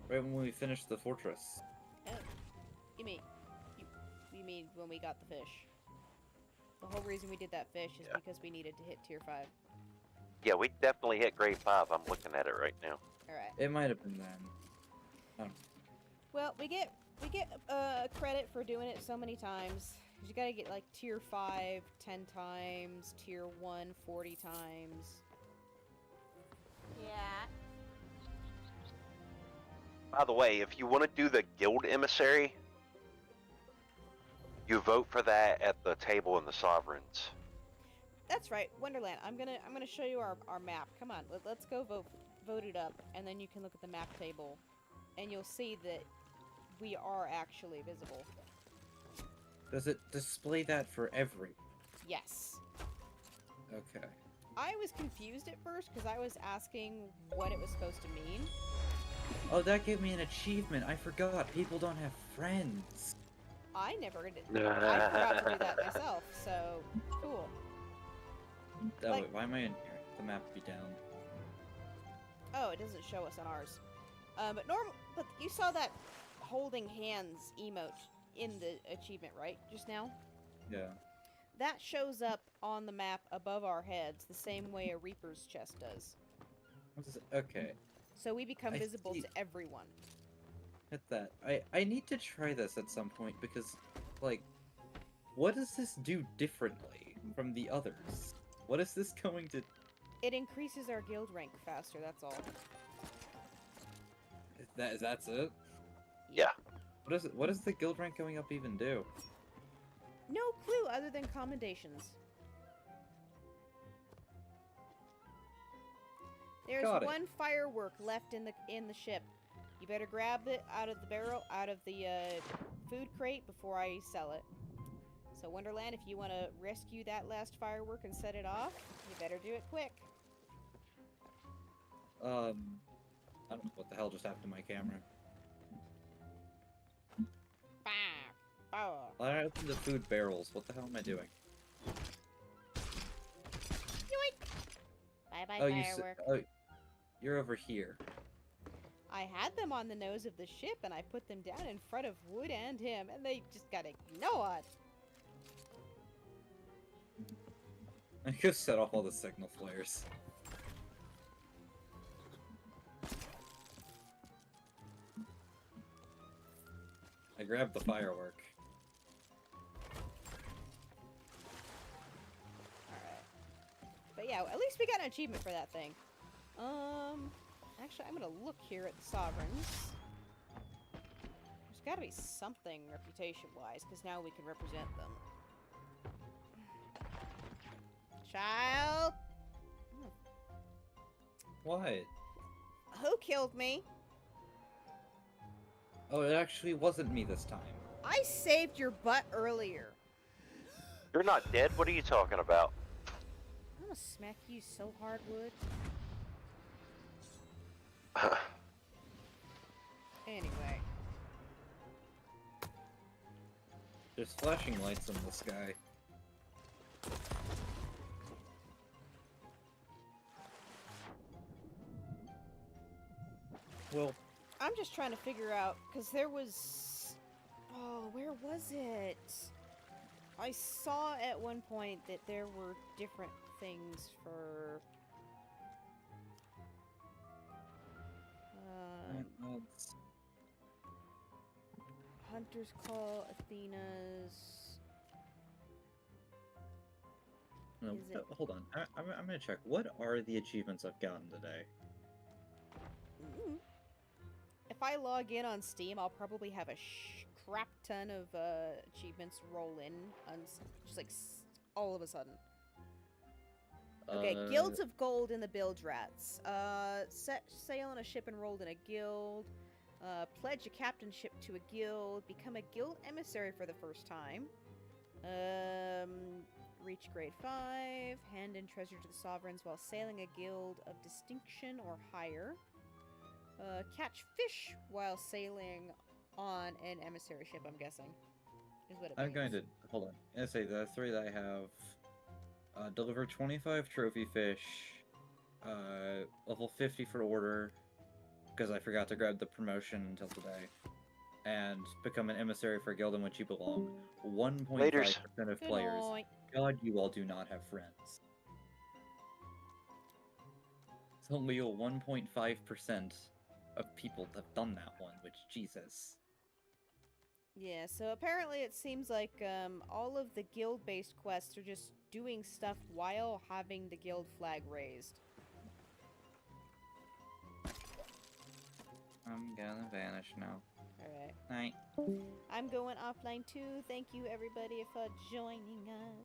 right when we finished the fortress. Oh, you mean when we got the fish? The whole reason we did that fish is Yeah. because we needed to hit tier 5. Yeah, we definitely hit grade 5. I'm looking at it right now. Alright. It might have been then. Well, we get credit for doing it so many times. 'Cause you gotta get like tier 5 10 times, tier 1 40 times. Yeah. By the way, if you want to do the Guild Emissary, you vote for that at the table in the Sovereigns. That's right, Wonderland. I'm gonna show you our map. Come on, let's go vote it up, and then you can look at the map table, and you'll see that we are actually visible. Does it display that for every? Yes. Okay. I was confused at first because I was asking what it was supposed to mean. Oh, that gave me an achievement. I forgot. People don't have friends. I never did. I forgot to do that myself, so cool. Oh, Like- wait, why am I in here? The map be down. Oh, it doesn't show us on ours. But you saw that holding hands emote in the achievement, right? Just now? Yeah. That shows up on the map above our heads the same way a Reaper's chest does. What is it? Okay. So we become I visible see. to everyone. Hit that. I need to try this at some point because, like, what does this do differently from the others? What is this going to... It increases our guild rank faster, that's all. That's it? Yeah. What does the guild rank going up even do? No clue other than commendations. There's Got it. one firework left in the ship. You better grab it out of the barrel, out of the food crate before I sell it. So Wonderland, if you want to rescue that last firework and set it off, you better do it quick. I don't know what the hell just happened to my camera. Bah, bah. I opened the food barrels. What the hell am I doing? Bye bye Oh, firework. you're over here. I had them on the nose of the ship and I put them down in front of Wood and him and they just got ignored. I could set off all the signal flares. I grabbed the firework. Alright. But yeah, at least we got an achievement for that thing. Actually, I'm gonna look here at the Sovereigns. There's gotta be something reputation-wise, because now we can represent them. Child! What? Who killed me? Oh, it actually wasn't me this time. I saved your butt earlier. You're not dead? What are you talking about? I'm gonna smack you so hard, Wood. Anyway. There's flashing lights in the sky. Well, I'm just trying to figure out, because there was... Oh, where was it? I saw at one point that there were different things for... let's- Hunter's Call, Athena's... no, Is it- hold on. I'm gonna check. What are the achievements I've gotten today? If I log in on Steam, I'll probably have a crap ton of achievements roll in, just like all of a sudden. Okay, Guilds of Gold in the Bilge Rats. Set sail on a ship enrolled in a guild. Pledge a captainship to a guild. Become a guild emissary for the first time. Reach grade 5. Hand in treasure to the sovereigns while sailing a guild of distinction or higher. Catch fish while sailing on an emissary ship, I'm guessing. Is what it I'm means. going to hold on. I say the three that I have: deliver 25 trophy fish, level 50 for order, because I forgot to grab the promotion until today, and become an emissary for a guild in which you belong. 1.5% of Good players. night. God, you all do not have friends. It's only a 1.5% of people have done that one, which, Jesus. Yeah, so apparently it seems like all of the guild-based quests are just doing stuff while having the guild flag raised. I'm gonna vanish now. Alright. Night. I'm going offline too. Thank you everybody for joining us.